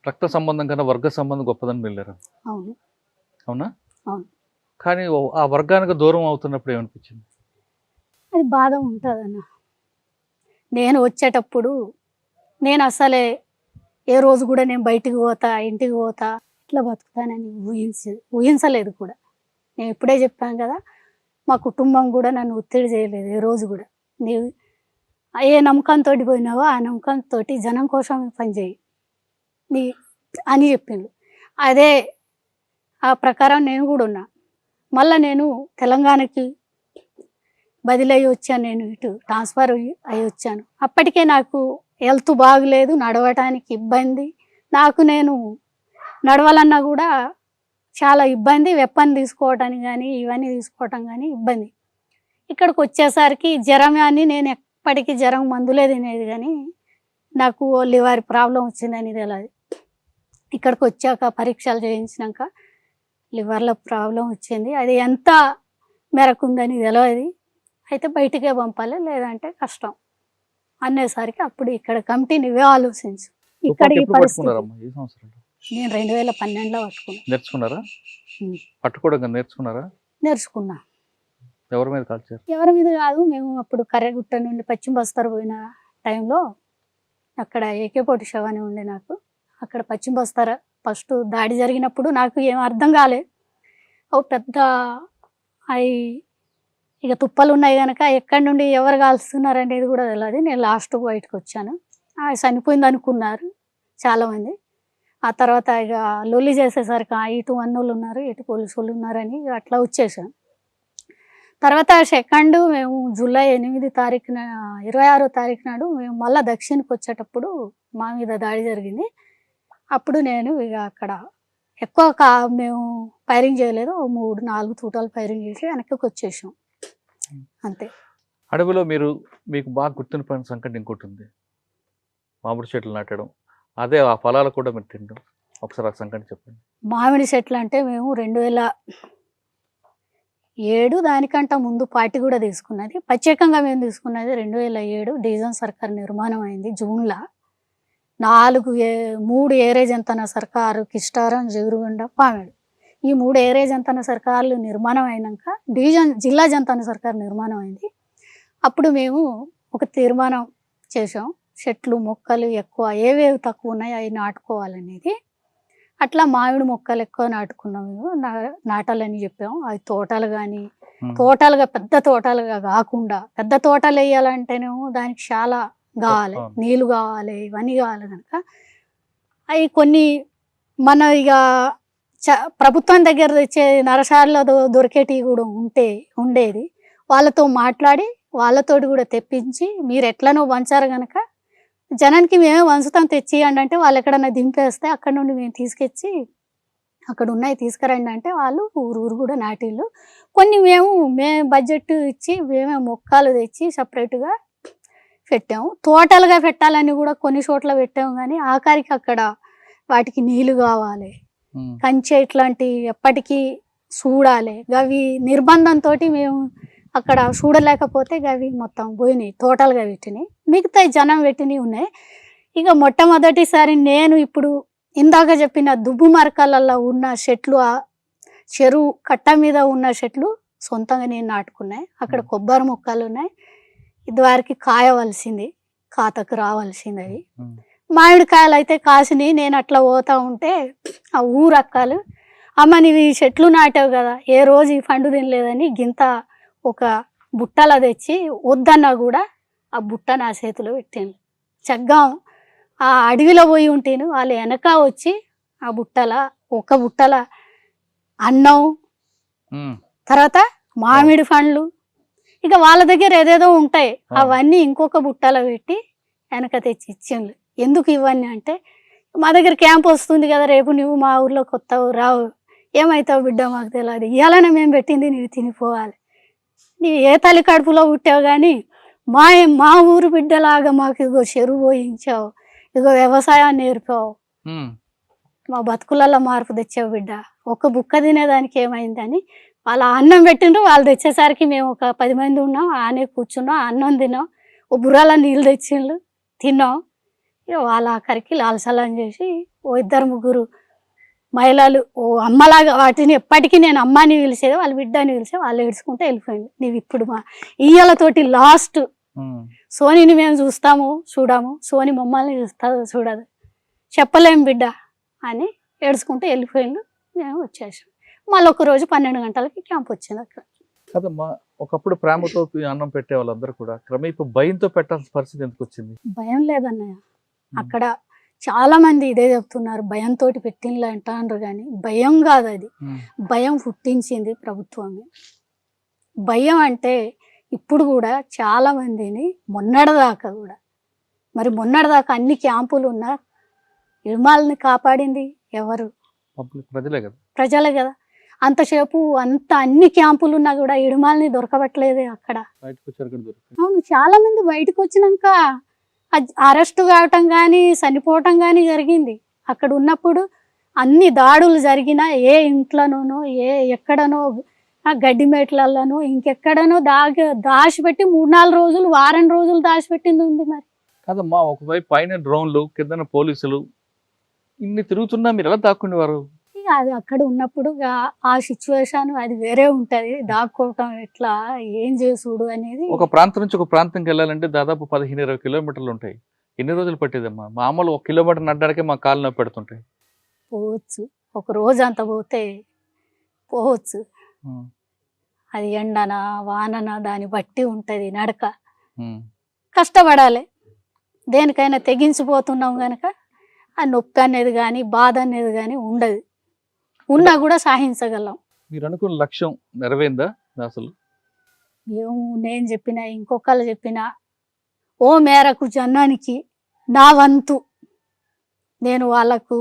రక్త సంబంధం కన్నా వర్గ సంబంధం గొప్పదని వెళ్ళారు. అవును. అవునా? అవును. కానీ ఆ వర్గానికి దూరం అవుతున్నప్పుడు ఏమనిపించింది? అది బాధ ఉంటుందన్న. నేను వచ్చేటప్పుడు నేను అసలే ఏ రోజు కూడా నేను బయటికి పోతా, ఇంటికి పోతా, ఇట్లా బతుకుతానని ఊహించలేదు కూడా. నేను ఇప్పుడే చెప్పాను కదా, మా కుటుంబం కూడా నన్ను ఒత్తిడి చేయలేదు ఏ రోజు కూడా. నీవు ఏ నమ్మకంతో పోయినావో ఆ నమ్మకంతో జనం కోసం పనిచేయి అని చెప్పిండు. అదే ఆ ప్రకారం నేను కూడా ఉన్నా. మళ్ళీ నేను తెలంగాణకి బదిలీ అయ్యి వచ్చాను, నేను ఇటు ట్రాన్స్ఫర్ అయ్యి వచ్చాను. అప్పటికే నాకు హెల్త్ బాగలేదు, నడవటానికి ఇబ్బంది, నేను నడవాలన్నా కూడా చాలా ఇబ్బంది. వెప్పని తీసుకోవటానికి కానీ ఇవన్నీ తీసుకోవటం కానీ ఇబ్బంది. ఇక్కడికి వచ్చేసరికి జ్వరం అని నేను ఎప్పటికీ జ్వరం మందులే తినేది, కానీ నాకు లివర్ ప్రాబ్లం వచ్చిందని తెలియదు. ఇక్కడికి వచ్చాక పరీక్షలు చేయించినాక లివర్లో ప్రాబ్లం వచ్చింది. అది ఎంత మేరకు ఉందని తెలియదు. అయితే బయటికే పంపాలి, లేదంటే కష్టం అనేసరికి అప్పుడు ఇక్కడ కమిటీ నువ్వే ఆలోచించు. ఇక్కడ ఈ పరిస్థితి నేను 2012లో పట్టుకున్నా. నేర్చుకున్నారా? పట్టుకోవడం నేర్చుకున్నారా? నేర్చుకున్నా. ఎవరి మీద కాల్చారు? ఎవరి మీద కాదు, మేము అప్పుడు కర్రెగుట్ట నుండి పశ్చిమ బస్తర్ పోయిన టైంలో అక్కడ ఏకేపోటి శవాన్ని ఉండే నాకు. అక్కడ పశ్చిమ బస్తర్ ఫస్ట్ దాడి జరిగినప్పుడు నాకు ఏం అర్థం కాలే. ఓ పెద్ద అవి ఇక తుప్పలు ఉన్నాయి కనుక ఎక్కడి నుండి ఎవరు కాల్స్తున్నారు అనేది కూడా తెలియదు. నేను లాస్ట్ బయటకు వచ్చాను. చనిపోయింది అనుకున్నారు చాలామంది. ఆ తర్వాత ఇక లొల్లి చేసేసరికి ఇటు అన్నోళ్ళు ఉన్నారు, ఇటు పోలీసు వాళ్ళు ఉన్నారని అట్లా వచ్చేసాను. తర్వాత సెకండ్ మేము జూలై 8 తారీఖున 26వ తారీఖు నాడు మేము మళ్ళీ దక్షిణకి వచ్చేటప్పుడు మా మీద దాడి జరిగింది. అప్పుడు నేను ఇక అక్కడ ఎక్కువ మేము ఫైరింగ్ చేయలేదు, 3-4 తూటాలు ఫైరింగ్ చేసి వెనక్కి వచ్చేసాం అంతే. అడవిలో మీకు బాగా గుర్తుండిపోయిన సంఘటన ఇంకోటి ఉంది, మామిడి చెట్లు నాటడం. అదే ఆ ఫలాలు కూడా మీరు తినడం. ఒకసారి ఆ సంఘటన చెప్పండి. మామిడి చెట్లు అంటే మేము 2007 దానికంటే ముందు పార్టీ కూడా తీసుకున్నది. ప్రత్యేకంగా మేము తీసుకున్నది 2007 డివిజన్ సర్కార్ నిర్మాణం అయింది జూన్లో. మూడు ఏరే జంతన సర్కారు కిష్టారం జగురుగుండ పామేడు ఈ 3 ఏరే జంతన సర్కార్లు నిర్మాణం అయినాక జిల్లా జంతన సర్కారు నిర్మాణం అయింది. అప్పుడు మేము ఒక తీర్మానం చేసాం, చెట్లు మొక్కలు ఎక్కువ ఏవేవి తక్కువ ఉన్నాయి అవి నాటుకోవాలనేది. అట్లా మామిడి మొక్కలు ఎక్కువ నాటుకున్నాం, మేము నాటాలని చెప్పాము. అవి తోటలు కానీ తోటలుగా పెద్ద తోటలుగా కాకుండా, పెద్ద తోటలు వేయాలంటేనేమో దానికి చాలా కావాలి, నీళ్ళు కావాలి, ఇవన్నీ కావాలి కనుక అవి కొన్ని మన ఇక ప్రభుత్వం దగ్గర తెచ్చే నరసాలలో దొరికేటివి కూడా ఉండేది. వాళ్ళతో మాట్లాడి వాళ్ళతోటి కూడా తెప్పించి మీరు ఎట్లనో పంచారు కనుక జనానికి మేమే వంచుతాం తెచ్చియండి అంటే వాళ్ళు ఎక్కడన్నా దింపేస్తే అక్కడ నుండి మేము తీసుకొచ్చి అక్కడ ఉన్నాయి తీసుకురండి అంటే వాళ్ళు ఊరు కూడా నాటిళ్ళు. కొన్ని మేము బడ్జెట్ ఇచ్చి మేమే మొక్కలు తెచ్చి సపరేట్గా పెట్టాము. తోటలుగా పెట్టాలని కూడా కొన్ని చోట్ల పెట్టాము, కానీ ఆఖరికి అక్కడ వాటికి నీళ్ళు కావాలి, కంచె ఇట్లాంటి ఎప్పటికీ చూడాలి. అవి నిర్బంధంతో మేము అక్కడ చూడలేకపోతే అవి మొత్తం పోయినాయి, తోటలుగా పెట్టినాయి. మిగతా జనం పెట్టినవి ఉన్నాయి. ఇక మొట్టమొదటిసారి నేను ఇప్పుడు ఇందాక చెప్పిన దుబ్బు మరకలలో ఉన్న చెట్లు, చెరువు కట్ట మీద ఉన్న చెట్లు సొంతంగా నేను నాటుకున్నాయి. అక్కడ కొబ్బరి మొక్కలు ఉన్నాయి, ఇదివరకు కాయవలసింది, ఖాతాకు రావాల్సింది. అవి మామిడికాయలు అయితే కాసినాయి. నేను అట్లా పోతా ఉంటే ఆ ఊరక్కలు, అమ్మ నీవు ఈ చెట్లు నాటావు కదా, ఏ రోజు ఈ పండు తినలేదని గింత ఒక బుట్టల తెచ్చి వద్దన్నా కూడా ఆ బుట్ట నా చేతిలో పెట్టాను. చగ్గాం ఆ అడవిలో పోయి ఉంటేను వాళ్ళు వెనక వచ్చి ఆ ఒక బుట్టల అన్నం, తర్వాత మామిడి పండ్లు, ఇక వాళ్ళ దగ్గర ఏదేదో ఉంటాయి అవన్నీ ఇంకొక బుట్టలో పెట్టి వెనక తెచ్చి ఇచ్చిండ్రు. ఎందుకు ఇవన్నీ అంటే, మా దగ్గర క్యాంప్ వస్తుంది కదా, రేపు నువ్వు మా ఊర్లో కొత్త రావు, ఏమవుతావు బిడ్డ మాకు తెలియదు, ఇవాళనే మేము పెట్టింది నీవు తినిపోవాలి, నీవు ఏ తల్లి కడుపులో పుట్టావు కానీ మా ఊరు బిడ్డలాగా మాకు ఇగో చెరువు పోయించావు, ఇగో వ్యవసాయాన్ని నేర్పావు, మా బతుకులలో మార్పు తెచ్చావు బిడ్డ, ఒక్క బుక్క తినేదానికి ఏమైందని వాళ్ళ అన్నం పెట్టిండ్రు. వాళ్ళు తెచ్చేసరికి మేము ఒక 10 మంది ఉన్నాం, ఆనే కూర్చున్నాం, అన్నం తిన్నాం, ఓ బుర్రాల నీళ్ళు తెచ్చిండ్రు, తిన్నాం. ఇక వాళ్ళ ఆఖరికి లాల్సలం చేసి ఓ 2-3 మహిళలు ఓ అమ్మలాగా, వాటిని ఎప్పటికీ నేను అమ్మని పిలిచేది, వాళ్ళ బిడ్డని పిలిచేది, వాళ్ళు ఏడ్చుకుంటే వెళ్ళిపోయింది. నీవు ఇప్పుడు మా ఇయ్యలతోటి లాస్ట్ సోనిని మేము చూడము, సోని మమ్మల్ని చూడదు, చెప్పలేం బిడ్డ అని ఏడ్చుకుంటే వెళ్ళిపోయిండు. మేము వచ్చేసాం. మళ్ళీ ఒక రోజు 12 గంటలకి క్యాంప్ వచ్చింది. అక్కడ కదమ్మా, ఒకప్పుడు ప్రేమతో అన్నం పెట్టే వాళ్ళందరూ కూడా క్రమేపు భయంతో పెట్టాల్సిన పరిస్థితి ఎందుకు వచ్చింది? భయం లేదన్నయ్య, అక్కడ చాలా మంది ఇదే చెప్తున్నారు, భయంతో పెట్టిండ్లు అంటారు, కానీ భయం కాదు, అది భయం పుట్టించింది ప్రభుత్వమే. భయం అంటే ఇప్పుడు కూడా చాలా మందిని మొన్నటిదాకా అన్ని క్యాంపులు ఉన్నా ఇడుమాలని కాపాడింది ఎవరు? ప్రజలే కదా. అంతసేపు అన్ని క్యాంపులు ఉన్నా కూడా ఇడుమాలని దొరకబట్టలేదే అక్కడ. అవును, చాలా మంది బయటకు వచ్చినాక అరెస్ట్ కావటం కానీ చనిపోవటం కానీ జరిగింది. అక్కడ ఉన్నప్పుడు అన్ని దాడులు జరిగినా ఏ ఇంట్లోనో ఎక్కడనో గడ్డి మేట్లలోనో ఇంకెక్కడనో దాచిపెట్టి 3-4 రోజులు, వారం రోజులు దాచిపెట్టింది ఉంది. మరి కదమ్మా, ఒకవైపు పైన డ్రోన్లు, కింద పోలీసులు, ఇన్ని తిరుగుతున్నా మీరు ఎలా దాక్కునేవారు? ఇక అది అక్కడ ఉన్నప్పుడు ఆ సిచ్యువేషన్ అది వేరే ఉంటది, దాక్కోవటం ఎట్లా, ఏం చేసుడు అనేది. ఒక ప్రాంతం నుంచి ఒక ప్రాంతంకి వెళ్ళాలంటే దాదాపు 15-20 కిలోమీటర్లు ఉంటాయి. ఎన్ని రోజులు పట్టేదమ్మా? మామూలు 1 కిలోమీటర్ నడ్డానికే మా కాళ్ళు నొప్పి పెడుతుంటాయి. పోవచ్చు, ఒక రోజు అంత పోతే పోవచ్చు. అది ఎండనా వాననా దాన్ని బట్టి ఉంటది నడక. కష్టపడాలి, దేనికైనా తెగించిపోతున్నాం కనుక ఆ నొప్పి అనేది కానీ బాధ అనేది కానీ ఉండదు, ఉన్నా కూడా సాధించగలం. మీరు అనుకున్న లక్ష్యం నెరవేరిందా అసలు? నేను చెప్పిన ఇంకొకళ్ళు చెప్పిన ఓ మేరకు జనానికి నా వంతు నేను వాళ్ళకు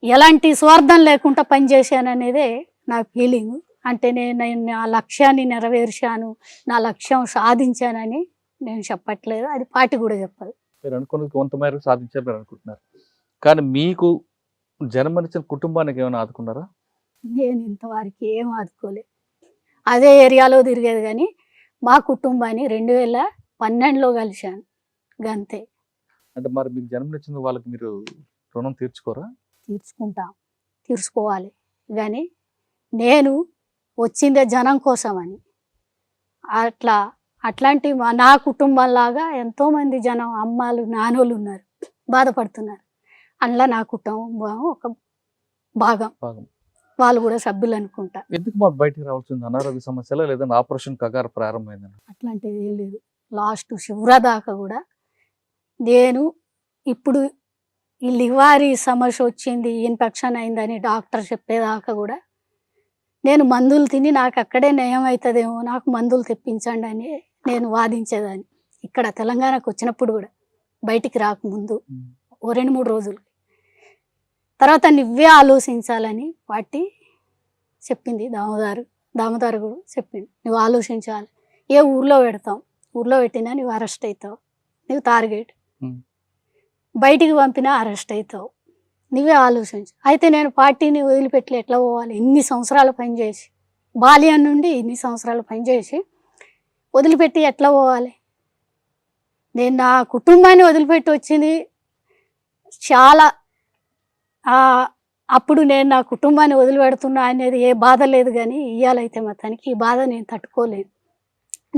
ఎలాంటి స్వార్థం లేకుండా పనిచేశాననేదే నా ఫీలింగ్. అంటే నేను నా లక్ష్యాన్ని నెరవేర్చాను, నా లక్ష్యం సాధించానని నేను చెప్పట్లేదు, అది పార్టీ కూడా చెప్పదు. మీరు అనుకున్నది కొంత మేరకు సాధించారు మీరు అనుకుంటున్నారు, కానీ మీకు జన్మనిచ్చిన కుటుంబానికి ఏమైనా ఆదుకున్నారా? నేను ఇంతవరకు ఏం ఆదుకోలేదు. అదే ఏరియాలో తిరిగేది, కానీ మా కుటుంబాన్ని 2012లో కలిశాను, గంతే. అంటే మరి మీకు జన్మనిచ్చిన వాళ్ళకి మీరు రుణం తీర్చుకోరా? తీర్చుకోవాలి. కానీ నేను వచ్చిందే జనం కోసమని. అట్లాంటి నా కుటుంబంలాగా ఎంతోమంది జనం అమ్మాలు నాన్నోళ్ళు ఉన్నారు, బాధపడుతున్నారు. అందులో నా కుటుంబం ఒక భాగం, వాళ్ళు కూడా సభ్యులు అనుకుంటా. ఎందుకు మా బయటికి రావాల్సింది? అనారోగ్య సమస్యలా లేదంటే ఆపరేషన్ కగారు ప్రారంభమైందని? అట్లాంటిది ఏం లేదు. లాస్ట్ చివరి దాకా కూడా నేను ఇప్పుడు ఈ లివారీ సమస్య వచ్చింది, ఇన్ఫెక్షన్ అయిందని డాక్టర్ చెప్పేదాకా కూడా నేను మందులు తిని నాకు అక్కడే నయం అవుతుందేమో, నాకు మందులు తెప్పించండి అని నేను వాదించేదాన్ని. ఇక్కడ తెలంగాణకు వచ్చినప్పుడు కూడా బయటికి రాకముందు ఓ 2-3 రోజులు తర్వాత నువ్వే ఆలోచించాలని వాటి చెప్పింది దామోదారు కూడా చెప్పింది. నువ్వు ఆలోచించాలి, ఏ ఊర్లో పెడతావు, ఊర్లో పెట్టినా నువ్వు అరెస్ట్ అవుతావు, నువ్వు టార్గెట్, బయటికి పంపినా అరెస్ట్ అవుతావు, నువ్వే ఆలోచించు. అయితే నేను పార్టీని వదిలిపెట్టి ఎట్లా పోవాలి? ఇన్ని సంవత్సరాలు పనిచేసి, బాల్యం నుండి ఇన్ని సంవత్సరాలు పనిచేసి వదిలిపెట్టి ఎట్లా పోవాలి? నేను నా కుటుంబాన్ని వదిలిపెట్టి వచ్చింది చాలా. అప్పుడు నేను నా కుటుంబాన్ని వదిలిపెడుతున్నా అనేది ఏ బాధ లేదు, కానీ ఇయ్యాలైతే మొత్తానికి ఈ బాధ నేను తట్టుకోలేను.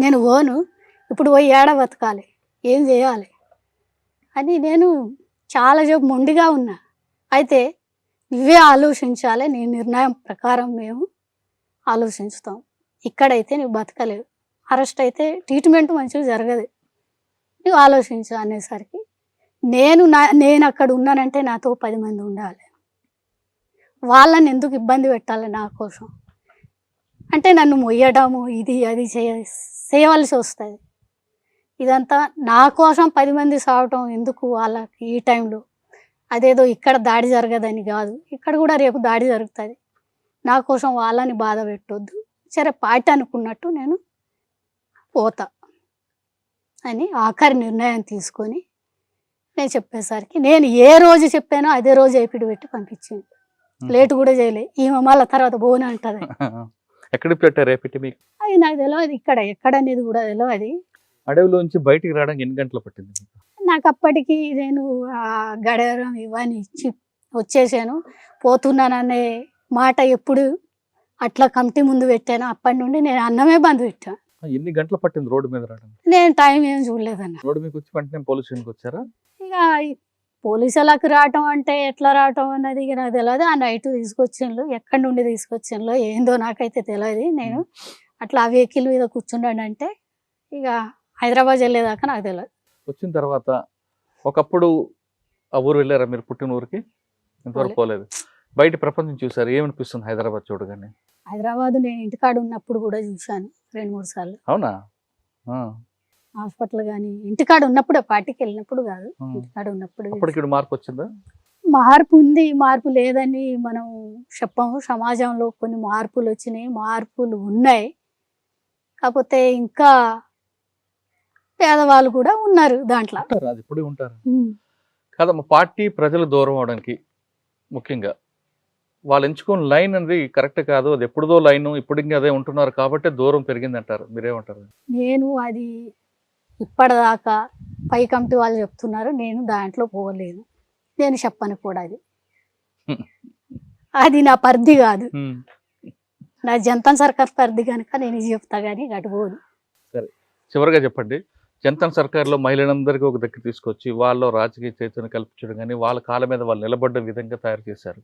నేను పోను, ఇప్పుడు పోయి ఏడ బతకాలి, ఏం చేయాలి అని నేను చాలా సేపు మొండిగా ఉన్నా. అయితే నువ్వే ఆలోచించాలి, నీ నిర్ణయం ప్రకారం మేము ఆలోచిస్తాం. ఇక్కడైతే నువ్వు బతకలేవు, అరెస్ట్ అయితే ట్రీట్మెంట్ మంచిగా జరగదు, నువ్వు ఆలోచించు అనేసరికి నేను అక్కడ ఉన్నానంటే నాతో 10 మంది ఉండాలి, వాళ్ళని ఎందుకు ఇబ్బంది పెట్టాలి నా కోసం అంటే నన్ను మొయ్యడము ఇది అది చేయవలసి వస్తుంది. ఇదంతా నా కోసం 10 మంది సావటం ఎందుకు వాళ్ళకి ఈ టైంలో? అదేదో ఇక్కడ దాడి జరగదని కాదు, ఇక్కడ కూడా రేపు దాడి జరుగుతుంది. నా కోసం వాళ్ళని బాధ పెట్టొద్దు, సరే పార్టీ అనుకున్నట్టు నేను పోతా అని ఆఖరి నిర్ణయం తీసుకొని నేను చెప్పేసరికి నేను ఏ రోజు చెప్పానో అదే రోజు ఏపీడి పెట్టి పంపించింది. లేటు కూడా చేయలే. ఈమె మళ్ళీ తర్వాత బోన అంటది. ఎక్కడ పెట్టారు రేపటి మీకు? అది నాకు తెలియదు, ఎక్కడ అనేది కూడా తెలియదు. అడవిలోంచి బయటికి రావడానికి ఎన్ని గంటలు పట్టింది? నాకు అప్పటికి నేను గడియారం ఇవన్నీ ఇచ్చి వచ్చేసాను. పోతున్నాననే మాట ఎప్పుడు అట్లా కమిటీ ముందు పెట్టాను, అప్పటి నుండి నేను అన్నమే బంద్ పెట్టాను. ఎన్ని గంటలు పట్టింది రోడ్డు మీద రావడానికి? నేను టైం ఏం చూడలేదన్న. రోడ్డు మీకు వచ్చి వెంటనే పోలీస్ స్టేషన్కి వచ్చారా? ఇక పోలీసులకు రావటం అంటే ఎట్లా రావటం అన్నది ఇక నాకు తెలియదు. ఆ నైట్ తీసుకొచ్చిండ్రు, ఎక్కడి నుండి తీసుకొచ్చిండ్రో ఏందో నాకైతే తెలియదు. నేను అట్లా ఆ వెహికల్ మీద కూర్చున్నాడంటే ఇక హైదరాబాద్ వెళ్ళేదాకా నాకు తెలియదు. వచ్చిన తర్వాత ఒకప్పుడు ఆ ఊరు వెళ్ళారా మీరు? పుట్టిన ఊరికి ఇంతవరకు పోలేదు. బయట ప్రపంచం చూసారు, ఏమనిపిస్తుంది హైదరాబాద్ చూడగానే? హైదరాబాద్ నేను ఇంటికాడ ఉన్నప్పుడు కూడా చూశాను 2-3 సార్లు. అవునా? హాస్పిటల్ కానీ ఇంటికాడ ఉన్నప్పుడు, పార్టీకి వెళ్ళినప్పుడు కాదు, ఇంటికాడ ఉన్నప్పుడు. అప్పటికి మార్పు వచ్చిందా? మార్పు ఉంది, మార్పు లేదని మనం చెప్పాము. సమాజంలో కొన్ని మార్పులు వచ్చినాయి, మార్పులు ఉన్నాయి. కాకపోతే ఇంకా పేదవాళ్ళు కూడా ఉన్నారు దాంట్లో. అది ఇప్పుడు ఉంటారు కాదమ్మా. పార్టీ ప్రజలు దూరం అవడానికి ముఖ్యంగా వాళ్ళు ఎంచుకున్న లైన్ అనేది కరెక్ట్ కాదు, అది ఎప్పుడుదో లైన్, ఇప్పుడు ఇంకా అదే ఉంటున్నారు కాబట్టి దూరం పెరిగింది అంటారు. మీరేమంటారు? నేను అది ఇప్పటిదాకా పై కమిటీ వాళ్ళు చెప్తున్నారు, నేను దాంట్లో పోలేదు, నేను చెప్పను కూడా. అది నా పరిధి కాదు, నా జనతా సర్కార్ పరిధి కనుక నేను ఇది చెప్తా కానీ అటుపోదు. సరే, చివరిగా చెప్పండి. జనతా సర్కార్లో మహిళలందరికీ ఒక దగ్గర తీసుకొచ్చి వాళ్ళలో రాజకీయ చైతన్యం కల్పించడం కానీ వాళ్ళ కాళ్ళ మీద వాళ్ళు నిలబడ్డ విధంగా తయారు చేశారు.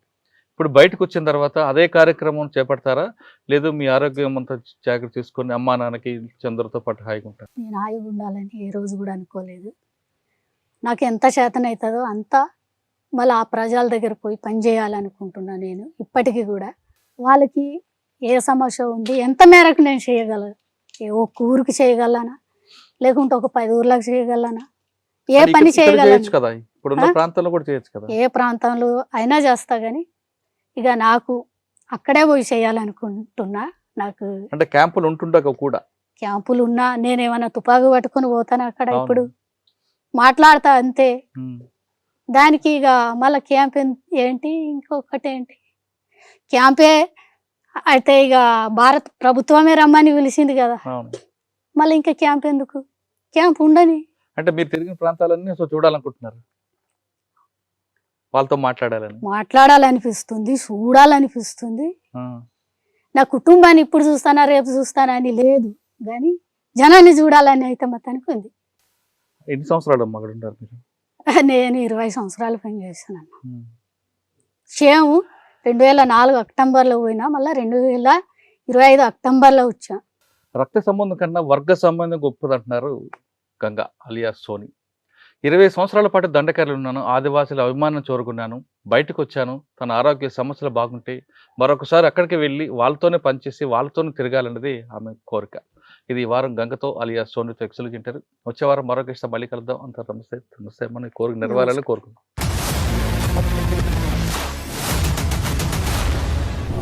ఇప్పుడు బయటకు వచ్చిన తర్వాత అదే కార్యక్రమం చేపడతారా, లేదు మీ ఆరోగ్యం అంతా జాగ్రత్త తీసుకొని అమ్మా నాన్నకి చంద్రతో పాటు హాయిగా ఉంటారు? నేను హాయిగా ఉండాలని ఏ రోజు కూడా అనుకోలేదు. నాకు ఎంత చేతన అవుతుందో అంత మళ్ళీ ఆ ప్రజల దగ్గర పోయి పనిచేయాలనుకుంటున్నాను నేను ఇప్పటికీ కూడా. వాళ్ళకి ఏ సమస్య ఉంది, ఎంత మేరకు నేను చేయగలను, ఒక్క ఊరికి చేయగలనా, లేకుంటే ఒక 10 ఊర్లకు చేయగలనా, ఏ పని చేయగలను కదా, ఇప్పుడున్న ప్రాంతాల్లో కూడా చేయొచ్చు కదా. ఏ ప్రాంతంలో అయినా చేస్తా కానీ ఇక నాకు అక్కడే పోయి చేయాలనుకుంటున్నా. నాకు అంటే క్యాంపులు ఉంటుండగా కూడా, క్యాంపులు ఉన్నా నేనేమన్నా తుపాకు పట్టుకొని పోతాను అక్కడ, ఇప్పుడు మాట్లాడతా అంతే. దానికి ఇక మళ్ళీ క్యాంప్ ఏంటి, ఇంకొకటి ఏంటి, క్యాంపే అయితే ఇక భారత ప్రభుత్వమే రమ్మని పిలిచింది కదా, మళ్ళీ ఇంకా క్యాంప్ ఎందుకు? క్యాంప్ ఉండని. అంటే మీరు తిరిగిన ప్రాంతాలన్నీ సో చూడాలనుకుంటున్నారు, వాళ్ళతో మాట్లాడాలని. మాట్లాడాలనిపిస్తుంది, చూడాలనిపిస్తుంది. ఆ, నా కుటుంబాన్ని ఇప్పుడు చూస్తానా రేపు చూస్తానా అని లేదు, కానీ జనాన్ని చూడాలని అయితే మొత్తానికి ఉంది. ఎన్ని సంవత్సరాలు అమ్మ అక్కడ ఉంటారు మీరు? నేను 20 సంవత్సరాలు పనిచేస్తున్నాను. ఉమ్. సేమ్ 2004 అక్టోబర్లో పోయినా, మళ్ళీ 2025 అక్టోబర్లో వచ్చా. రక్త సంబంధం కన్నా వర్గ సంబంధం గొప్పది అంటున్నారు గంగా అలియాస్ సోని. 20 సంవత్సరాల పాటు దండకారులు ఉన్నాను, ఆదివాసుల అభిమానం కోరుకున్నాను, బయటకు వచ్చాను, తన ఆరోగ్య సమస్యలు బాగుంటే మరొకసారి అక్కడికి వెళ్ళి వాళ్ళతోనే పనిచేసి వాళ్ళతోనే తిరగాలన్నది ఆమె కోరిక. ఇది ఈ వారం గంగతో అలియాస్ సోనితో ఎక్సలెంట్ ఇంటర్వ్యూ. వచ్చే వారం మరొక ఇష్టం మళ్ళీ కలుద్దాం. అంత నమస్తే నమస్తే, మన కోరిక నెరవేరాలని కోరుకుందాం.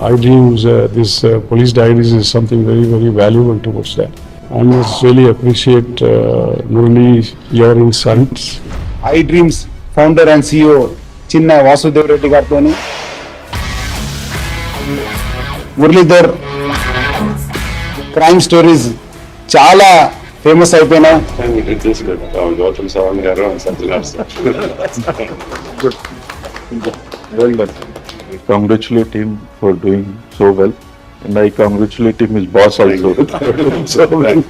iDreams, this police diaries is something very, very valuable towards that. I must really appreciate Murali, your insights. iDreams founder and CEO చిన్న వాసుదేవ్ రెడ్డి గారితో మురళీధర్ క్రైమ్ స్టోరీస్ చాలా ఫేమస్ అయిపోయినాయి. Gautam Savan garu and Satyanar sir. Good. Well done. I congratulate him for doing so well, and I congratulate him his boss also. So well.